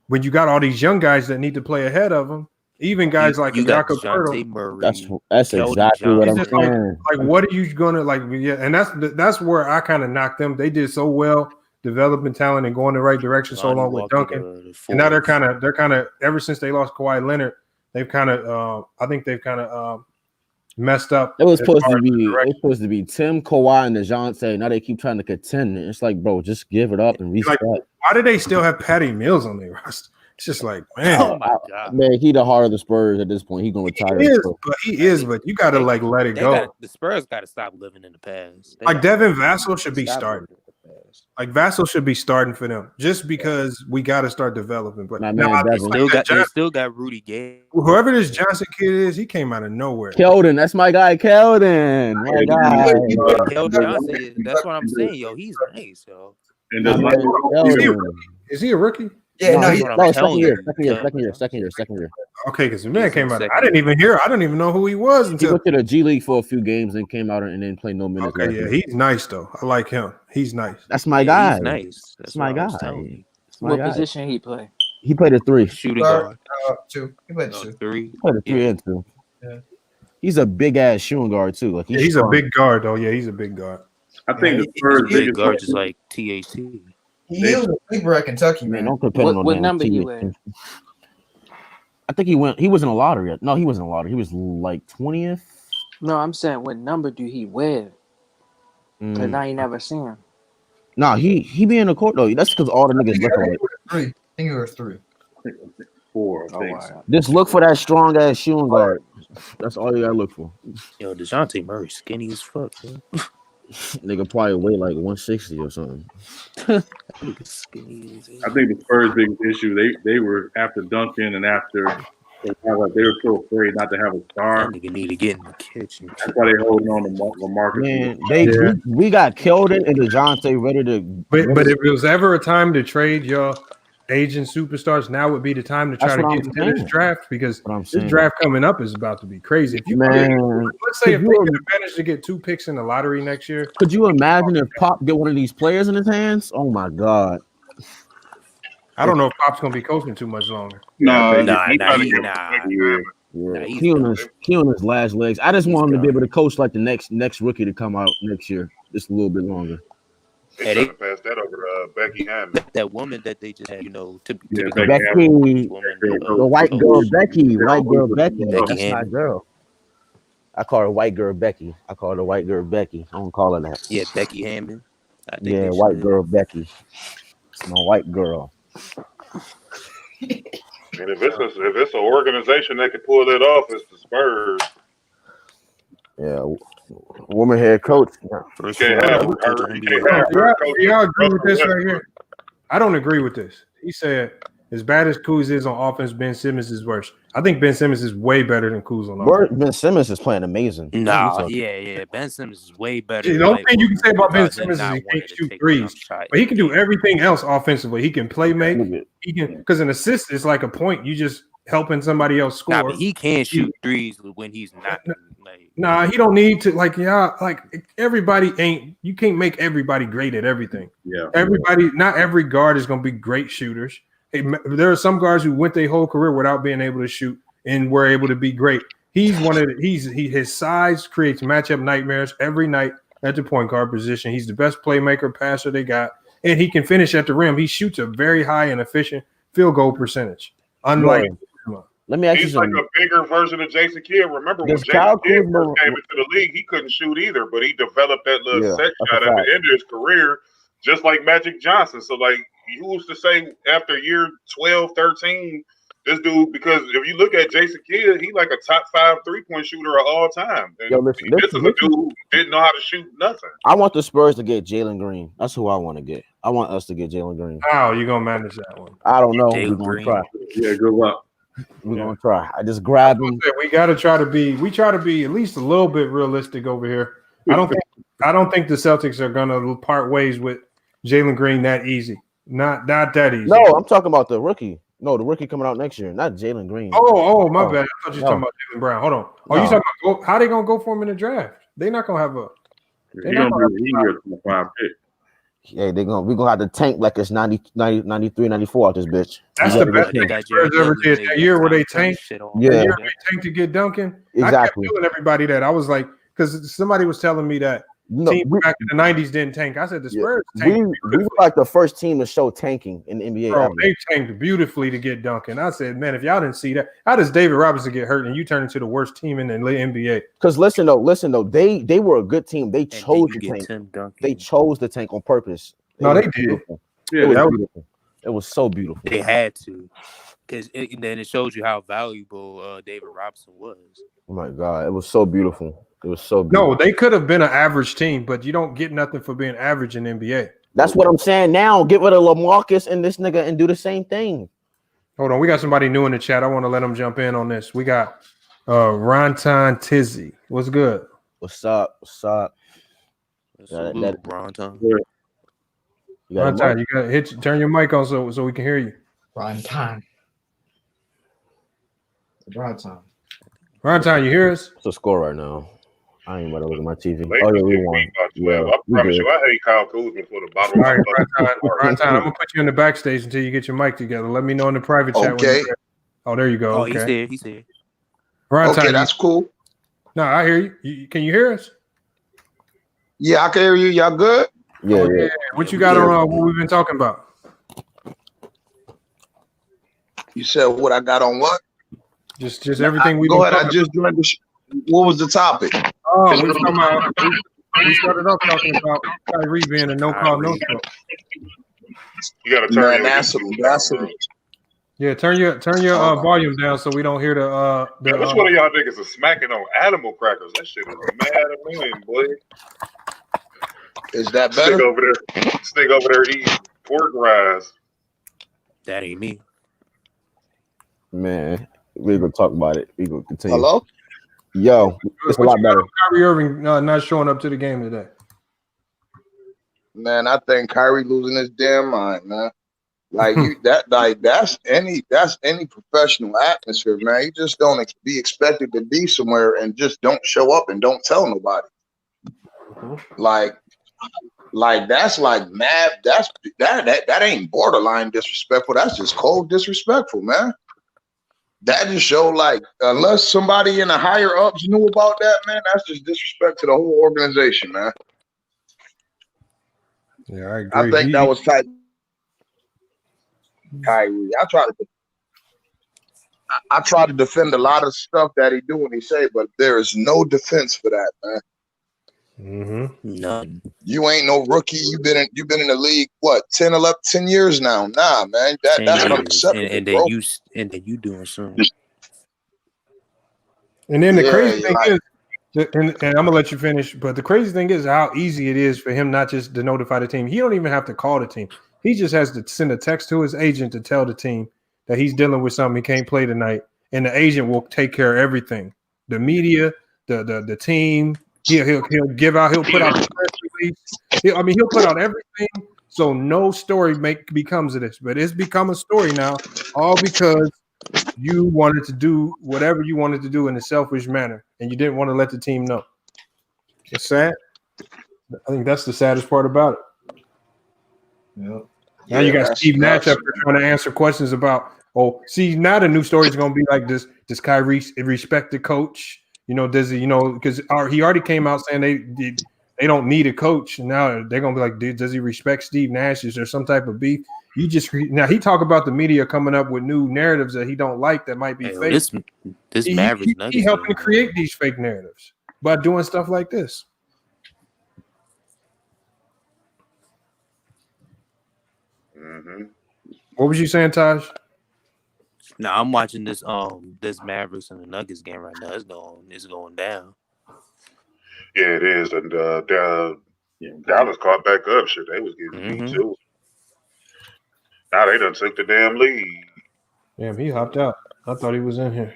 when you got all these young guys that need to play ahead of them. Even guys like Jakob Poeltl. That's exactly what I'm saying. Like, what are you gonna like? Yeah, and that's where I kind of knocked them. They did so well developing talent and going the right direction so long with Duncan, and now they're kind of ever since they lost Kawhi Leonard, they've kind of I think they've kind of messed up. It was as supposed far to as be. the It was direction. supposed to be Tim, Kawhi, and DeJounte. Now they keep trying to contend. It's like, bro, just give it up and reset. Like, why do they still have Patty Mills on their roster? It's just like, man, Oh my God. Man, he the heart of the Spurs at this point. He gonna retire. He is, but you gotta like let it go. The Spurs got to stop living in the past. Like Devin Vassell should be Stop starting. living in the past. Like Vassell should be starting for them just because we got to start developing. But My now, man, I Devin. think They still got Rudy Gay. whoever this Johnson kid is, he came out of nowhere. Keldon, that's my guy, Keldon. My guy. Keldon Johnson, that's what I'm saying, yo. He's nice, yo. And My man, Keldon. Is he a rookie? Yeah, no, he's second year. Okay, because the man came out. I didn't even know who he was He until. went to the G League for a few games and came out and then played no minutes. Okay, yeah, he's nice though. I like him. He's nice. That's my guy. He's nice. That's my guy. What position he play? He played a 3. Shooting guard. 2. He played 2. 3. He played a 3 and 2. Yeah. He's a big ass shooting guard too. Like He's a big guard though. Yeah, he's a big guard. I think the Spurs big guard just like THT. He was a sleeper at Kentucky, man. Don't depend on What damn number team. he wear? I think he wasn't a lottery yet. No, he wasn't a lottery. He was like 20th. No, I'm saying what number do he wear? Because I ain't never seen him. Nah, he be in the court though. That's because all the niggas look like. 3. I think he was 3. 4. I think. Just look for that strong ass shooting guard. That's all you gotta look for. Yo, DeJounte Murray skinny as fuck, man. Nigga probably weigh like 160 or something. Skinny as hell. I think the Spurs' biggest issue they were after Duncan and after they were so afraid not to have a star. That nigga need to get in the kitchen. That's why they holding on to LaMarcus. Man, we got Keldon and DeJounte ready to. But if it was ever a time to trade your aging superstars, now would be the time to try to get into this draft because this draft coming up is about to be crazy. If you let's say if they could have managed to get 2 picks in the lottery next year, could you imagine if Pop get one of these players in his hands? Oh my God! I don't know if Pop's gonna be coaching too much longer. Nah. He on his last legs. I just want him to be able to coach like the next rookie to come out next year, just a little bit longer. They should have passed that over to Becky Hammond. That woman that they just had, Becky, the white girl Becky, that's my girl. I call her white girl Becky. I call her the white girl Becky. I don't call her that. Yeah, Becky Hammond. Yeah, white girl Becky. It's my white girl. And if it's an organization that can pull that off, it's the Spurs. Yeah, woman head coach. Y'all agree with this right here? I don't agree with this. He said, as bad as Kuz is on offense, Ben Simmons is worse. I think Ben Simmons is way better than Kuz on offense. Ben Simmons is playing amazing. Nah, yeah. Ben Simmons is way better. The only thing you can say about Ben Simmons is he can't shoot threes, but he can do everything else offensively. He can play make. He can, because an assist is like a point. You just helping somebody else score. Nah, but he can't shoot threes when he's not. Nah, he don't need to. Like everybody ain't. You can't make everybody great at everything. Yeah, everybody. Not every guard is going to be great shooters. There are some guards who went their whole career without being able to shoot and were able to be great. He's one of his size creates matchup nightmares every night at the point guard position. He's the best playmaker passer they got, and he can finish at the rim. He shoots a very high and efficient field goal percentage. Unlike, let me ask he's you like something. a bigger version of Jason Kidd. Remember when Jason Kidd first came into the league, he couldn't shoot either, but he developed that little set shot at the end of his career, just like Magic Johnson. So like, who's to say after year 12, 13, this dude, because if you look at Jason Kidd, he's like a top 5 3-point shooter of all time. And this is a dude who didn't know how to shoot nothing. I want the Spurs to get Jalen Green. That's who I want to get. I want us to get Jalen Green. How you gonna manage that one? I don't know. We're gonna try. Yeah, good luck. We're gonna try. I just grab him. We gotta try to be. We try to be at least a little bit realistic over here. I don't think the Celtics are gonna part ways with Jalen Green that easy. Not that easy. No, I'm talking about the rookie. No, the rookie coming out next year, not Jalen Green. Oh, my bad. I thought you were talking about Jalen Brown. Hold on. You talking about how they gonna go for him in the draft? They're not gonna have a. He's gonna be a 5 pick. Yeah, we're gonna have to tank like it's 90, 93, 94 out this bitch. That's the best thing the Spurs ever did. That year where they tanked. Yeah, the year they tanked to get Duncan. Exactly. I kept telling everybody that. I was like, because somebody was telling me that No, teams back in the 90s didn't tank. I said the yeah, Spurs we tanked. were like the first team to show tanking in the NBA. Bro, ever. they tanked beautifully to get Duncan. I said, man, if y'all didn't see that, how does David Robinson get hurt and you turn into the worst team in the NBA? Because listen though, they were a good team. They And then chose you to get tank. Tim Duncan. They chose to tank on purpose. No, It they was did. beautiful. Yeah, It was that was- beautiful. It was so beautiful. They had to, because then it shows you how valuable David Robinson was. Oh my God, it was so beautiful. It was so beautiful. No, they could have been an average team, but you don't get nothing for being average in the NBA. That's what I'm saying now. Get rid of LaMarcus and this nigga and do the same thing. Hold on, we got somebody new in the chat. I want to let them jump in on this. We got Ronton Tizzy. What's good? What's up? What's up? Salute, Bronton. You got a Ronton, mic? you got to turn your mic on so we can hear you. Prime time. Prime time. Ronton, you hear us? What's the score right now? I ain't about to look at my TV. Lakers Oh yeah, we beat won. by 12. Yeah, I we promise good. you, I hate Kyle Kuzma for the bottom All right, of my Ronton, I'm gonna put you in the backstage until you get your mic together. Let me know in the private chat. When Okay. you're there. Oh, there you go. Oh, Okay. he's here. Ronton, Okay, that's cool. no, I hear you. Can you hear us? Yeah, I can hear you. Y'all good? Yeah, Oh, yeah. What you got on what we've been talking about? You said what I got on what? Just everything we've Go been ahead. I talking just joined the What was the topic? about. Oh, we was talking about. We started off talking about Kyrie being a no call, no show. You got to turn Man, your that's bro. Yeah, turn your volume down so we don't hear the Man, which one of y'all niggas is smacking on animal crackers? That shit is mad annoying, boy. Is that better? Snake over there eating pork rinds. That ain't me. Man, we're gonna talk about it. We're gonna continue. Hello? Yo, it's a lot better. Kyrie Irving not showing up to the game today. Man, I think Kyrie losing his damn mind, man. Like that's any professional atmosphere, man. You just don't be expected to be somewhere and just don't show up and don't tell nobody. Like that's like mad. That ain't borderline disrespectful. That's just cold disrespectful, man. That just show like unless somebody in the higher ups knew about that, man, that's just disrespect to the whole organization, man. Yeah, I agree. I think that was tight. Kyrie, I try to defend a lot of stuff that he do and he say, but there is no defense for that, man. None. You ain't no rookie. You've been in the league what 10 years now. Nah, man, that's unacceptable. And bro. then you doing something. And then the crazy thing is, and I'm gonna let you finish, but the crazy thing is how easy it is for him not just to notify the team. He don't even have to call the team. He just has to send a text to his agent to tell the team that he's dealing with something, he can't play tonight, and the agent will take care of everything. The media, the team, he'll give out, he'll put out the press release. He'll put out everything so no story becomes of this, but it's become a story now, all because you wanted to do whatever you wanted to do in a selfish manner, and you didn't want to let the team know. It's sad. I think that's the saddest part about it. Yep. Now you got Steve Nash up there trying to answer questions about. Oh, see, now the new story is going to be like this: does Kyrie respect the coach? Does he? Because he already came out saying they don't need a coach. Now they're going to be like, does he respect Steve Nash? Is there some type of beef? Now he talk about the media coming up with new narratives that he don't like that might be fake. This Mavericks Nuggets. He helping create these fake narratives by doing stuff like this. What was you saying, Taj? No, I'm watching this Mavericks and the Nuggets game right now. It's going down. Yeah, it is. And Dallas caught back up. Shit, they was getting beat too. Now they done took the damn lead. Damn, he hopped out. I thought he was in here.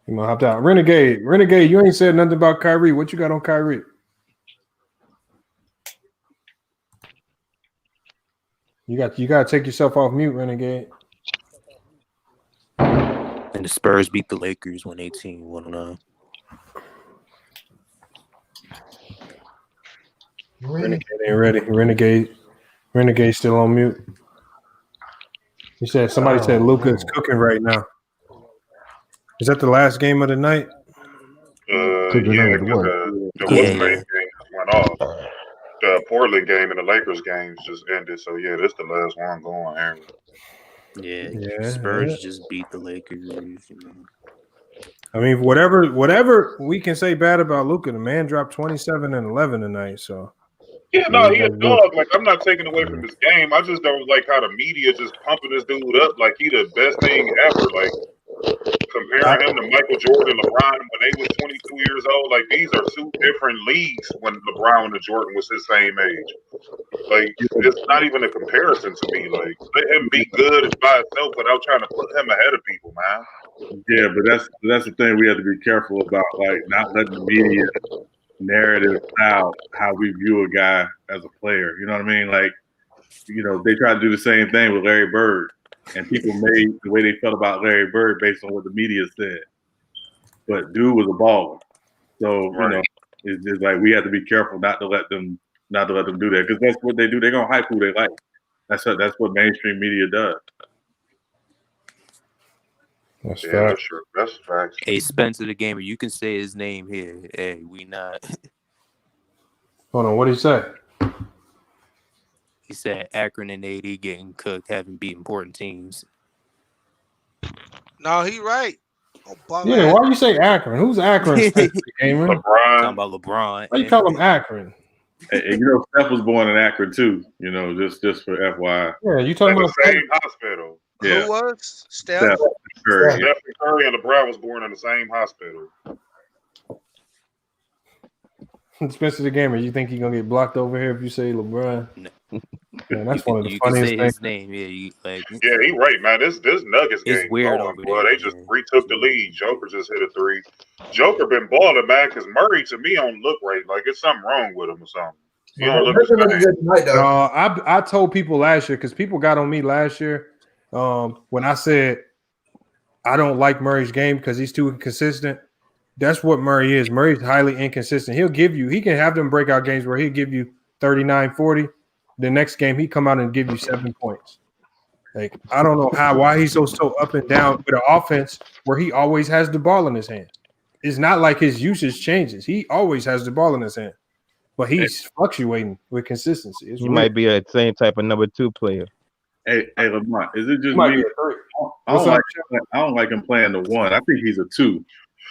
He might hopped out. Renegade, you ain't said nothing about Kyrie. What you got on Kyrie? You got to take yourself off mute, Renegade. And the Spurs beat the Lakers 118-109. Renegade ain't ready. Renegade still on mute. He said somebody said Luka's cooking right now. Is that the last game of the night? The game went off. The Portland game and the Lakers games just ended, so yeah, this the last one going here. Yeah, Spurs just beat the Lakers. I mean, whatever we can say bad about Luka, the man dropped 27 and 11 tonight. So yeah, no, he a dog. Like, I'm not taking away from his game. I just don't like how the media just pumping this dude up like he the best thing ever. Like comparing him to Michael Jordan, LeBron when they was 22 years old. Like these are two different leagues when LeBron and Jordan was his same age. Like it's not even a comparison to me. Like let him be good by himself without trying to put him ahead of people, man. Yeah, but that's the thing we have to be careful about, like not letting the media narrative out how we view a guy as a player. You know what I mean? Like, they tried to do the same thing with Larry Bird, and people made the way they felt about Larry Bird based on what the media said. But dude was a baller, so it's just like we have to be careful not to let them do that, because that's what they do. They're gonna hype who they like. That's what mainstream media does. That's fact. That's facts. Hey, Spencer the Gamer, you can say his name here. Hey, we not. Hold on, what did he say? He said Akron and AD getting cooked, haven't beat important teams. No, he right. Yeah, why you say Akron? Who's Akron? Spencer the Gamer? LeBron. Talking about LeBron. Why you call him Akron? And Steph was born in Akron too. Just for FYI. Yeah, you talking about the same hospital. Yeah. Who was? Steph Curry. Stephen Curry and LeBron was born in the same hospital. Spencer the Gamer, you think he's gonna get blocked over here if you say LeBron? No. Man, that's one of the you funniest can say things. his name. Yeah, Yeah, he right, man. This Nuggets game weird going, over boy. there, They just retook the lead. Joker just hit a three. Joker been balling, man, because Murray to me don't look right. Like it's something wrong with him or something. He don't look the same. I told people last year, because people got on me last year when I said I don't like Murray's game because he's too inconsistent. That's what Murray is. Murray's highly inconsistent. He can have them breakout games where he'll give you 39, 40. The next game, he come out and give you 7 points. Like, I don't know why he's so up and down with an offense where he always has the ball in his hand. It's not like his usage changes. He always has the ball in his hand. But he's fluctuating with consistency. He might be a same type of number 2 player. Hey, Lamont, is it just me? I don't like him playing the 1. I think he's a 2.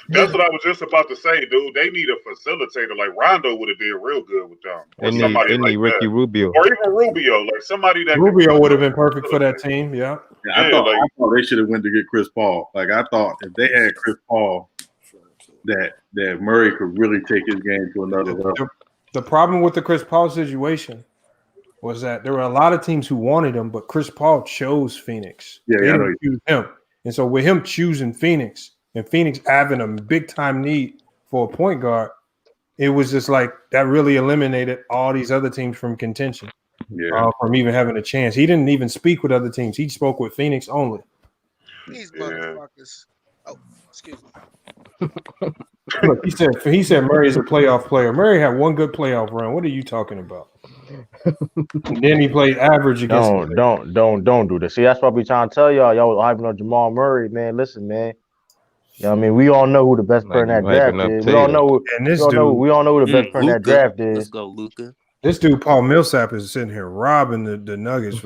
That's what I was just about to say, dude. They need a facilitator. Like Rondo would have did real good with them. Or somebody like Ricky Rubio. Or even Rubio. Like somebody that Rubio would have been perfect for that team, yeah. I thought they should have went to get Chris Paul. Like I thought if they had Chris Paul, that Murray could really take his game to another level. The problem with the Chris Paul situation was that there were a lot of teams who wanted him, but Chris Paul chose Phoenix. Yeah, they didn't choose him. And so with him choosing Phoenix and Phoenix having a big time need for a point guard, it was just like that really eliminated all these other teams from contention, from even having a chance. He didn't even speak with other teams. He spoke with Phoenix only. These motherfuckers. Oh, excuse me. Look, he said Murray is a playoff player. Murray had one good playoff run. What are you talking about? And then he played average against. Don't do this. See, that's what we trying to tell y'all. Y'all hyping on Jamal Murray, man. Listen, man. You know what I mean, we all know who the best player in that draft is. We all know who the best player in that draft is. Let's go, Luka. This dude, Paul Millsap, is sitting here robbing the Nuggets.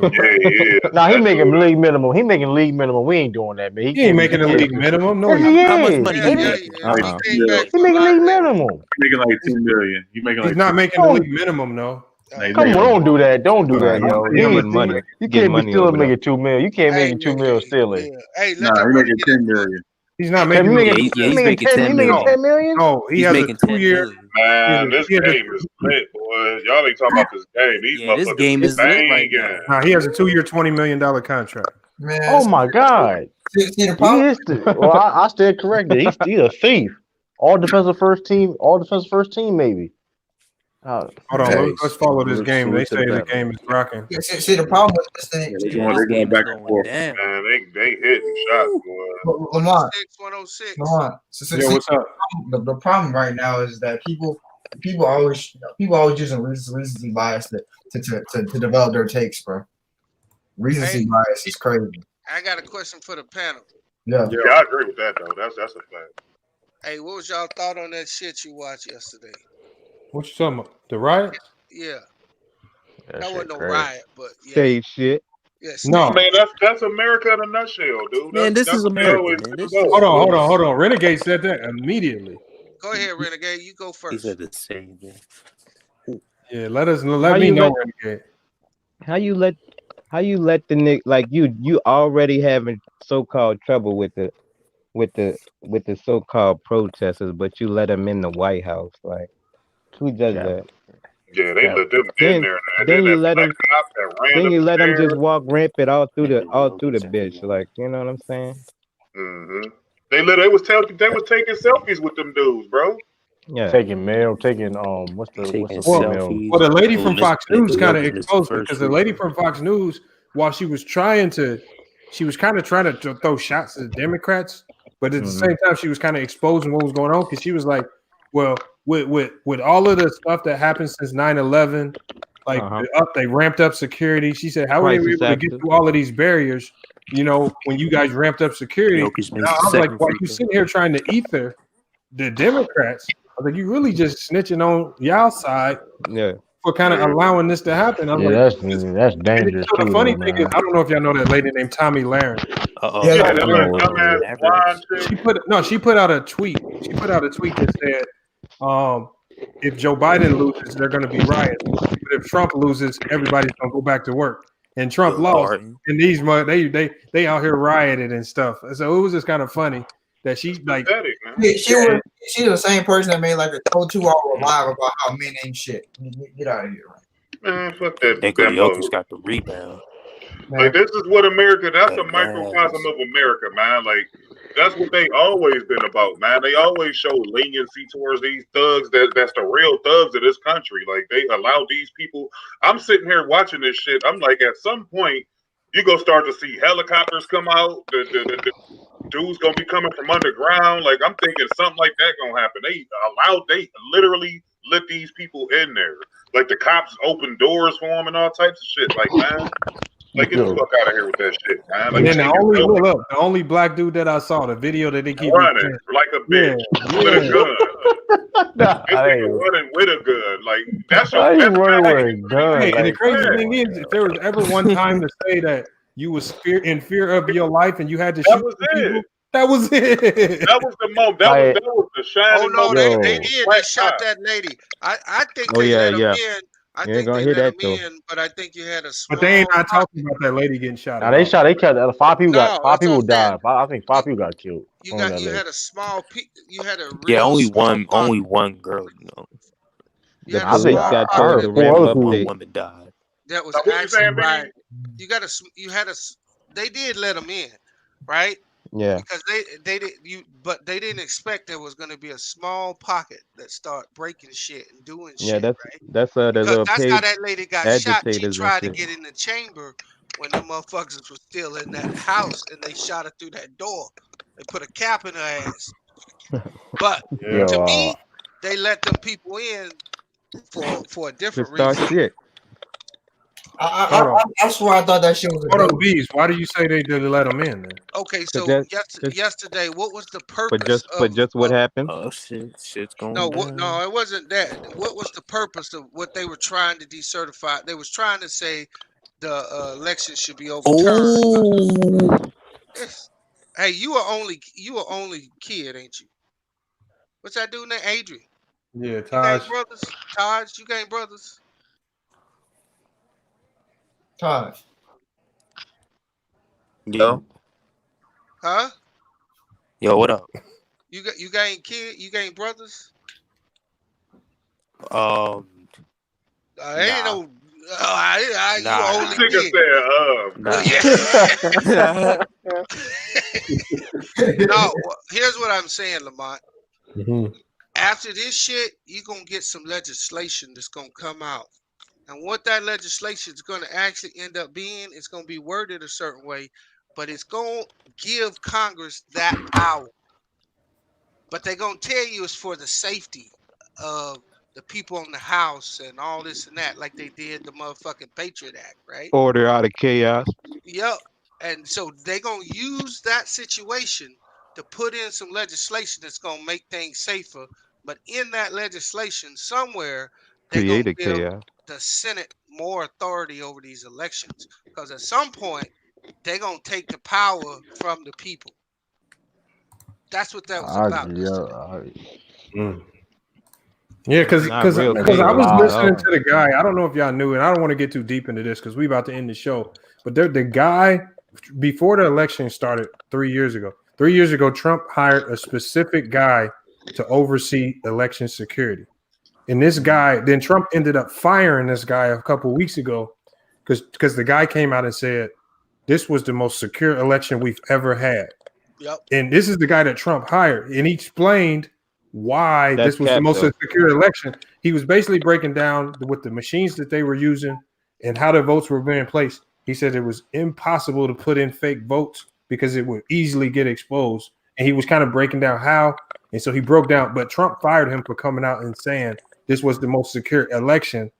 Nah, he making league minimum. He making league minimum. We ain't doing that, man. He ain't making the league minimum. No, How much money he making? He making league minimum. He's making like $10 million. He's not making the league minimum, though. Come on, don't do that. Don't do that, yo. You can't be still making $2 million. You can't make $2 million stealing. Hey, he's making $10 million. He's not making. He's making $10 million. No, he has a 2 year. Man, this game is lit, boy. Y'all ain't talking about this game. These this game is lit right now. Nah, he has a 2 year, $20 million contract. Man, oh my God! He is I stand corrected. He's a thief. All defensive first team. Maybe. Hold on, let's follow this game. They say the game is rocking. See, the problem with this thing, they're going back and forth. Man, they hitting shots, boy. Lamont, 106. What's up? The problem right now is that people always using recency bias to develop their takes, bro. Recency bias is crazy. I got a question for the panel. Yeah, I agree with that though. That's a fact. Hey, what was y'all thought on that shit you watched yesterday? What you talking about? The riots? Yeah, That that wasn't shit no crazy. riot, but yeah, Stage shit. yeah, No. I stage. mean, that's America in a nutshell, dude. Man, this That's is what they America, always man. been This about. is Hold this. on. Renegade said that immediately. Go ahead, Renegade. You go He first. said the same thing. Yeah, How let me you know, let Renegade. how you let the Nick like you already having so-called trouble with the so-called protesters, but you let them in the White House. Like, who does Cap, that? Yeah, they cap. let them in Then there, and then then you that let black them cop that ran then up you the let them just stairs. walk rampant And the all world through the is bitch. everywhere. Like, you know what I'm saying? Hmm they was taking selfies with them dudes, bro. Yeah. Taking mail, taking what's Taking the Well, female? well, selfies, the lady from holding his Fox News kind of holding his exposed it first because the lady freedom. from Fox News, while she was trying to, she was kind of trying to throw shots at the Democrats, but at the Mm-hmm. same time, she was kind of exposing what was going on because she was like, well, with all of the stuff that happened since 9/11, like Uh-huh. they ramped up security. She said, how were they Crisis able to get actors. through all of these barriers? You know, when you guys ramped up security, Jokic and made the I was like, second why free you throw. sitting here trying to ether the Democrats? I was like, you really just snitching on y'all side Yeah. for kind of Yeah. allowing this to happen. I was Yeah, like, that's and dangerous so the too, funny though, thing is, man. I don't know if y'all know that lady named Tommy Lahren. Uh-oh. Yeah, Yeah, like, that I little know what it dumbass is. blonde Mavericks. chick. She put out a tweet. She put out a tweet that said, if Joe Biden loses, they're going to be riots. But if Trump loses, everybody's going to go back to work. And Trump Bill lost, Barton. and they out here rioted and stuff. So it was just kind of funny that she like Pathetic, man. she was the same person that made like a 2 hour live about how men ain't shit. Get out of here, Man, fuck that That girl that Jokic mug. got the rebound. man. Like this is what America. That's Got a a microcosm glass. of America, man. Like that's what they always been about, man. They always show leniency towards these thugs. That's the real thugs of this country. Like they allow these people. I'm sitting here watching this shit. I'm like, at some point, you gonna start to see helicopters come out. The dudes gonna be coming from underground. Like I'm thinking something like that gonna happen. They literally let these people in there. Like the cops open doors for them and all types of shit. Like man. Like, get the Yo, fuck out of here with that shit, man. and Like, then taking selfies the only black dude that I saw, the video that they keep running replaying. like a Yeah, bitch with a yeah. gun. nah, This I nigga ain't. running with a gun. Like, that's Why you running not with a even pretty Hey, gun? and decent the Like, crazy come flag. thing on, is, if there was ever one time to say that you was in fear of your life and you had to That shoot was some it. people, that was it. That was the moment. like, That was the Oh shining no, moment of they yo, the did. They black shot cop. that lady. I think Oh they yeah, let them yeah. in. I You ain't think gonna they hear let that them though. in, but I think you had a But they ain't small not talking pocket. about that lady getting shot now at all. they killed No, five that's what I'm people saying. died. I think You 5 people got killed on that you list. had a small you had a Yeah, real small pocket. only one girl, you know. You The had a I think police small got I told pocket heard to of 4 ramp other up One people. state. woman died. that was Now, what you actually saying, right. B? You had a they did let them in, right? Yeah. Because they did but they didn't expect there was going to be a small pocket that start breaking shit and doing Yeah, shit, right? that's the Because little that's how paid that lady got shot. She agitators and tried to shit. get in the chamber when them motherfuckers was still in that house, and they shot her through that door. They put a cap in her ass. But Yeah. to Yo, me, they let them people in for a To different start reason. shit. Hold on, I swear I thought that shit was a hold on, date. bees. Why do you say they didn't let them in? Then Okay, Cause so that just yesterday, what was the for purpose of just what happened. Oh shit's no, going no, down. it wasn't that. What was the purpose of what they were trying to decertify? They was trying to say the election should be overturned. Oh, Yes. Hey, you are only kid, ain't you? What's that dude named Adrian? yeah, You got Taj. brothers? Taj, you got brothers? Todd. yo, Huh? yo, what up? You got any kid? You got any brothers? Um, Ain't nah, no. You nah, only This nah, nigga kid. nah. Yeah. No. Here's what I'm saying, Lamont. mhm. After this shit, you're gonna get some legislation that's gonna come out. And what that legislation is gonna actually end up being, it's gonna be worded a certain way, but it's gonna give Congress that power. But they're gonna tell you it's for the safety of the people in the house and all this and that, like they did the motherfucking Patriot Act, right? Order out of chaos. Yep. And so they're gonna use that situation to put in some legislation that's gonna make things safer, But in that legislation, somewhere they're gonna Created give chaos. the Senate more authority over these elections. Because at some point, they're gonna take the power from the people. That's what that was about. Yeah, because Not real I was chaos at listening all. to the guy. I don't know if y'all knew it. I don't want to get too deep into this because we about to end the show. But the guy before the election started 3 years ago. 3 years ago, Trump hired a specific guy to oversee election security. And this guy, then Trump ended up firing this guy a couple of weeks ago because the guy came out and said this was the most secure election we've ever had. Yep. And this is the guy that Trump hired, and he explained why That's this was the cap, most though. secure election. He was basically breaking down with the machines that they were using and how the votes were being placed. He said it was impossible to put in fake votes because it would easily get exposed. And he was kind of breaking down how. And so he broke down, but Trump fired him for coming out and saying this was the most secure election.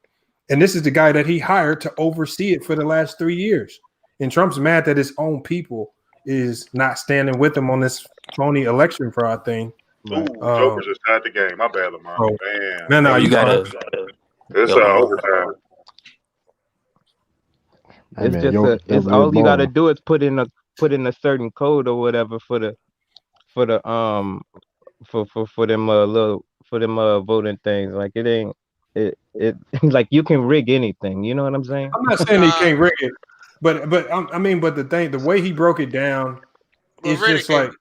And this is the guy that he hired to oversee it for the last 3 years. And Trump's mad that his own people is not standing with him on this phony election fraud thing. Ooh, Joker just tied the game. My bad, Lamar. Oh, Damn. no, you gotta. It's overtime. It's man, just it's all you gotta do is put in a certain code or whatever for them voting things. Like it ain't it like you can rig anything. You know what I'm saying? I'm not saying he can't rig it, but the way he broke it down is just like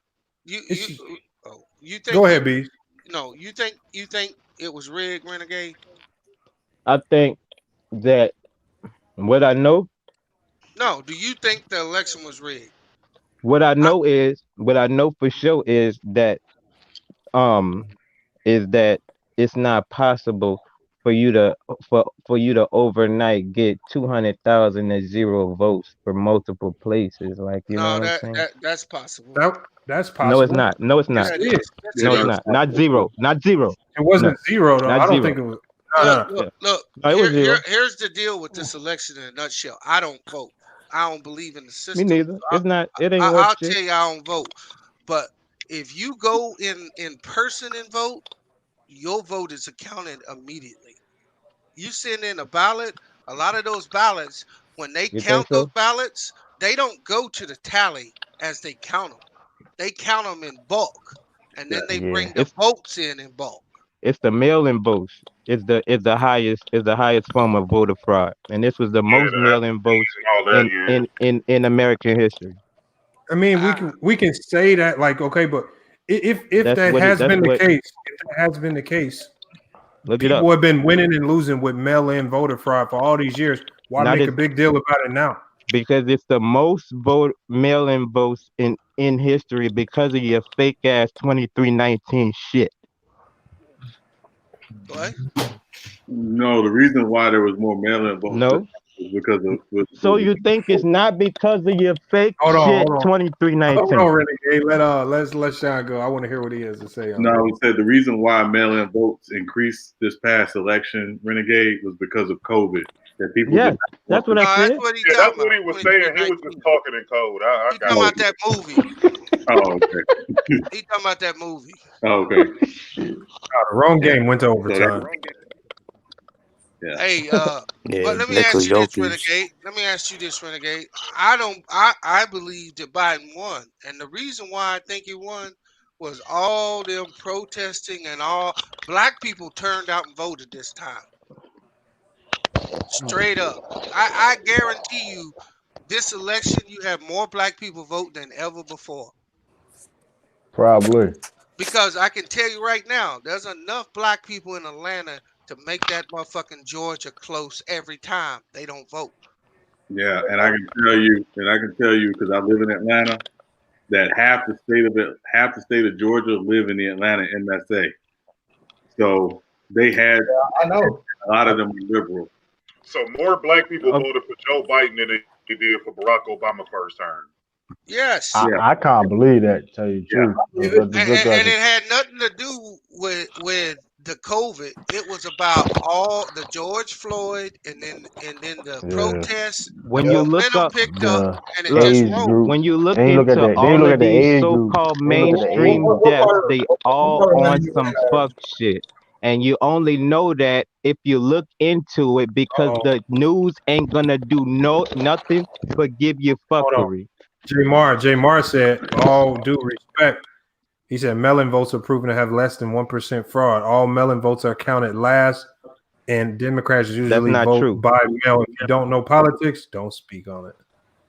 you think go ahead, B. No, you think it was rigged, Renegade? I think that what I know. No, do you think the election was rigged? What I know for sure is that it's not possible for you to overnight get 200,000 at 0 votes for multiple places. Like you know what I'm saying? That's possible. That's possible. No, it's not. No, it's not. Yes, it is. No, it's not. Not zero. Not zero. It wasn't zero though. Not I don't zero. think it was. Look. No, it was zero. Here's the deal with this election in a nutshell. I don't vote. I don't believe in the system. Me neither. It's not. It ain't I'll worth shit. tell you I don't vote. But if you go in person and vote, your vote is accounted immediately. You send in a ballot. A lot of those ballots, when they count those ballots, they don't go to the tally as they count them. They count them in bulk, and then they bring the votes in bulk. It's the mail-in votes. It's the highest form of voter fraud, and this was the most mail-in votes in American history. I mean, we can say that, like, okay, but if that has been the case, people have been winning and losing with mail-in voter fraud for all these years. Why make a big deal about it now? Because it's the most mail-in votes in history because of your fake ass 2319 shit. What? No, the reason why there was more mail-in votes is because of. So you think it's not because of your fake shit 2319? Hold on, Renegade. Let Sean go. I want to hear what he has to say. No, I said the reason why mail-in votes increased this past election, Renegade, was because of COVID. That people that's what I said. That's what that's what he was saying. He was just talking in code. He talking about that movie. Oh, okay. He talking about that movie. Oh, okay. The wrong game went to overtime. Yeah. Hey, but let me ask you this, Renegade. I believe that Biden won, and the reason why I think he won was all them protesting and all black people turned out and voted this time. Straight up. I guarantee you this election you have more black people vote than ever before. Probably. Because I can tell you right now, there's enough black people in Atlanta to make that motherfucking Georgia close every time they don't vote. Yeah, and I can tell you because I live in Atlanta, that half the state of Georgia live in the Atlanta MSA. So they had I know a lot of them were liberal. So more black people voted for Joe Biden than they did for Barack Obama first term. Yes. I can't believe that, to tell you the truth. And it had nothing to do with the COVID, it was about all the George Floyd and then the protests. When The you look momentum up picked up The and it just look, age rolled. groups. when you look Then you look at into the. Then you all look of at the these age groups. so-called Then you look at the age. mainstream deaths, they what all part of Atlanta on you some in? fuck shit. And you only know that if you look into it because Oh, the news ain't gonna do nothing but give you hold on. fuckery. J. Mar said, all due respect, he said mail-in votes are proven to have less than 1% fraud. All mail-in votes are counted last, and Democrats That's usually not vote true. by mail. If you don't know politics, don't speak on it.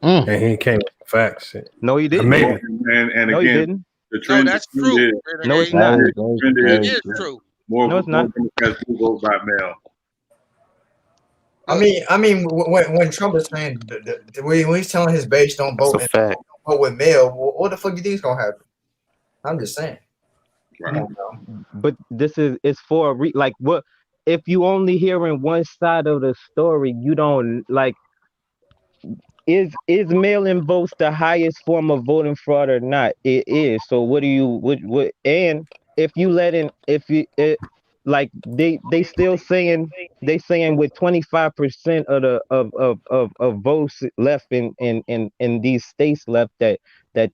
Mm. And he came with facts. No, he didn't. Maybe. And No, he again, didn't. the No, trend that's is true, No, it's Renegade. not. the trend It is is that true. more No, it's not. Democrats do vote by mail. I mean, when Trump is saying when he's telling his base don't That's vote a and fact. vote with mail, what the fuck you think is gonna happen? I'm just saying. Right. But this is it's for a like what if you only hearing one side of the story, you don't like is mail-in votes the highest form of voting fraud or not? It is. So what do you what and if you let in if you it like they still saying they saying with 25% of the of votes left in these states left that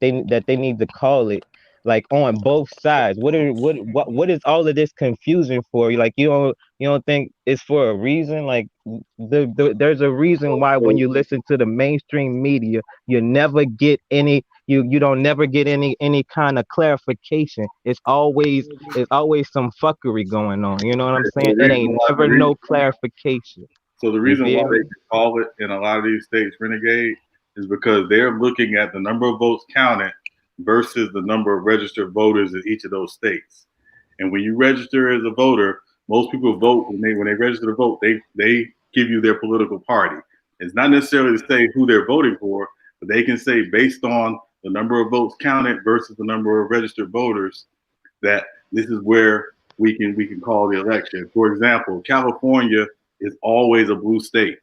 they need to call it like on both sides. What is all of this confusion for? Like you don't think it's for a reason? Like there's a reason why when you listen to the mainstream media, you never get any you don't never get any kind of clarification. It's always some fuckery going on. You know what I'm So saying? It ain't never no clarification. the You reason why feel they me? can call it in a lot of these states renegade is because they're looking at the number of votes counted versus the number of registered voters in each of those states. And when you register as a voter, most people vote when they register to vote, they give you their political party. It's not necessarily to say who they're voting for, but they can say based on the number of votes counted versus the number of registered voters that this is where we can call the election. For example, California is always a blue state.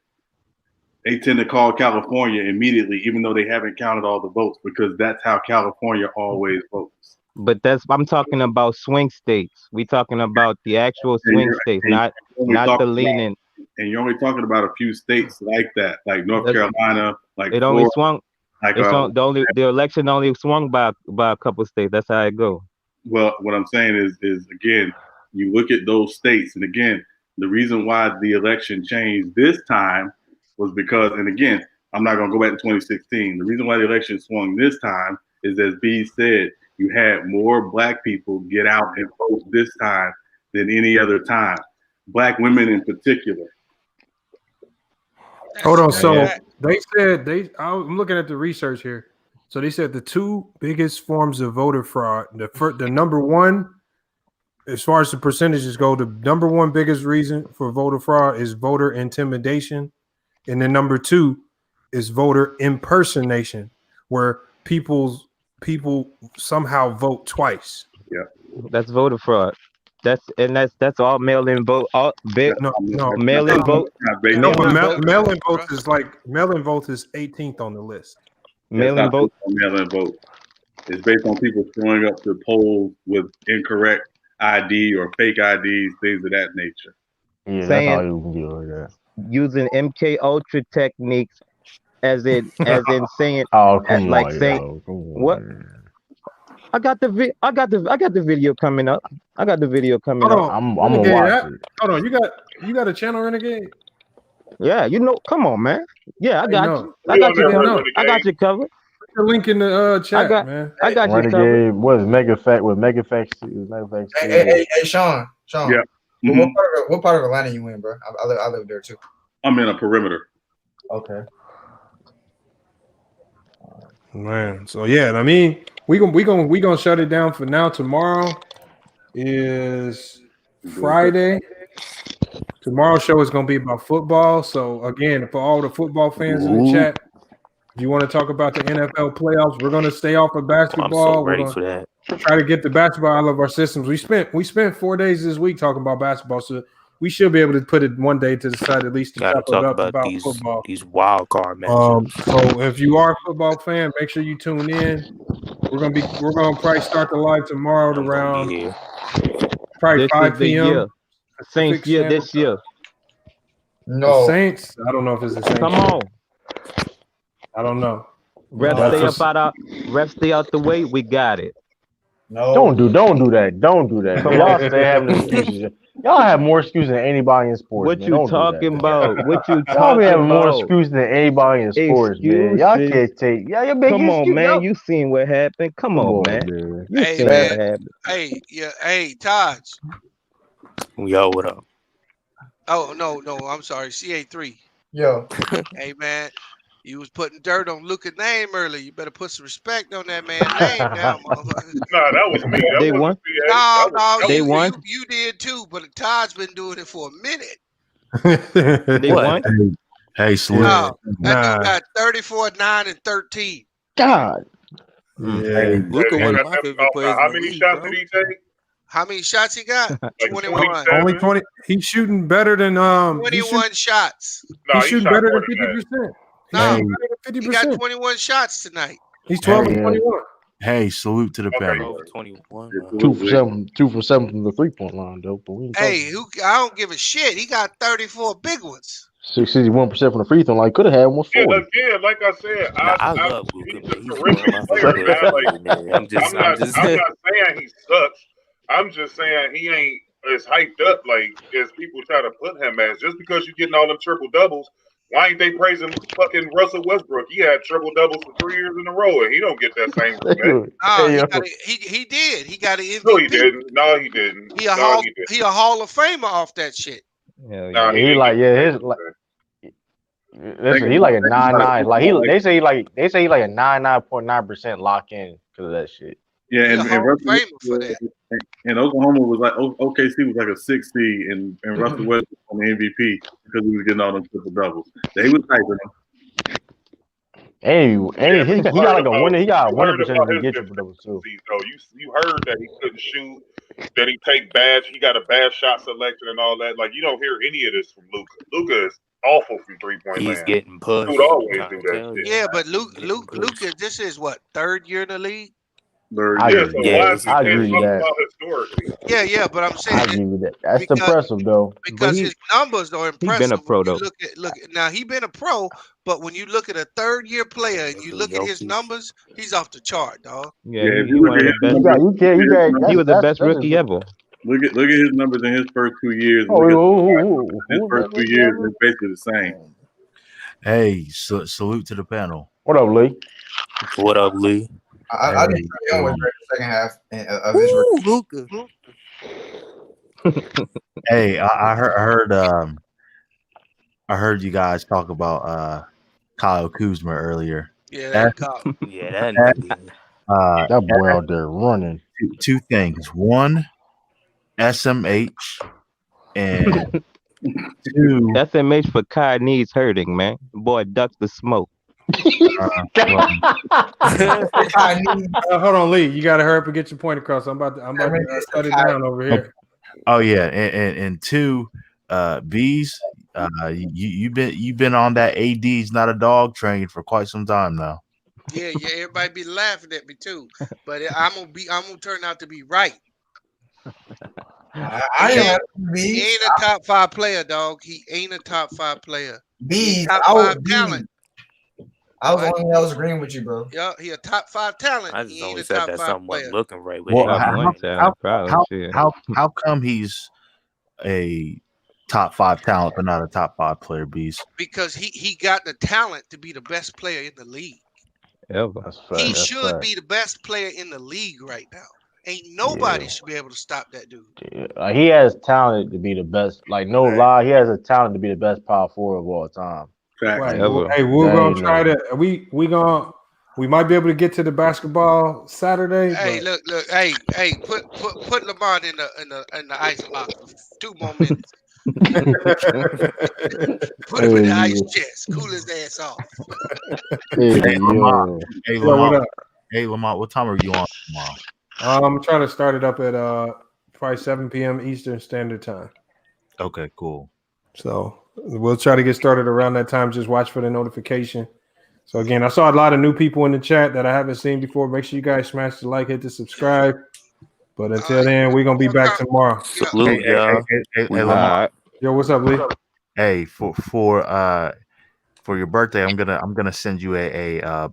They tend to call California immediately, even though they haven't counted all the votes, because that's how California always votes. But I'm talking about swing states. We talking about the actual swing states, not the leaning. And you're only talking about a few states like that, like North Carolina, like It only Florida, swung. like It's on the election only swung by a couple states. That's how it go. Well, what I'm saying is again, you look at those states, and again, the reason why the election changed this time was because, and again, I'm not going to go back to 2016. The reason why the election swung this time is, as B said, you had more black people get out and vote this time than any other time. Black women in particular. Hold on. So they said I'm looking at the research here. So they said the two biggest forms of voter fraud, the number one, as far as the percentages go, the number one biggest reason for voter fraud is voter intimidation. And then number two is voter impersonation, where people somehow vote twice. Yeah. That's voter fraud. That's all mail-in vote. All mail-in vote. Mail-in votes is like mail-in votes is 18th on the list. Mail-in vote. Mail-in vote. It's based on people showing up to polls with incorrect ID or fake IDs, things of that nature. Yeah, that's all you can do with that. Using MK Ultra techniques, as in saying, oh, come like on, saying yo. Come on, what? Man. I got the video coming up. I'm gonna watch it. Hold on, you got a channel, Renegade? Yeah, come on, man. Yeah, I got you. I got you covered. I got you covered. Put the link in the chat, man. I got Renegade, you covered. what is Megafacts? Hey, Sean. Yeah. Mm-hmm. What part of Atlanta you in, bro? I live there too. I'm in a perimeter. Okay. Man, so yeah, I mean, we gonna shut it down for now. Tomorrow is Friday. Tomorrow's show is gonna be about football. So again, for all the football fans in the chat, if you want to talk about the NFL playoffs, we're gonna stay off of basketball. I'm so ready for that. Try to get the basketball out of our systems. We spent 4 days this week talking about basketball, so we should be able to put it one day to the side at least to Gotta talk talk about football. these wild card matchups. So if you are a football fan, make sure you tune in. We're gonna probably start the live tomorrow around Probably This 5 is the p.m. year. Saints Pacific year Standard this year. The No. Saints? I don't know if it's the Saints. Come on. I don't know. Ref stay out the way. We got it. No. Don't do that. Don't do that. Come Man. Y'all on. stay having excuses. Y'all have more excuses than anybody in sports. What man. you Don't talking do that, about? What you Y'all be talking having more about? excuses than anybody in sports, man. Y'all Excuses. can't take. You're making Come on, excuses. man. You seen what happened? Come on, man. You Hey, seen man. what happened? Hey, Taj. Yo, what up? Oh, no, I'm sorry. CA3. Yo. Hey, man. You was putting dirt on Luka's name earlier. You better put some respect on that man's name now, motherfucker. Nah, that was me. That They wasn't won. CA. No, That They was won. you did too, but Todd's been doing it for a minute. They won. Hey, salute. No, that Nah. dude got 34, 9, and 13. God. Yeah. Luka Hey, one got of my that favorite off. players How in the many league, shots bro. did he take? How many shots he got? Like 21. 27? Only 20. He's shooting better than 21 shots. No, he's he shooting shot better more than than that. 50%. No, Hey, he got 50%. 21 shots tonight. He's 12 and Hey, 21. hey, salute to the Okay, panel. Over 21. Two for seven from the 3-point line, though. But we ain't Hey, I don't give a shit. He got 34 big ones. 61% from the free throw line. Could have had almost Yeah, 40. again, like I said, Nah, I love Luka, he's man. a He's one of terrific my player, favorite man. players Like, in the league, man. I'm just I'm not saying he sucks. I'm just saying he ain't as hyped up like as people try to put him as. Just because you're getting all them triple doubles, why ain't they praising fucking Russell Westbrook? He had triple doubles for 3 years in a row, and he don't get that same respect. He did. He got an MVP. No, he didn't. No, he didn't. He a Hall of Famer off that shit. Nah, He like his like. Listen, he like a 9-9. Like they say he like a 99.9% lock in because of that shit. Yeah, and Russell, for that. and Oklahoma was like OKC was like a 6 seed, and Russell Westbrook on the MVP because he was getting all them triple doubles. They was hyping him. And he got like a winner. He got a winning percentage to his get triple doubles too. Though you heard that he couldn't shoot, that he he got a bad shot selection and all that. Like you don't hear any of this from Luka. Luka is awful from 3-point He's land. getting pushed. Dude always do that shit. Yeah, but Luka, this is what, 3rd year in the league? I agree with that. that. Historically. Yeah, but I'm saying I agree with that. That's impressive though. because his numbers are impressive. He been a pro though. Now he been a pro, but when you look at a 3rd-year player and you look at his numbers, he's off the chart, dog. Yeah, he one of the best. He was the best rookie ever. Look at his numbers in his first 2 years. His first 2 years is basically the same. Hey, salute to the panel. What up, Lee? What up, Lee? I think Trae Young was great the second half of his rookie. Luka. Hey, I heard you guys talk about Kyle Kuzma earlier. Yeah, that boy out there running. Two things. One, SMH, and two. SMH for Kai needs hurting, man. Boy, duck the smoke. Hold on, Lee. You gotta hurry up and get your point across. I'm about to shut it down over here. Oh yeah, and two, Bees, you've been on that AD's not a dog train for quite some time now. Yeah, everybody be laughing at me too, but I'm gonna turn out to be right. He ain't a top 5 player, dog. He ain't a top 5 player. He's top 5 talent. I was the only one that was agreeing with you, bro. Yeah, he a top 5 talent. I just he ain't only a said top that 5 something player. wasn't looking right with Well, how come he's a top 5 talent but not a top 5 player, Bees? Because he got the talent to be the best player in the league. He should be the best player in the league right now. Ain't nobody should be able to stop that dude. He has talent to be the best. Like no lie, he has a talent to be the best power forward of all time. Right. Hey, we're gonna try to. We might be able to get to the basketball Saturday. Hey, look, hey, put Lamont in the ice box for 2 more minutes. Put him in the ice chest, cool his ass off. Hey, Lamont, what time are you on tomorrow? I'm trying to start it up at probably 7 p.m. Eastern Standard Time. Okay, cool. So we'll try to get started around that time. Just watch for the notification. So again, I saw a lot of new people in the chat that I haven't seen before. Make sure you guys smash the like, hit the subscribe But until then, we're gonna be back tomorrow. Salute, y'all. Hey, Lamar. Yo, what's up, Lee? Hey, for your birthday, I'm gonna send you a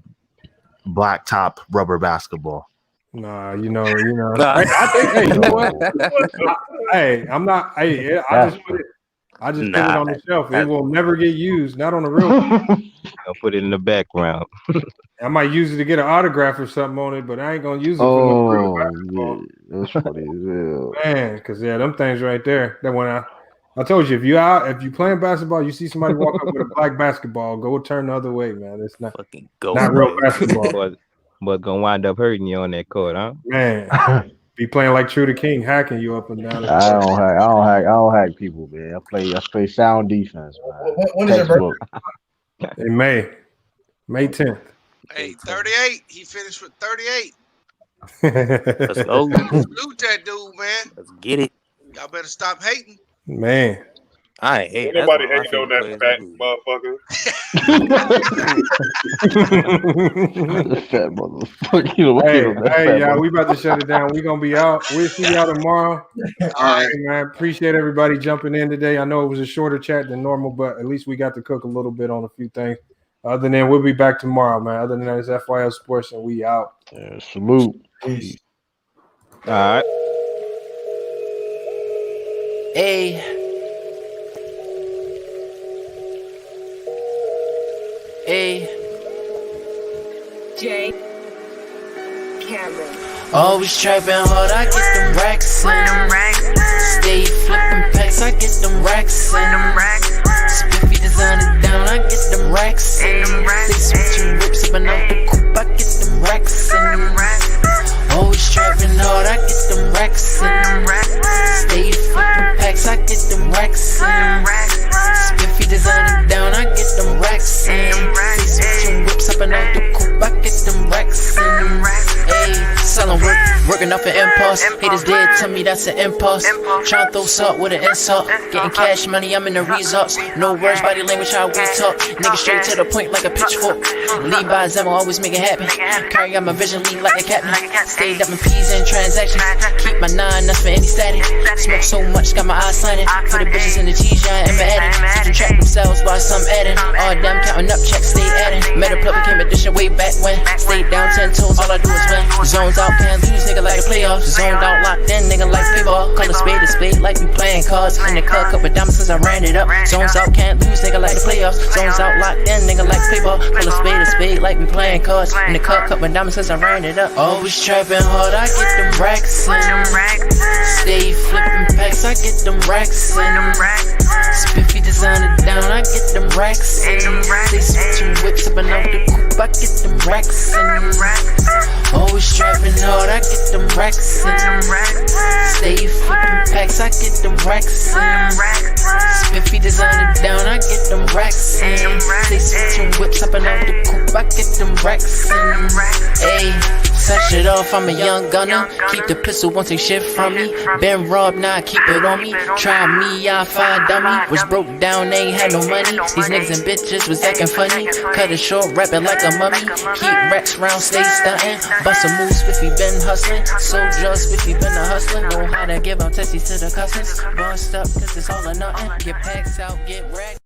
black top rubber basketball. Nah, you know. I think, hey, you know what? Hey, I'm not. Hey, I just put it on the shelf. It will never get used. Not on the real. I'll put it in the background. I might use it to get an autograph or something on it, but I ain't gonna use it for no real basketball. Yeah. That's funny as hell. Man, because them things right there. That when I told you, if you playing basketball, you see somebody walk up with a black basketball, go turn the other way, man. It's not fucking not real basketball. But gonna wind up hurting you on that court, huh? Man, be playing like True the King, hacking you up and down. I don't hack people, man. I play sound defense, man. When is your birthday? In May 10th. Hey, 38. He finished with 38. Let's go. Salute that dude, man. Let's get it. Y'all better stop hating. Man. I ain't hate. Ain't nobody hating on that fat motherfucker. Fat motherfucker. Hey, y'all, we about to shut it down. We're gonna be out. We'll see y'all tomorrow. All right, man. Appreciate everybody jumping in today. I know it was a shorter chat than normal, but at least we got to cook a little bit on a few things. Other than that, we'll be back tomorrow, man. Other than that, it's FYL Sports, and we out. Yeah, salute. Peace. All right. Hey. Jay Cameron. Always trapping hard, I get them racks in. Stay flipping packs, I get them racks in. Spiffy designer down, I get them racks in. Stay switching whips up and out the coupe, I get them racks in. Always trapping hard, I get them racks in. Stay flipping packs, I get them racks in. Spiffy designer down, I get them racks in. Stay switching whips up and out the coupe, I get them racks in. Ayy, selling working off an impulse. Haters dead, tell me that's an impulse. Tryna throw salt with an insult. Getting cash money, I'm in the results. No words, body language, how we talk. Nigga straight to the point like a pitchfork. Lead by example, always make it happen. Carry out my vision, lead like a captain. Stayed up in P's and transactions. Keep my 9 nuts for any static. Smoke so much, got my eyes signing. For the bitches and the cheese, yeah, and my adding. Teaching track themselves while some adding. All them counting up checks, stay adding. Meta Plug became edition way back when. Stayed down 10 toes, all I do is win. Zones out, can't lose, nigga like the playoffs. Zoned out, locked in, nigga like payball. Call a spade like we playing cards. In the club, cup of diamonds since I ran it up. Zones out, can't lose, nigga like the playoffs. Zones out, locked in, nigga like payball. Call a spade like we playing cards. In the club, cup of diamonds since I ran it up. Always trapping hard, I get them racks in. Stay flipping packs, I get them racks in. Spiffy designer down, I get them racks in. Stay switching whips up and out the coupe, I get them racks in. Always trapping hard, I get them racks in. Stay flipping packs, I get them racks in. Spiffy designer down, I get them racks in. Stay switching whips up and out the coupe, I get them racks in. Ayy. Set shit off, I'm a young gunner. Keep the pistol, won't take shit from me. Been robbed, now I keep it on me. Try me, I find dummy. Was broke down, they ain't had no money. These niggas and bitches was acting funny. Cut it short, rapping like a mummy. Keep racks round, stay stunting. Bust a move, Spiffy been hustling. Soldier, Spiffy been a hustler. Know how to give out testies to the cousins. Bust up, cause it's all or nothing. Get packs out, get racked.